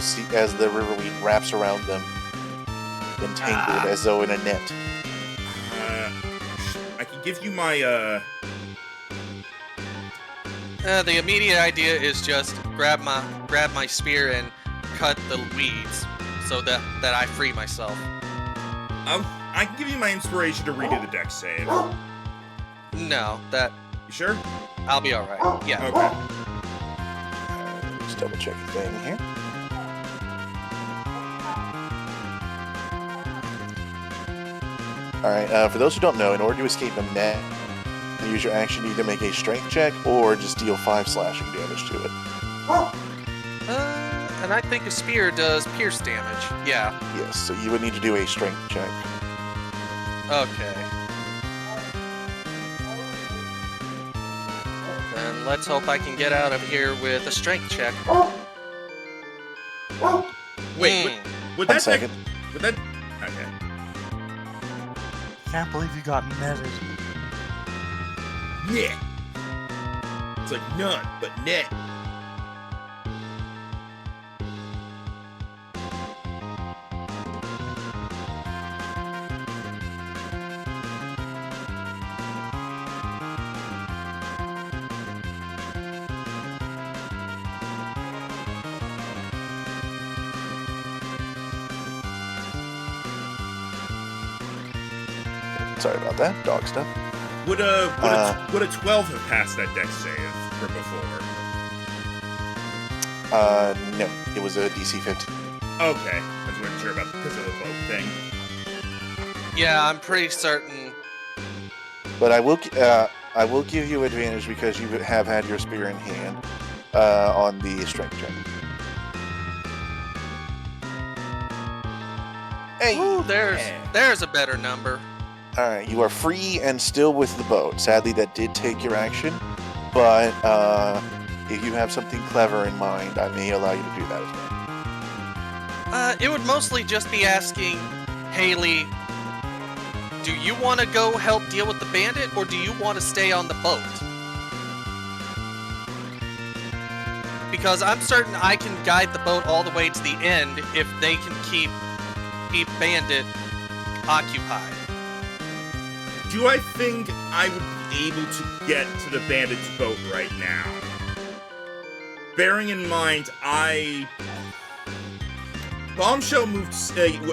riverweed wraps around them, entangled as though in a net. I can give you my The immediate idea is just grab my spear and cut the weeds so that I free myself. I can give you my inspiration to redo the dex save. No, that. You sure? I'll be all right. Yeah. Okay. Just double check the thing here. Alright, for those who don't know, in order to escape a net, you use your action to either make a strength check or just deal 5 slashing damage to it. And I think a spear does pierce damage. Yeah. Yes, so you would need to do a strength check. Okay. Then let's hope I can get out of here with a strength check. Wait, would One that second. Would that? Okay. Can't believe you got netted. Yeah. It's like none, but net. Sorry about that, dog stuff. Would a 12 have passed that dex save from before? No, it was a DC 15. Okay, I was wasn't sure about because of the boat thing. Yeah, I'm pretty certain. But I will give you advantage because you have had your spear in hand on the strength check. Hey, Ooh, there's a better number. all right, you are free and still with the boat. Sadly, that did take your action, but if you have something clever in mind, I may allow you to do that as It would mostly just be asking Haley, do you want to go help deal with the bandit, or do you want to stay on the boat? Because I'm certain I can guide the boat all the way to the end if they can keep Bandit occupied. Do I think I would be able to get to the bandit's boat right now? Bearing in mind, Bombshell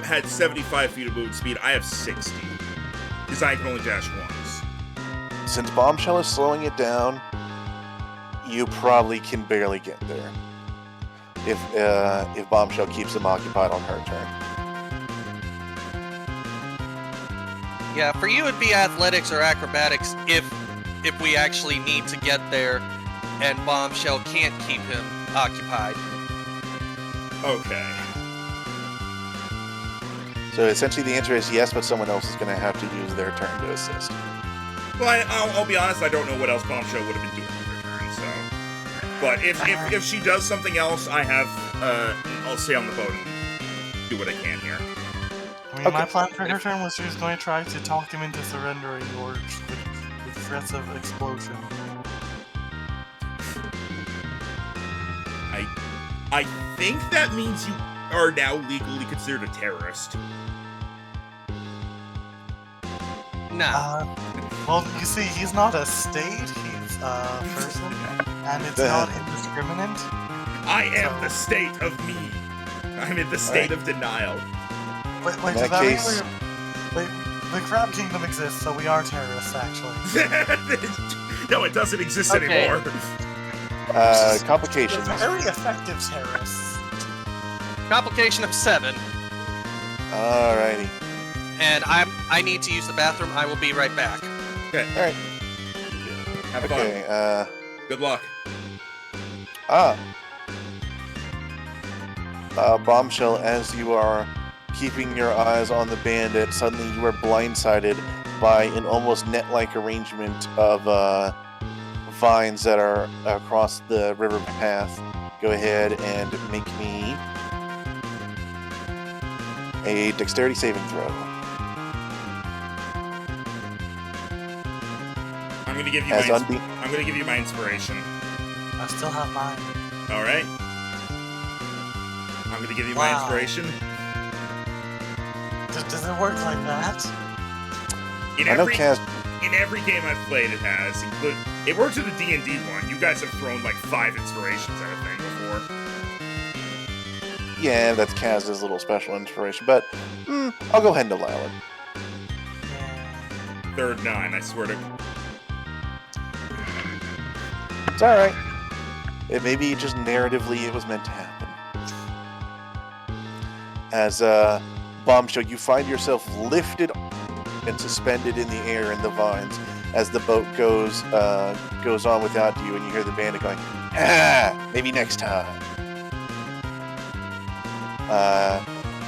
had 75 feet of movement speed. I have 60. Because I can only dash once. Since Bombshell is slowing it down, you probably can barely get there. If Bombshell keeps them occupied on her turn. Yeah, for you it'd be athletics or acrobatics if we actually need to get there and Bombshell can't keep him occupied. Okay. So essentially the answer is yes, but someone else is going to have to use their turn to assist. Well, I'll be honest, I don't know what else Bombshell would have been doing with her turn, so... But if she does something else, I'll stay on the boat and do what I can here. I mean, my plan for her turn was she was going to try to talk him into surrendering or with threats of explosion. I think that means you are now legally considered a terrorist. No. Well, you see, he's not a state, he's a person, and it's not indiscriminate. I am the state of me. I'm in the state of denial. Wait, In does that that mean case- wait, the Crab Kingdom exists, so we are terrorists, actually. No, it doesn't exist Okay. anymore. Complications. We're very effective terrorists. Complication of 7, Alrighty. and I need to use the bathroom. I will be right back. Okay, Alright. have fun. Okay, Good luck. Bombshell, as you are keeping your eyes on the bandit, suddenly you are blindsided by an almost net-like arrangement of vines that are across the river path. Go ahead and make me a dexterity saving throw. I'm gonna give you As I'm gonna give you my inspiration. I still have mine. All right. I'm gonna give you my Wow. inspiration. Does it work like that? In I know every Kaz. in every game I've played, it has. It worked in the D&D one. You guys have thrown like 5 inspirations at a thing before. Yeah, that's Kaz's little special inspiration, but I'll go ahead and allow it. Yeah. Third 9, I swear to. It's alright. It maybe just narratively it was meant to happen. As Bombshell, you find yourself lifted and suspended in the air in the vines as the boat goes on without you, and you hear the bandit going, "Ah, maybe next time."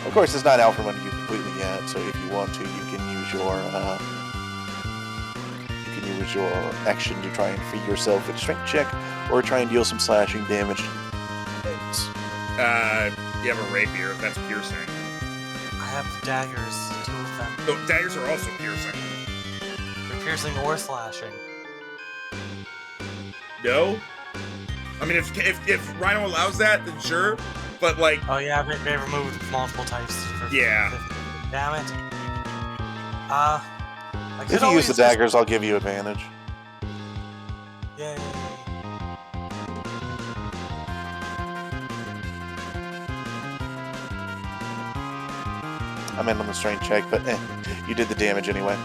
Of course, it's not out from under you completely yet, so if you want to, you can use your action to try and free yourself with a strength check, or try and deal some slashing damage. You have a rapier. That's piercing. I have daggers, 2 of them. No, daggers are also piercing. They're piercing or slashing. No. I mean, if Rhino allows that, then sure. But like, Oh yeah, they removed multiple types. For Yeah. 50. Damn it. I could If you use always the just- daggers, I'll give you advantage. Yay. I meant on the strength check, but you did the damage anyway.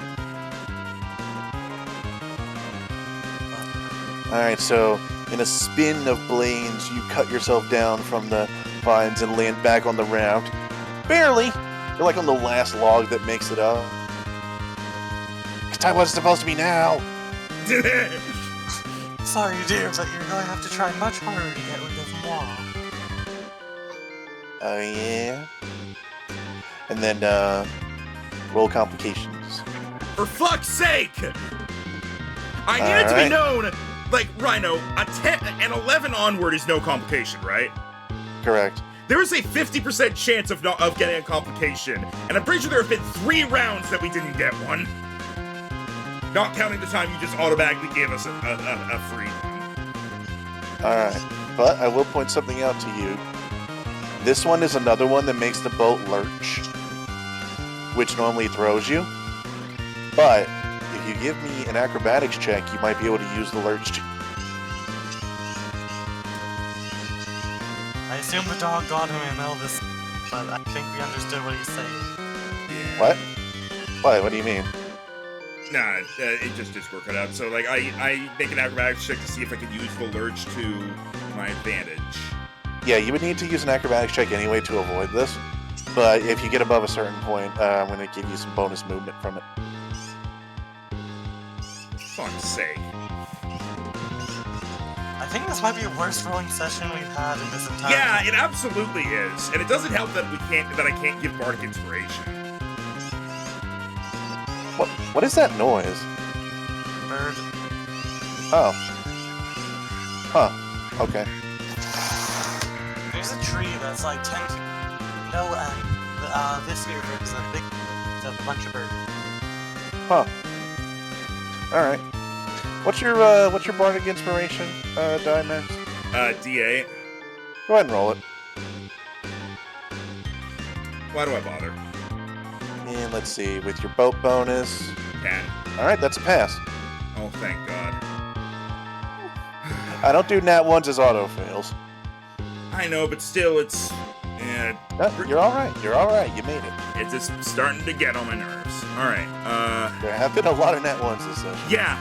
Alright, so in a spin of blades, you cut yourself down from the vines and land back on the raft. Barely! You're like on the last log that makes it up. This time wasn't supposed to be now! Sorry, dear, but you're going to have to try much harder to get rid of moi. Oh yeah? And then, roll complications. for fuck's sake! I need it to be Alright. known. Like Rhino, an 11 onward is no complication, right? Correct. there is a 50% chance of getting a complication, and I'm pretty sure there have been 3 rounds that we didn't get one. Not counting the time you just automatically gave us a free one. Alright, but I will point something out to you. This one is another one that makes the boat lurch, which normally throws you. But if you give me an acrobatics check, you might be able to use the lurch. I assume the dog got him in Elvis, but I think we understood what he's saying. Yeah. What? What? What do you mean? Nah, it just Discord cut out. So, like, I make an acrobatics check to see if I can use the lurch to my advantage. Yeah, you would need to use an acrobatics check anyway to avoid this. But if you get above a certain point, I'm going to give you some bonus movement from it. For fuck's sake. I think this might be the worst rolling session we've had in this entire Yeah, it absolutely is. And it doesn't help that I can't give Bardic Inspiration. What is that noise? bird. Oh. Huh. Okay. There's a tree that's like 10 feet. No, and this year there's a bunch of birds. Huh. Alright. What's your bardic inspiration, die, Max? D8. Go ahead and roll it. Why do I bother? And let's see, with your boat bonus. 10. Alright, that's a pass. Oh, thank God. I don't do nat ones as auto fails. I know, but still, it's... You're alright. You're alright. You made it. It's just starting to get on my nerves. Alright, There have been a lot of nat ones this session. Yeah,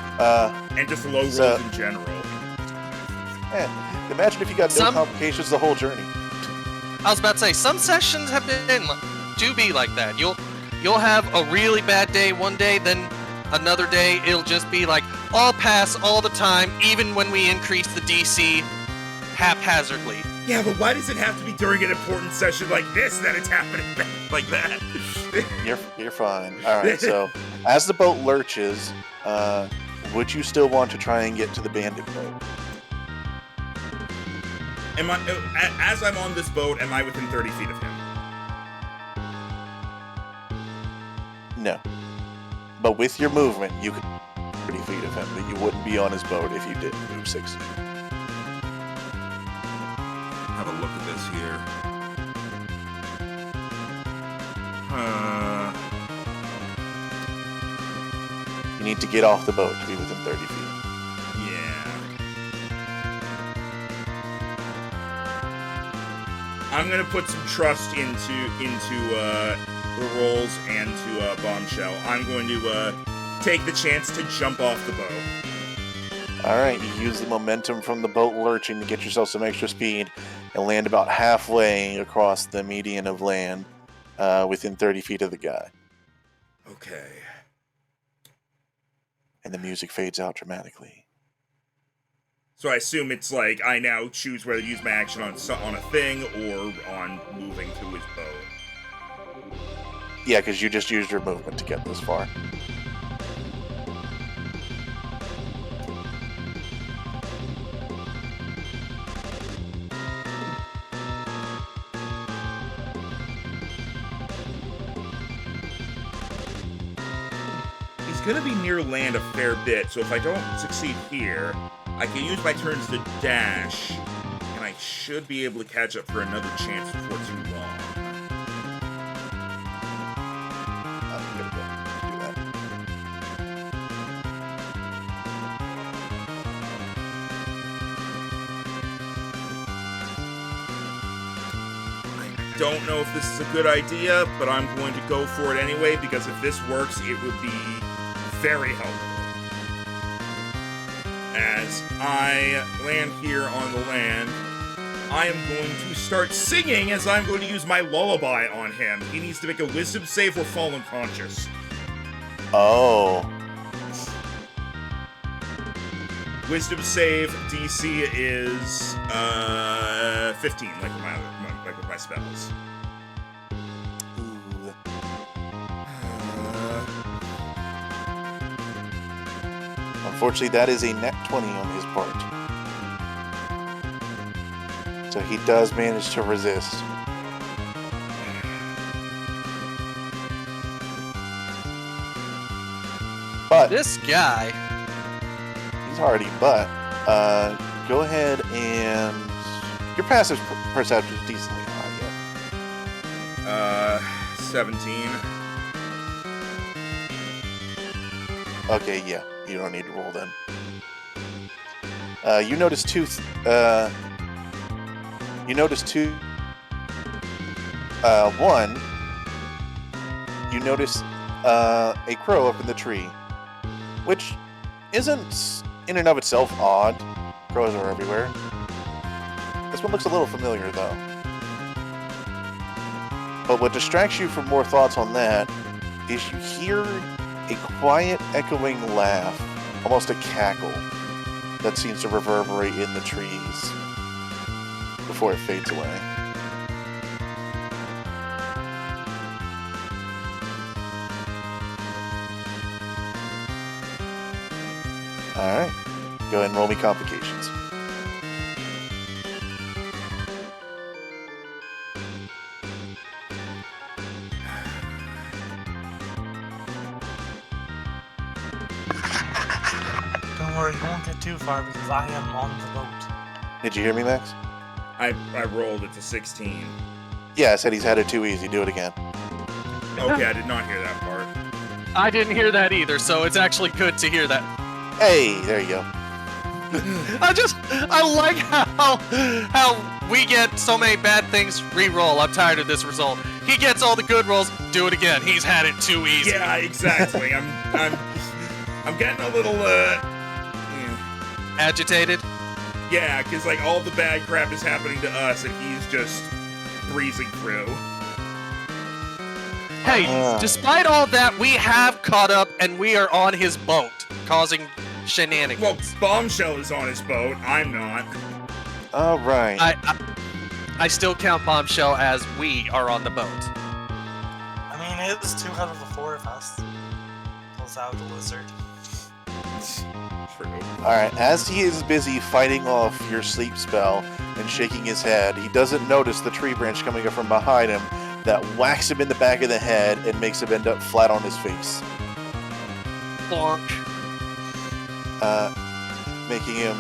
and just low rolls in general. Man, imagine if you got no complications the whole journey. I was about to say, some sessions have been do be like that. You'll have a really bad day one day, then another day it'll just be like all pass all the time, even when we increase the DC haphazardly. Yeah, but why does it have to be during an important session like this that it's happening like that? You're fine. All right. So, as the boat lurches, would you still want to try and get to the bandit boat? As I'm on this boat, am I within 30 feet of him? No. But with your movement, you could 30 feet of him, but you wouldn't be on his boat if you didn't move 60. Have a look at this here. You need to get off the boat to be within 30 feet. Yeah. I'm gonna put some trust into the rolls and to Bombshell. I'm going to take the chance to jump off the boat. Alright, you use the momentum from the boat lurching to get yourself some extra speed and land about halfway across the median of land within 30 feet of the guy. Okay. And the music fades out dramatically. So I assume it's like I now choose whether to use my action on a thing or on moving to his boat. Yeah, because you just used your movement to get this far. He's gonna be near land a fair bit, so if I don't succeed here, I can use my turns to dash, and I should be able to catch up for another chance before too long. I'm gonna go do that. I don't know if this is a good idea, but I'm going to go for it anyway, because if this works, it would be very helpful. As I land here on the land, I am going to start singing as I'm going to use my lullaby on him. He needs to make a wisdom save or fall unconscious. Oh. Wisdom save DC is 15, like with my spells. Ooh. Unfortunately, that is a net 20 on his part. So he does manage to resist. This guy. He's hardy, but go ahead and your passive perception is decently high 17. yet. Okay, yeah, you don't need to roll then. You notice two. One. You notice a crow up in the tree, which isn't in and of itself odd. Crows are everywhere. This one looks a little familiar, though. But what distracts you from more thoughts on that is you hear a quiet, echoing laugh, almost a cackle, that seems to reverberate in the trees before it fades away. Alright, go ahead and roll me complications. Don't worry, you won't get too far because I am on the boat. Did you hear me, Max? I rolled it to 16. Yeah, I said he's had it too easy. Do it again. Okay, I did not hear that part. I didn't hear that either, so it's actually good to hear that. Hey, there you go. I like how we get so many bad things re-roll. I'm tired of this result. He gets all the good rolls, do it again. He's had it too easy. Yeah, exactly. I'm getting a little Agitated? yeah, because like all the bad crap is happening to us, and he's just breezing through. Hey, despite all that, we have caught up and we are on his boat, causing shenanigans. Well, Bombshell is on his boat. I'm not. All right. I still count Bombshell as we are on the boat. I mean, it is 2 out of the 4 of us. Pulls out the lizard. True. All right. As he is busy fighting off your sleep spell and shaking his head, he doesn't notice the tree branch coming up from behind him that whacks him in the back of the head and makes him end up flat on his face. Bonk. Making him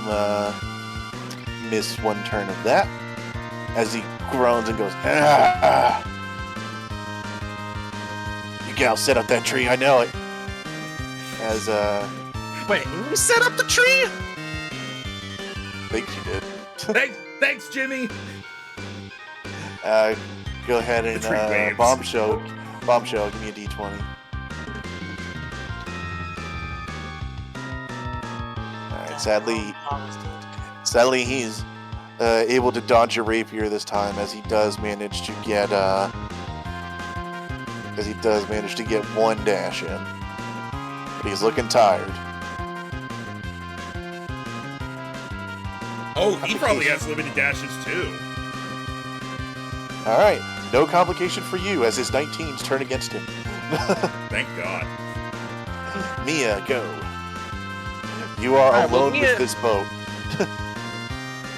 miss one turn of that as he groans and goes, ah. You gal set up that tree, I know it. As Wait, we set up the tree? I think she did. Thanks, Jimmy. Go ahead and The tree waves. bombshell, give me a d20. Alright, sadly he's able to dodge your rapier this time as he does manage to get one dash in. But he's looking tired. Oh, he probably has limited dashes too. Alright, no complication for you as his 19s turn against him. Thank God. Mia, go. You are Alright, well, alone Mia- with this boat.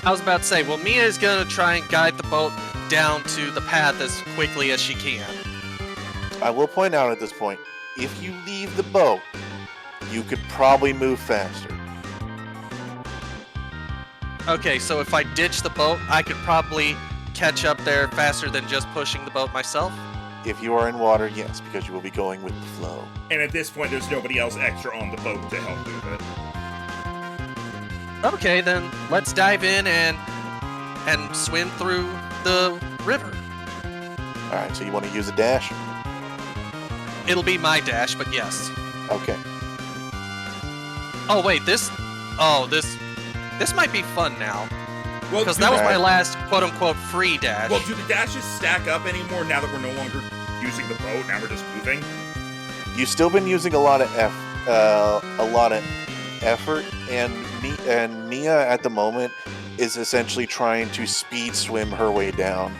I was about to say, well, Mia is going to try and guide the boat down to the path as quickly as she can. I will point out at this point, if you leave the boat, you could probably move faster. Okay, so if I ditch the boat, I could probably catch up there faster than just pushing the boat myself? If you are in water, yes, because you will be going with the flow. And at this point, there's nobody else extra on the boat to help move it. Okay, then let's dive in and swim through the river. Alright, so you want to use a dash? It'll be my dash, but yes. Okay. Oh wait, this might be fun now. Well, Because do that was the- my last quote-unquote free dash. Well, do the dashes stack up anymore now that we're no longer using the boat? Now we're just moving. You've still been using a lot of effort, and Mia at the moment is essentially trying to speed swim her way down.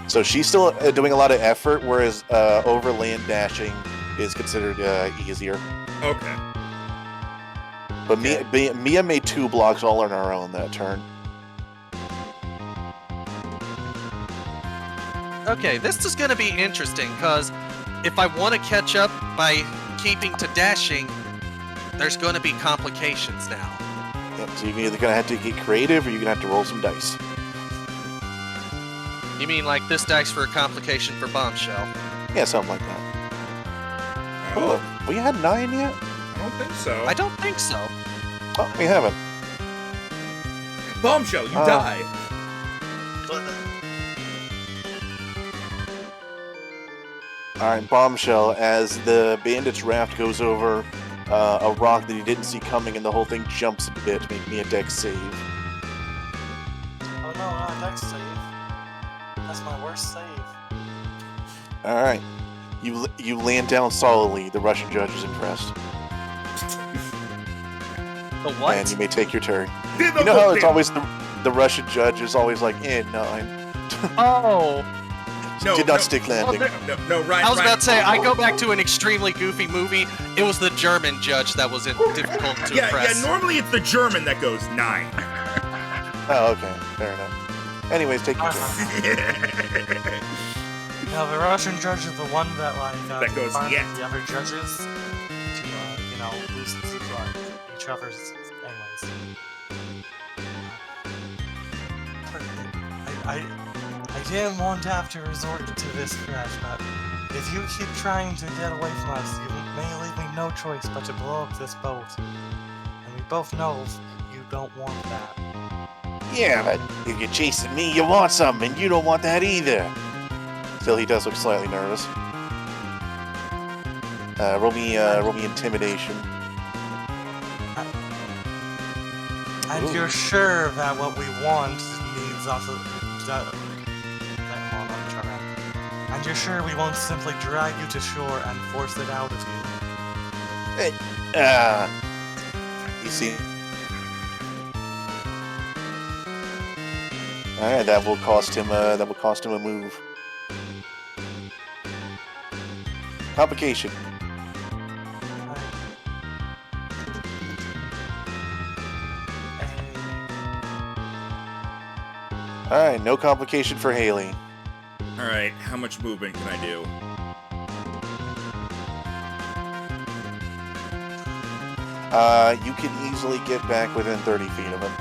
So she's still doing a lot of effort, whereas overland dashing is considered easier. Okay. But Mia made 2 blocks all on her own that turn. Okay, this is going to be interesting, because if I want to catch up by keeping to dashing, There's going to be complications now. Yep, so you're either gonna have to get creative, or you're gonna have to roll some dice. You mean like this dice for a complication for Bombshell? Yeah, something like that. Oh, We had 9 yet? I don't think so. I don't think so. Oh, we haven't. Bombshell, you die. Alright, Bombshell, as the bandit's raft goes over a rock that he didn't see coming and the whole thing jumps a bit, make me a dex save. Oh no, not a dex save. That's my worst save. Alright. You land down solidly. The Russian judge is impressed. The what? And you may take your turn. You know how it's always the Russian judge is always like, 9. Oh! Did not stick landing. No, Ryan. I was about to say, I go back to an extremely goofy movie. It was the German judge that was difficult to impress. Yeah, normally it's the German that goes 9. Oh, okay. Fair enough. Anyways, take your turn. Now, the Russian judge is the one that, like, That goes, farms yeah. the other judges to, boost, like, each other's, anyways. I didn't want to have to resort to this threat, but if you keep trying to get away from us, you may leave me no choice but to blow up this boat. And we both know you don't want that. Yeah, but if you're chasing me, you want something, and you don't want that either. Still, he does look slightly nervous. Roll me intimidation. And you're sure that what we want needs us to... And you're sure we won't simply drag you to shore and force it out of you? You see. Alright, that will cost him a move. Complication. Alright, no complication for Haley. Alright, how much movement can I do? You can easily get back within 30 feet of him.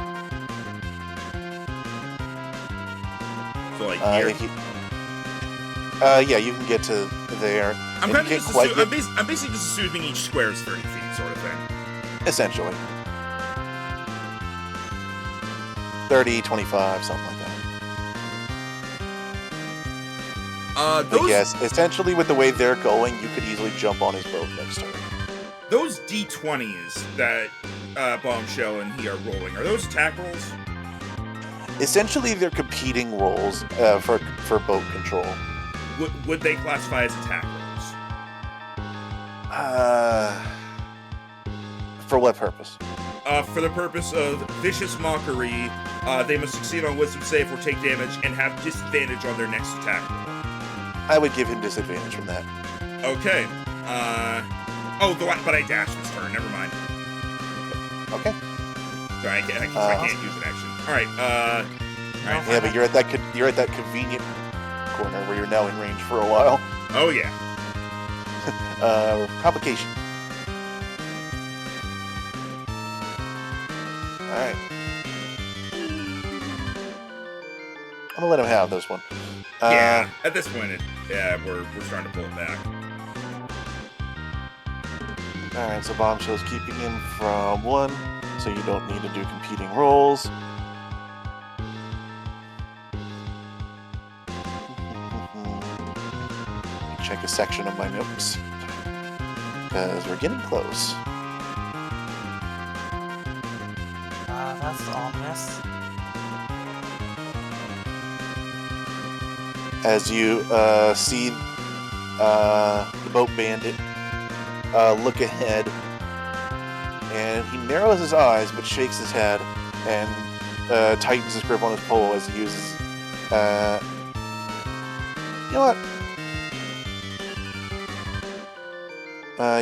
So like here? Yeah, you can get to there. I'm basically just assuming each square is 30 feet, sort of thing. Essentially. 30, 25, something like that. I guess, essentially with the way they're going, you could easily jump on his boat next turn. Those D20s that Bombshell and he are rolling, are those attack rolls? Essentially, they're competing rolls for boat control. Would they classify as attack rolls? For what purpose? For the purpose of vicious mockery, they must succeed on wisdom save or take damage and have disadvantage on their next attack roll. I would give him disadvantage from that. Okay. But I dashed this turn. Never mind. Okay. Sorry, I can't use an action. All right. Alright. Yeah, but you're at that convenient corner where you're now in range for a while. Oh yeah. Complication. Alright. I'm gonna let him have this one. Yeah, at this point, we're starting to pull it back. Alright, so Bombshell's keeping him from 1, so you don't need to do competing rolls. Check a section of my notes, because we're getting close. That's ominous. As you see the boat bandit look ahead, and he narrows his eyes but shakes his head and tightens his grip on his pole as he uses... you know what?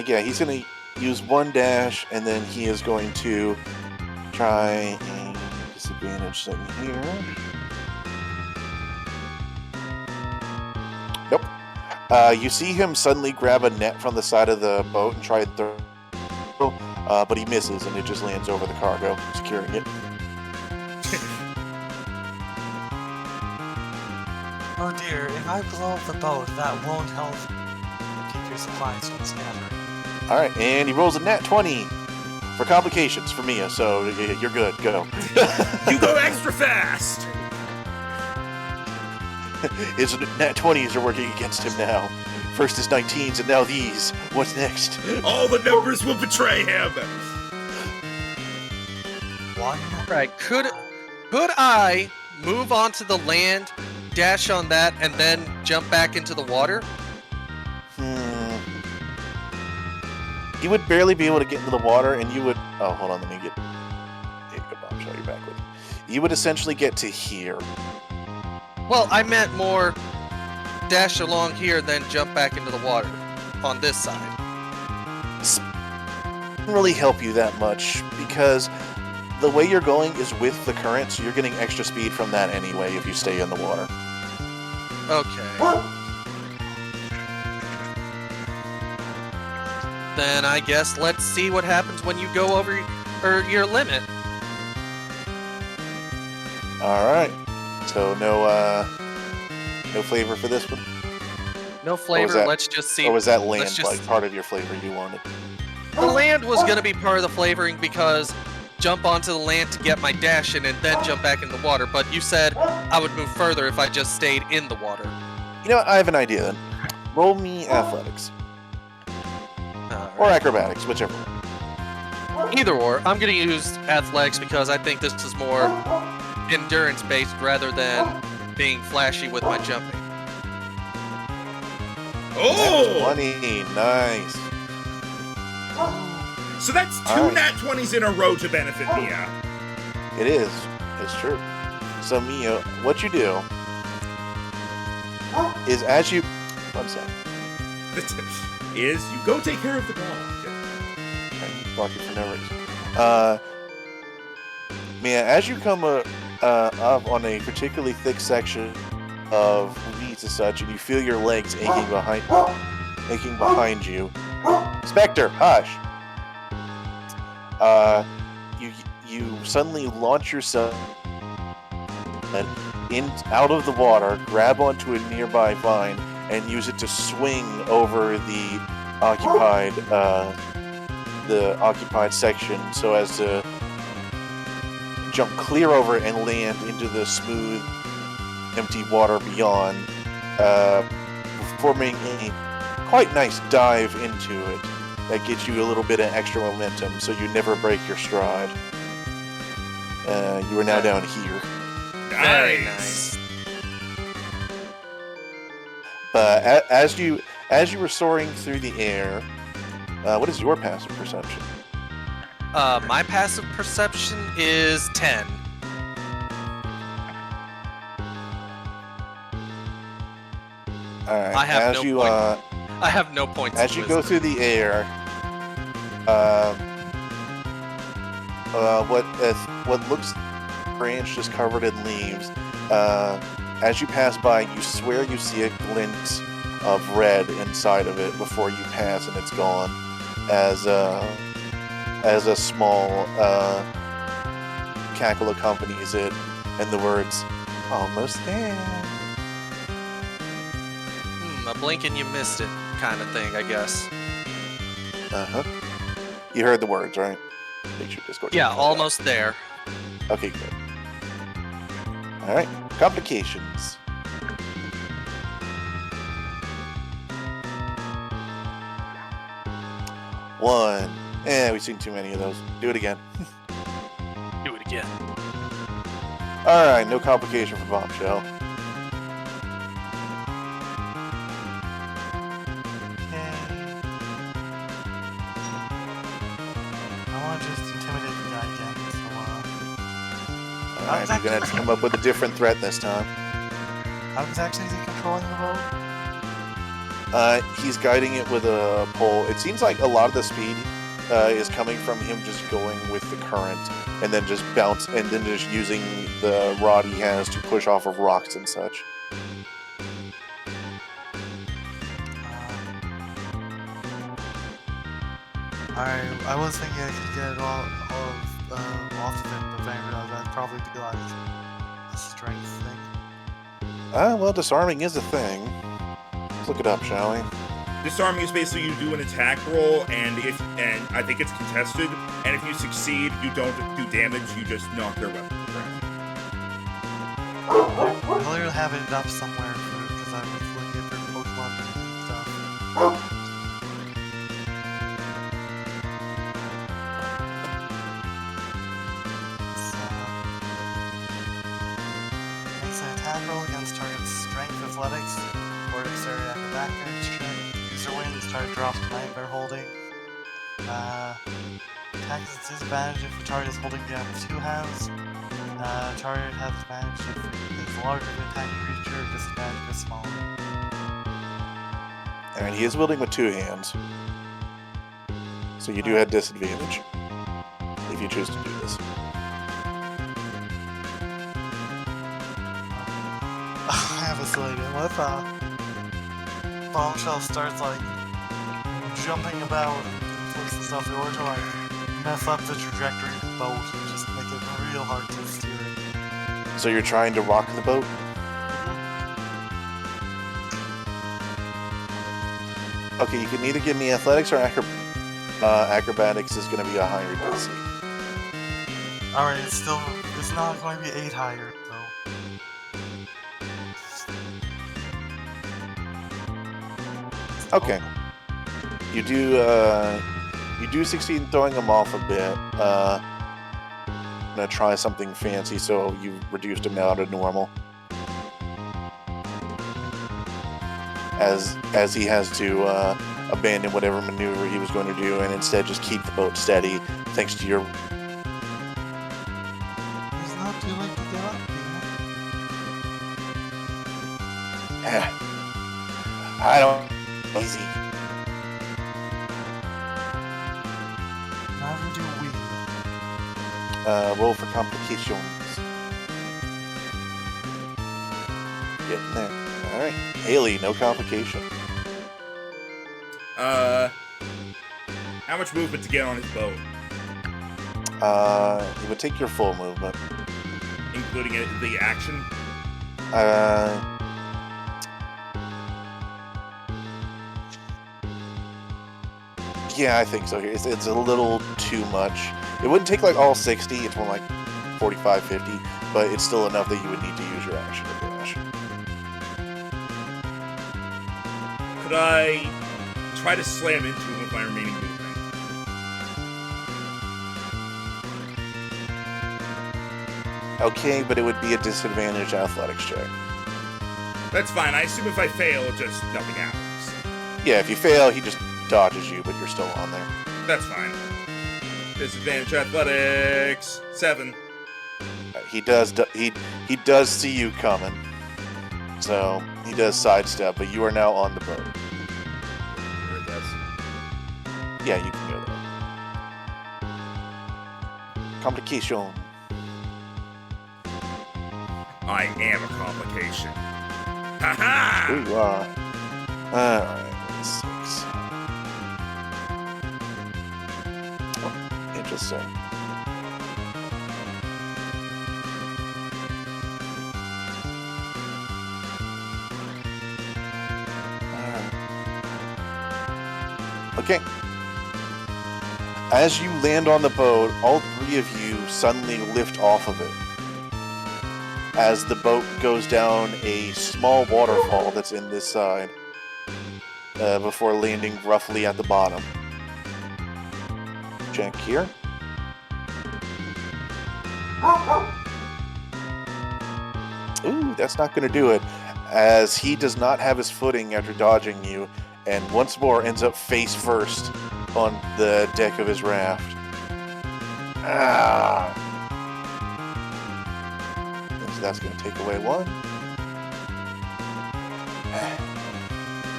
Yeah, he's going to use 1 dash, and then he is going to try and disadvantage something here. Nope. You see him suddenly grab a net from the side of the boat and try and throw. but he misses, and it just lands over the cargo, securing it. Oh dear, if I blow up the boat, that won't help keep your supplies from scattering. Alright, and he rolls a nat 20 for complications for Mia, so you're good, go. You go extra fast! His nat 20s are working against him now. First his 19s, and now these. What's next? All the numbers will betray him! One. Right. Could I move onto the land, dash on that, and then jump back into the water? You would barely be able to get into the water, and you would... Oh, hold on, let me get... Here you go, Bombshell, you're back with me. You would essentially get to here. Well, I meant more dash along here, then jump back into the water on this side. Doesn't really help you that much, because the way you're going is with the current, so you're getting extra speed from that anyway if you stay in the water. Okay. Then I guess let's see what happens when you go over your limit. Alright. So no flavor for this one? No flavor, let's just see. Or was that land just- like part of your flavor you wanted? The land was going to be part of the flavoring because jump onto the land to get my dash in and then jump back in the water, but you said I would move further if I just stayed in the water. You know what, I have an idea then. Roll me athletics. Or acrobatics, whichever one. Either or. I'm going to use athletics because I think this is more endurance-based rather than being flashy with my jumping. Oh! 20, nice. So that's two Alright. nat 20s in a row to benefit Mia. It is. It's true. So Mia, what you do is as you... One second. Is you go take care of the dog. I'm barking for no reason. Mia, as you come up on a particularly thick section of weeds and such, and you feel your legs aching behind you. Spectre, hush! You suddenly launch yourself out of the water, grab onto a nearby vine, and use it to swing over the occupied section, so as to jump clear over it and land into the smooth, empty water beyond, forming a quite nice dive into it that gets you a little bit of extra momentum, so you never break your stride. You are now down here. Very nice. But as you were soaring through the air, what is your passive perception? My passive perception is 10. All right. I have no points. As of you go wisdom. through the air, what looks branch just covered in leaves. As you pass by, you swear you see a glint of red inside of it before you pass, and it's gone. As a small cackle accompanies it, and the words, "Almost there." A blink and you missed it kind of thing, I guess. Uh-huh. You heard the words, right? Make sure Discord. Yeah, almost there. Okay, good. All right, complications. One. We've seen too many of those. Do it again. Do it again. All right, no complication for Bombshell. I want to just intimidate the guy again. All right, you're gonna have to come up with a different threat this time. How exactly is he controlling the boat? He's guiding it with a pole. It seems like a lot of the speed is coming from him just going with the current, and then just just using the rod he has to push off of rocks and such. Alright, I was thinking I could get it all off of it, but then I realized that'd probably be like a strength thing. Well, disarming is a thing. Let's look it up, shall we? Disarming is basically you do an attack roll, and I think it's contested, and if you succeed, you don't do damage, you just knock their weapon to the ground. I literally have it up somewhere because I was looking at their Pokemon and stuff. Makes an attack roll against target's strength, athletics, or dexterity acrobatics check. User wins, target drops the item they're holding. Attack is at disadvantage if the target is holding the item with 2 hands. Target has advantage if it is larger than attacking creature, disadvantage if it's smaller. And he is wielding with 2 hands. So you do have disadvantage if you choose to do this. I have a silly idea. What if Bombshell starts like jumping about and flips and stuff in order to like mess up the trajectory of the boat and just make it real hard to steer it? So you're trying to rock the boat? Okay, you can either give me athletics or acrobatics is going to be a higher DC. Alright, it's not going to be 8 higher, though. Okay. You do succeed in throwing him off a bit. I'm gonna try something fancy, so you reduced him down to normal. As he has to abandon whatever maneuver he was going to do and instead just keep the boat steady, thanks to your... It's not too late to get up, I don't... Easy. Never do we. Roll for complications. Getting there. Alright. Haley, no complication. How much movement to get on his boat? It would take your full movement. Including the action? Yeah, I think so. It's a little too much. It wouldn't take like all 60, it's more like 45, 50, but it's still enough that you would need to use your action to dash. Could I try to slam into him with my remaining movement? Okay, but it would be a disadvantage athletics check. That's fine. I assume if I fail, just nothing happens. Yeah, if you fail, he just dodges you, but you're still on there. That's fine. Disadvantage athletics 7. He does see you coming, so he does sidestep, but you are now on the boat. I guess. Yeah, you can go there. Complication. I am a complication. Ha-ha! Here you are. Alright, 6. Oh, interesting. Okay. As you land on the boat, all 3 of you suddenly lift off of it. As the boat goes down a small waterfall that's in this side, before landing roughly at the bottom. Check here. Ooh, that's not going to do it, as he does not have his footing after dodging you, and once more ends up face first on the deck of his raft. Ah. And so that's going to take away 1.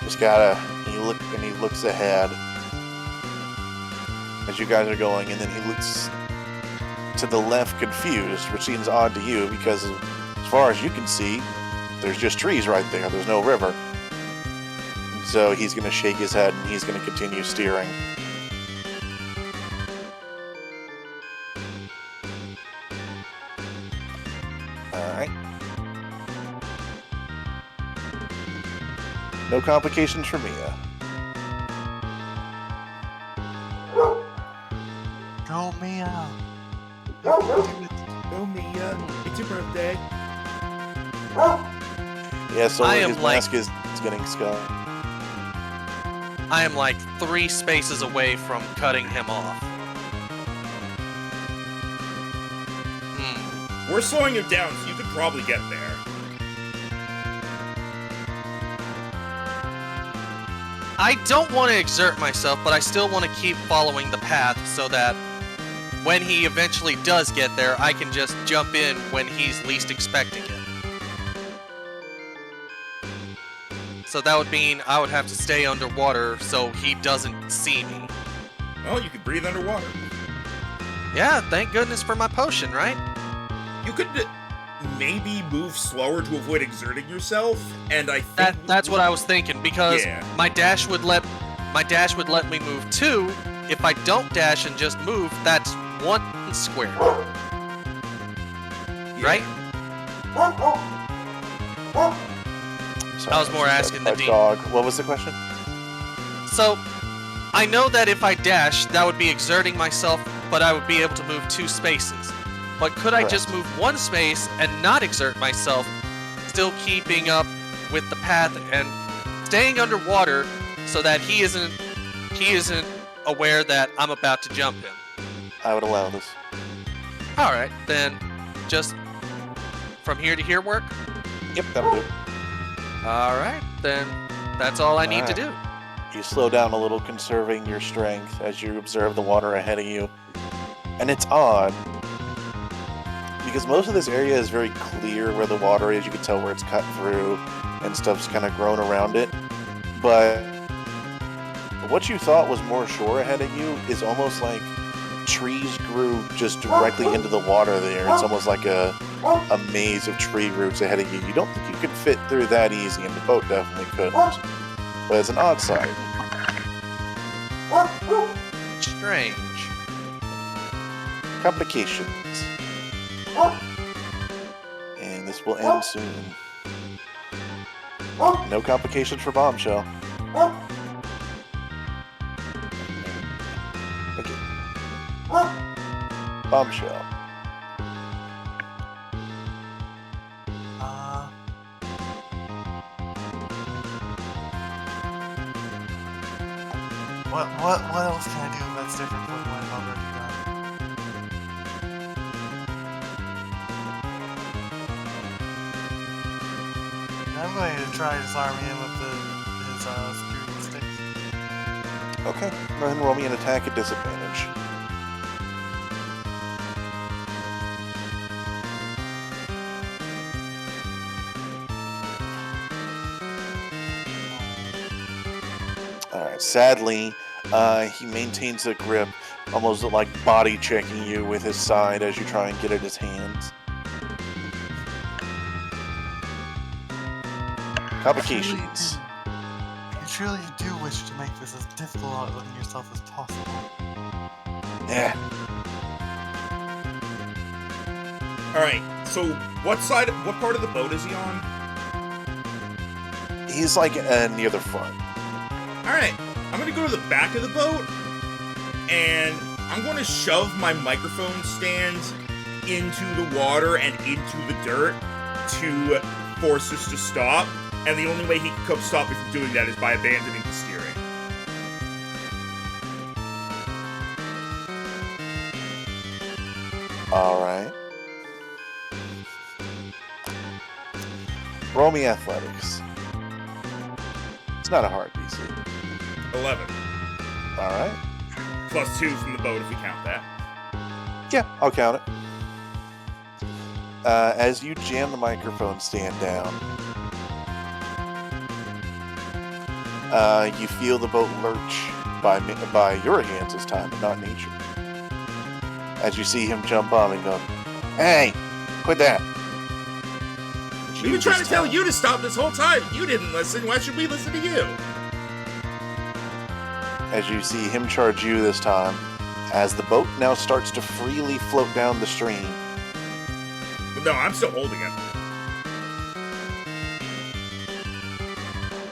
Just gotta, he looks ahead as you guys are going, and then he looks to the left confused, which seems odd to you because as far as you can see, there's just trees right there. There's no river. And so he's going to shake his head and he's going to continue steering. No complications for Mia. Go, Mia. You can do it. Oh, Mia, it's your birthday. Yeah, so I his am like- mask is getting scuffed. I am like 3 spaces away from cutting him off. We're slowing him down, so you could probably get there. I don't want to exert myself, but I still want to keep following the path so that when he eventually does get there, I can just jump in when he's least expecting it. So that would mean I would have to stay underwater so he doesn't see me. Well, you could breathe underwater. Yeah, thank goodness for my potion, right? You could maybe move slower to avoid exerting yourself, and I think That's what I was thinking, because Yeah. my dash would let me move 2. If I don't dash and just move, that's 1 square. Yeah. Right? Sorry, I was more just asking got the a dog. What was the question? So, I know that if I dash, that would be exerting myself, but I would be able to move 2 spaces. But could I just move 1 space and not exert myself, still keeping up with the path and staying underwater so that he isn't aware that I'm about to jump him? I would allow this. All right, then just from here to here work? Yep, that'll do. All right, then that's all I need to do. You slow down a little, conserving your strength as you observe the water ahead of you. And it's odd, because most of this area is very clear where the water is. You can tell where it's cut through, and stuff's kind of grown around it. But what you thought was more shore ahead of you is almost like trees grew just directly into the water there. It's almost like a maze of tree roots ahead of you. You don't think you could fit through that easy, and the boat definitely couldn't. But it's an odd sight. Strange. Complications. And this will end soon. No complications for Bombshell. Okay. Bombshell. What else can I do that's different from what I've already done? I'm going to try to disarm him with his security sticks. Okay. Go ahead and roll me an attack at disadvantage. Alright, sadly, he maintains a grip, almost like body checking you with his side as you try and get at his hands. Complications. You truly do wish to make this as difficult on yourself as possible. Yeah. Alright, so what part of the boat is he on? He's like near the front. Alright, I'm gonna go to the back of the boat, and I'm gonna shove my microphone stand into the water and into the dirt to force us to stop, and the only way he can come stop me from doing that is by abandoning the steering. Alright. Roll me athletics. It's not a hard DC. 11. Alright. Plus 2 from the boat if we count that. Yeah, I'll count it. As you jam the microphone stand down, you feel the boat lurch by your hands this time, and not nature. As you see him jump on and go, "Hey, quit that!" We've been trying to tell you to stop this whole time. You didn't listen. Why should we listen to you? As you see him charge you this time, as the boat now starts to freely float down the stream. But no, I'm still holding him.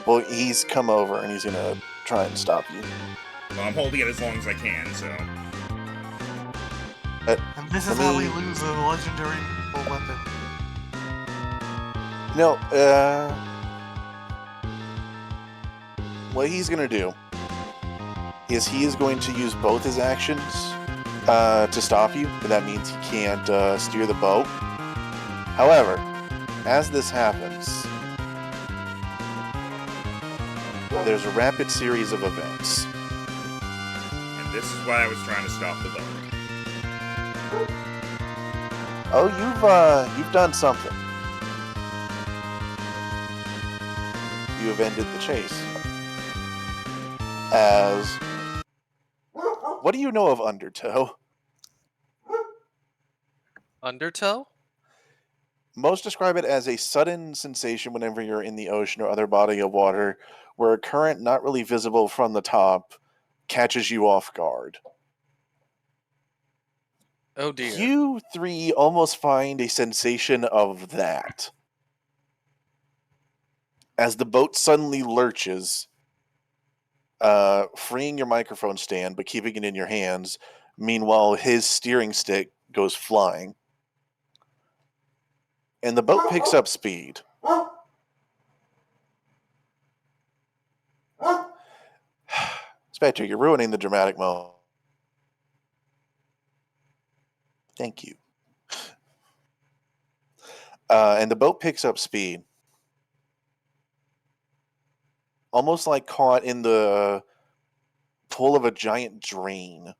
Well, he's come over and he's gonna try and stop you. Well, I'm holding it as long as I can, so. And this is how we lose a legendary weapon. No, what he's gonna do is he is going to use both his actions to stop you, and that means he can't steer the boat. However, as this happens, there's a rapid series of events. And this is why I was trying to stop the boat. Oh, you've done something. You have ended the chase. What do you know of Undertow? Undertow? Most describe it as a sudden sensation whenever you're in the ocean or other body of water where a current not really visible from the top catches you off guard. Oh dear. You three almost find a sensation of that. As the boat suddenly lurches, freeing your microphone stand but keeping it in your hands, meanwhile his steering stick goes flying. And the boat picks up speed. Spectre, you're ruining the dramatic moment. Thank you. And the boat picks up speed. Almost like caught in the pull of a giant drain.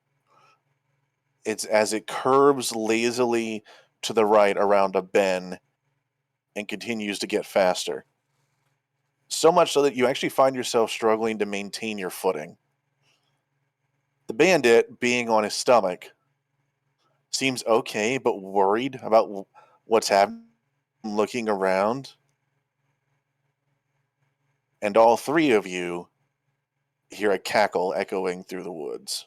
It's as it curves lazily to the right around a bend and continues to get faster. So much so that you actually find yourself struggling to maintain your footing. The bandit, being on his stomach, seems okay, but worried about what's happening, looking around. And all three of you hear a cackle echoing through the woods.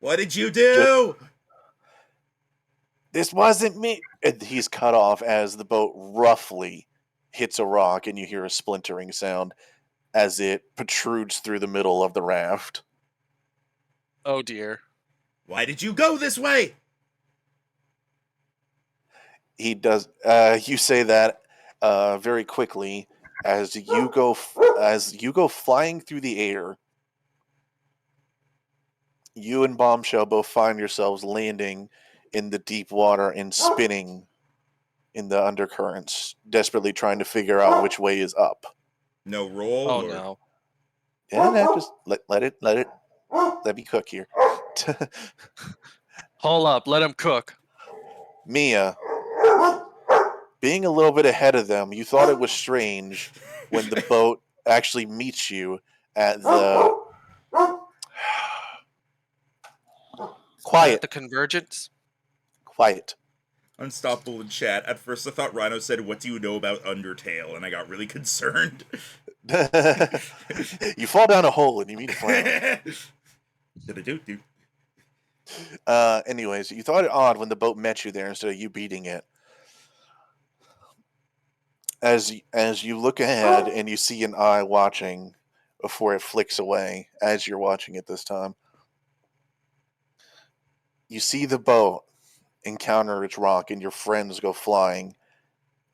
What did you do? This wasn't me. And he's cut off as the boat roughly hits a rock and you hear a splintering sound as it protrudes through the middle of the raft. Oh dear. Why did you go this way? He does. You say that very quickly as you go flying through the air. You and Bombshell both find yourselves landing in the deep water and spinning in the undercurrents, desperately trying to figure out which way is up. No roll. Oh or... no. Yeah, no, just let me cook here. Hold up, let him cook. Mia, being a little bit ahead of them, you thought it was strange when the boat actually meets you at the quiet. At the convergence? Quiet. Unstoppable in chat. At first I thought Rhino said, "What do you know about Undertale?" And I got really concerned. You fall down a hole and you meet a frown. Do. Anyways, you thought it odd when the boat met you there instead of you beating it. As you look ahead and you see an eye watching before it flicks away as you're watching it this time, you see the boat encounter its rock and your friends go flying.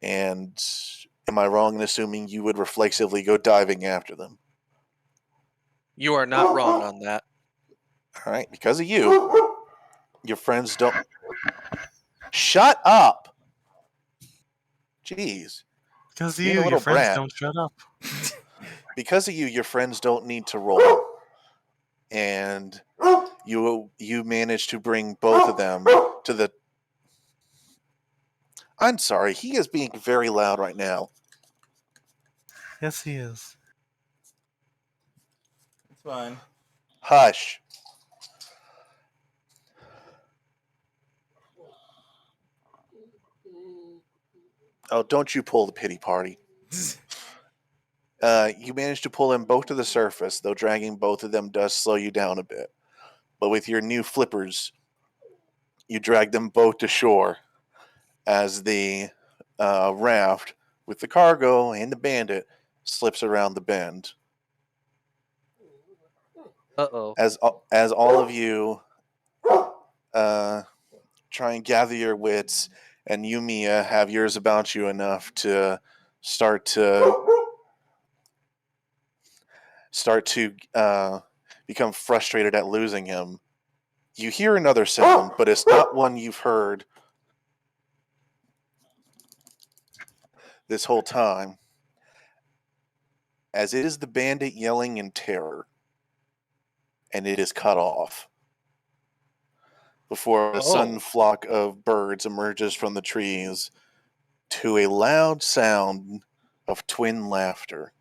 And am I wrong in assuming you would reflexively go diving after them? You are not wrong on that. All right, because of you, your friends don't. Shut up! Jeez. Because Being a your little friends brat. don't shut up. Because of you, your friends don't need to roll. And you managed to bring both of them to the... I'm sorry, he is being very loud right now. Yes, he is. It's fine. Hush. Oh, don't you pull the pity party. You managed to pull them both to the surface, though dragging both of them does slow you down a bit. But with your new flippers, you drag them both to shore as the raft with the cargo and the bandit slips around the bend. Uh-oh. As all of you uh, try and gather your wits, and you, Mia, have yours about you enough to start to become frustrated at losing him. You hear another sound, but it's not one you've heard this whole time, as it is the bandit yelling in terror, and it is cut off before a sudden Oh. flock of birds emerges from the trees to a loud sound of twin laughter.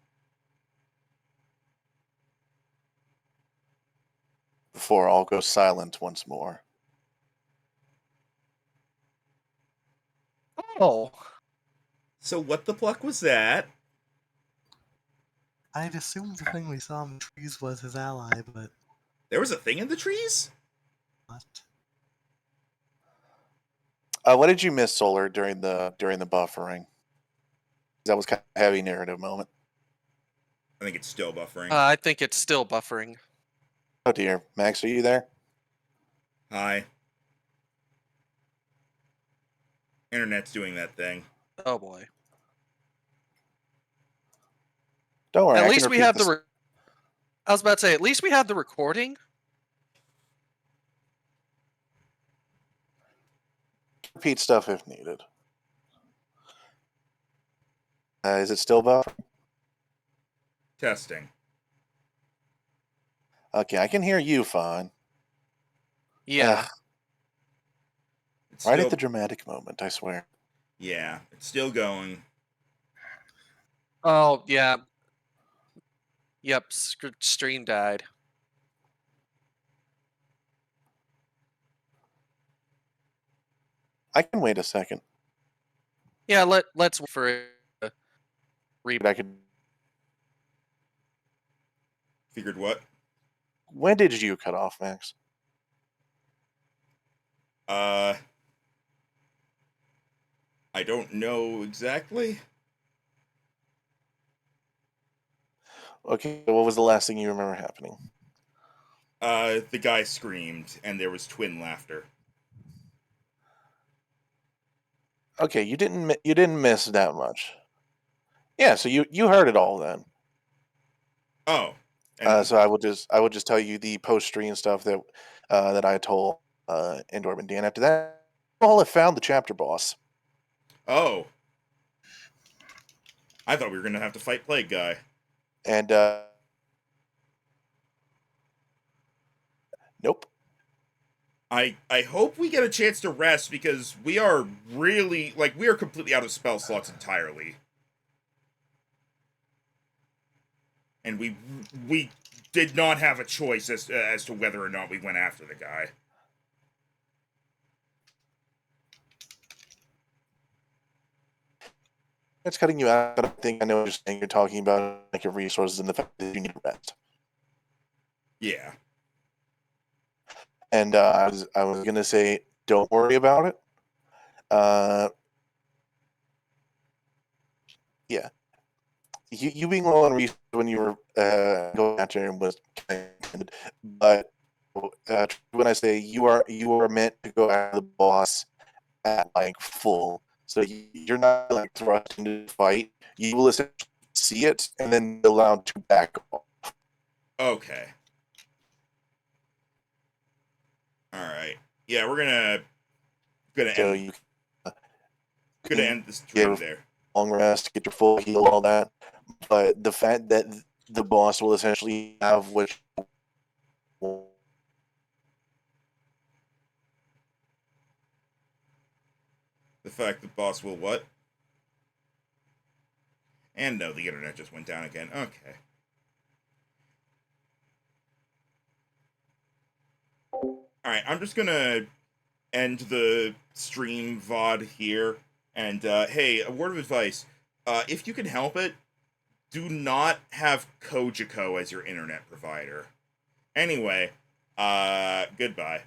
Before all goes silent once more. Oh. So what the pluck was that? I'd assumed the thing we saw in the trees was his ally, but There was a thing in the trees? what? What did you miss, Solar, during the buffering? That was kind of a heavy narrative moment. I think it's still buffering. I think it's still buffering. Oh dear, Max, are you there? Hi. Internet's doing that thing. Oh boy. Don't worry, At I can least we repeat have this. I was about to say, at least we have the recording. Repeat stuff if needed. Is it still buffering? Testing. Okay, I can hear you fine. Yeah. It's Right still, at the dramatic moment, I swear. yeah, it's still going. Oh, yeah. Yep, stream died. I can wait a second. Yeah, let's wait for it to But I could. Figured what? When did you cut off, Max? I don't know exactly. Okay, what was the last thing you remember happening? The guy screamed, and there was twin laughter. Okay, you didn't miss that much. Yeah, so you heard it all then. Oh. And So I will just tell you the post stream stuff that I told Endorb and Dan. After that, all have found the chapter boss. oh. I thought we were gonna have to fight Plague Guy. And nope. I hope we get a chance to rest because we are really we are completely out of spell slots entirely. And we did not have a choice as to whether or not we went after the guy. It's cutting you out, but I think I know what you're saying. You're talking about like your resources and the fact that you need rest. Yeah. And I was gonna say, don't worry about it. Yeah, you being low on resources when you were going after him was kind of, but when I say you are meant to go after the boss at like full, so you're not like thrust into the fight. You will essentially see it and then be allowed to back off. Okay. Alright. Yeah, we're gonna So end you gonna can end the stream get there. long rest, get your full heal, all that. But the fact that the boss will essentially have what The fact that boss will what? And no, the internet just went down again. Okay. Alright, I'm just gonna end the stream VOD here. And hey, a word of advice. If you can help it, do not have Kojiko as your internet provider. Anyway, goodbye.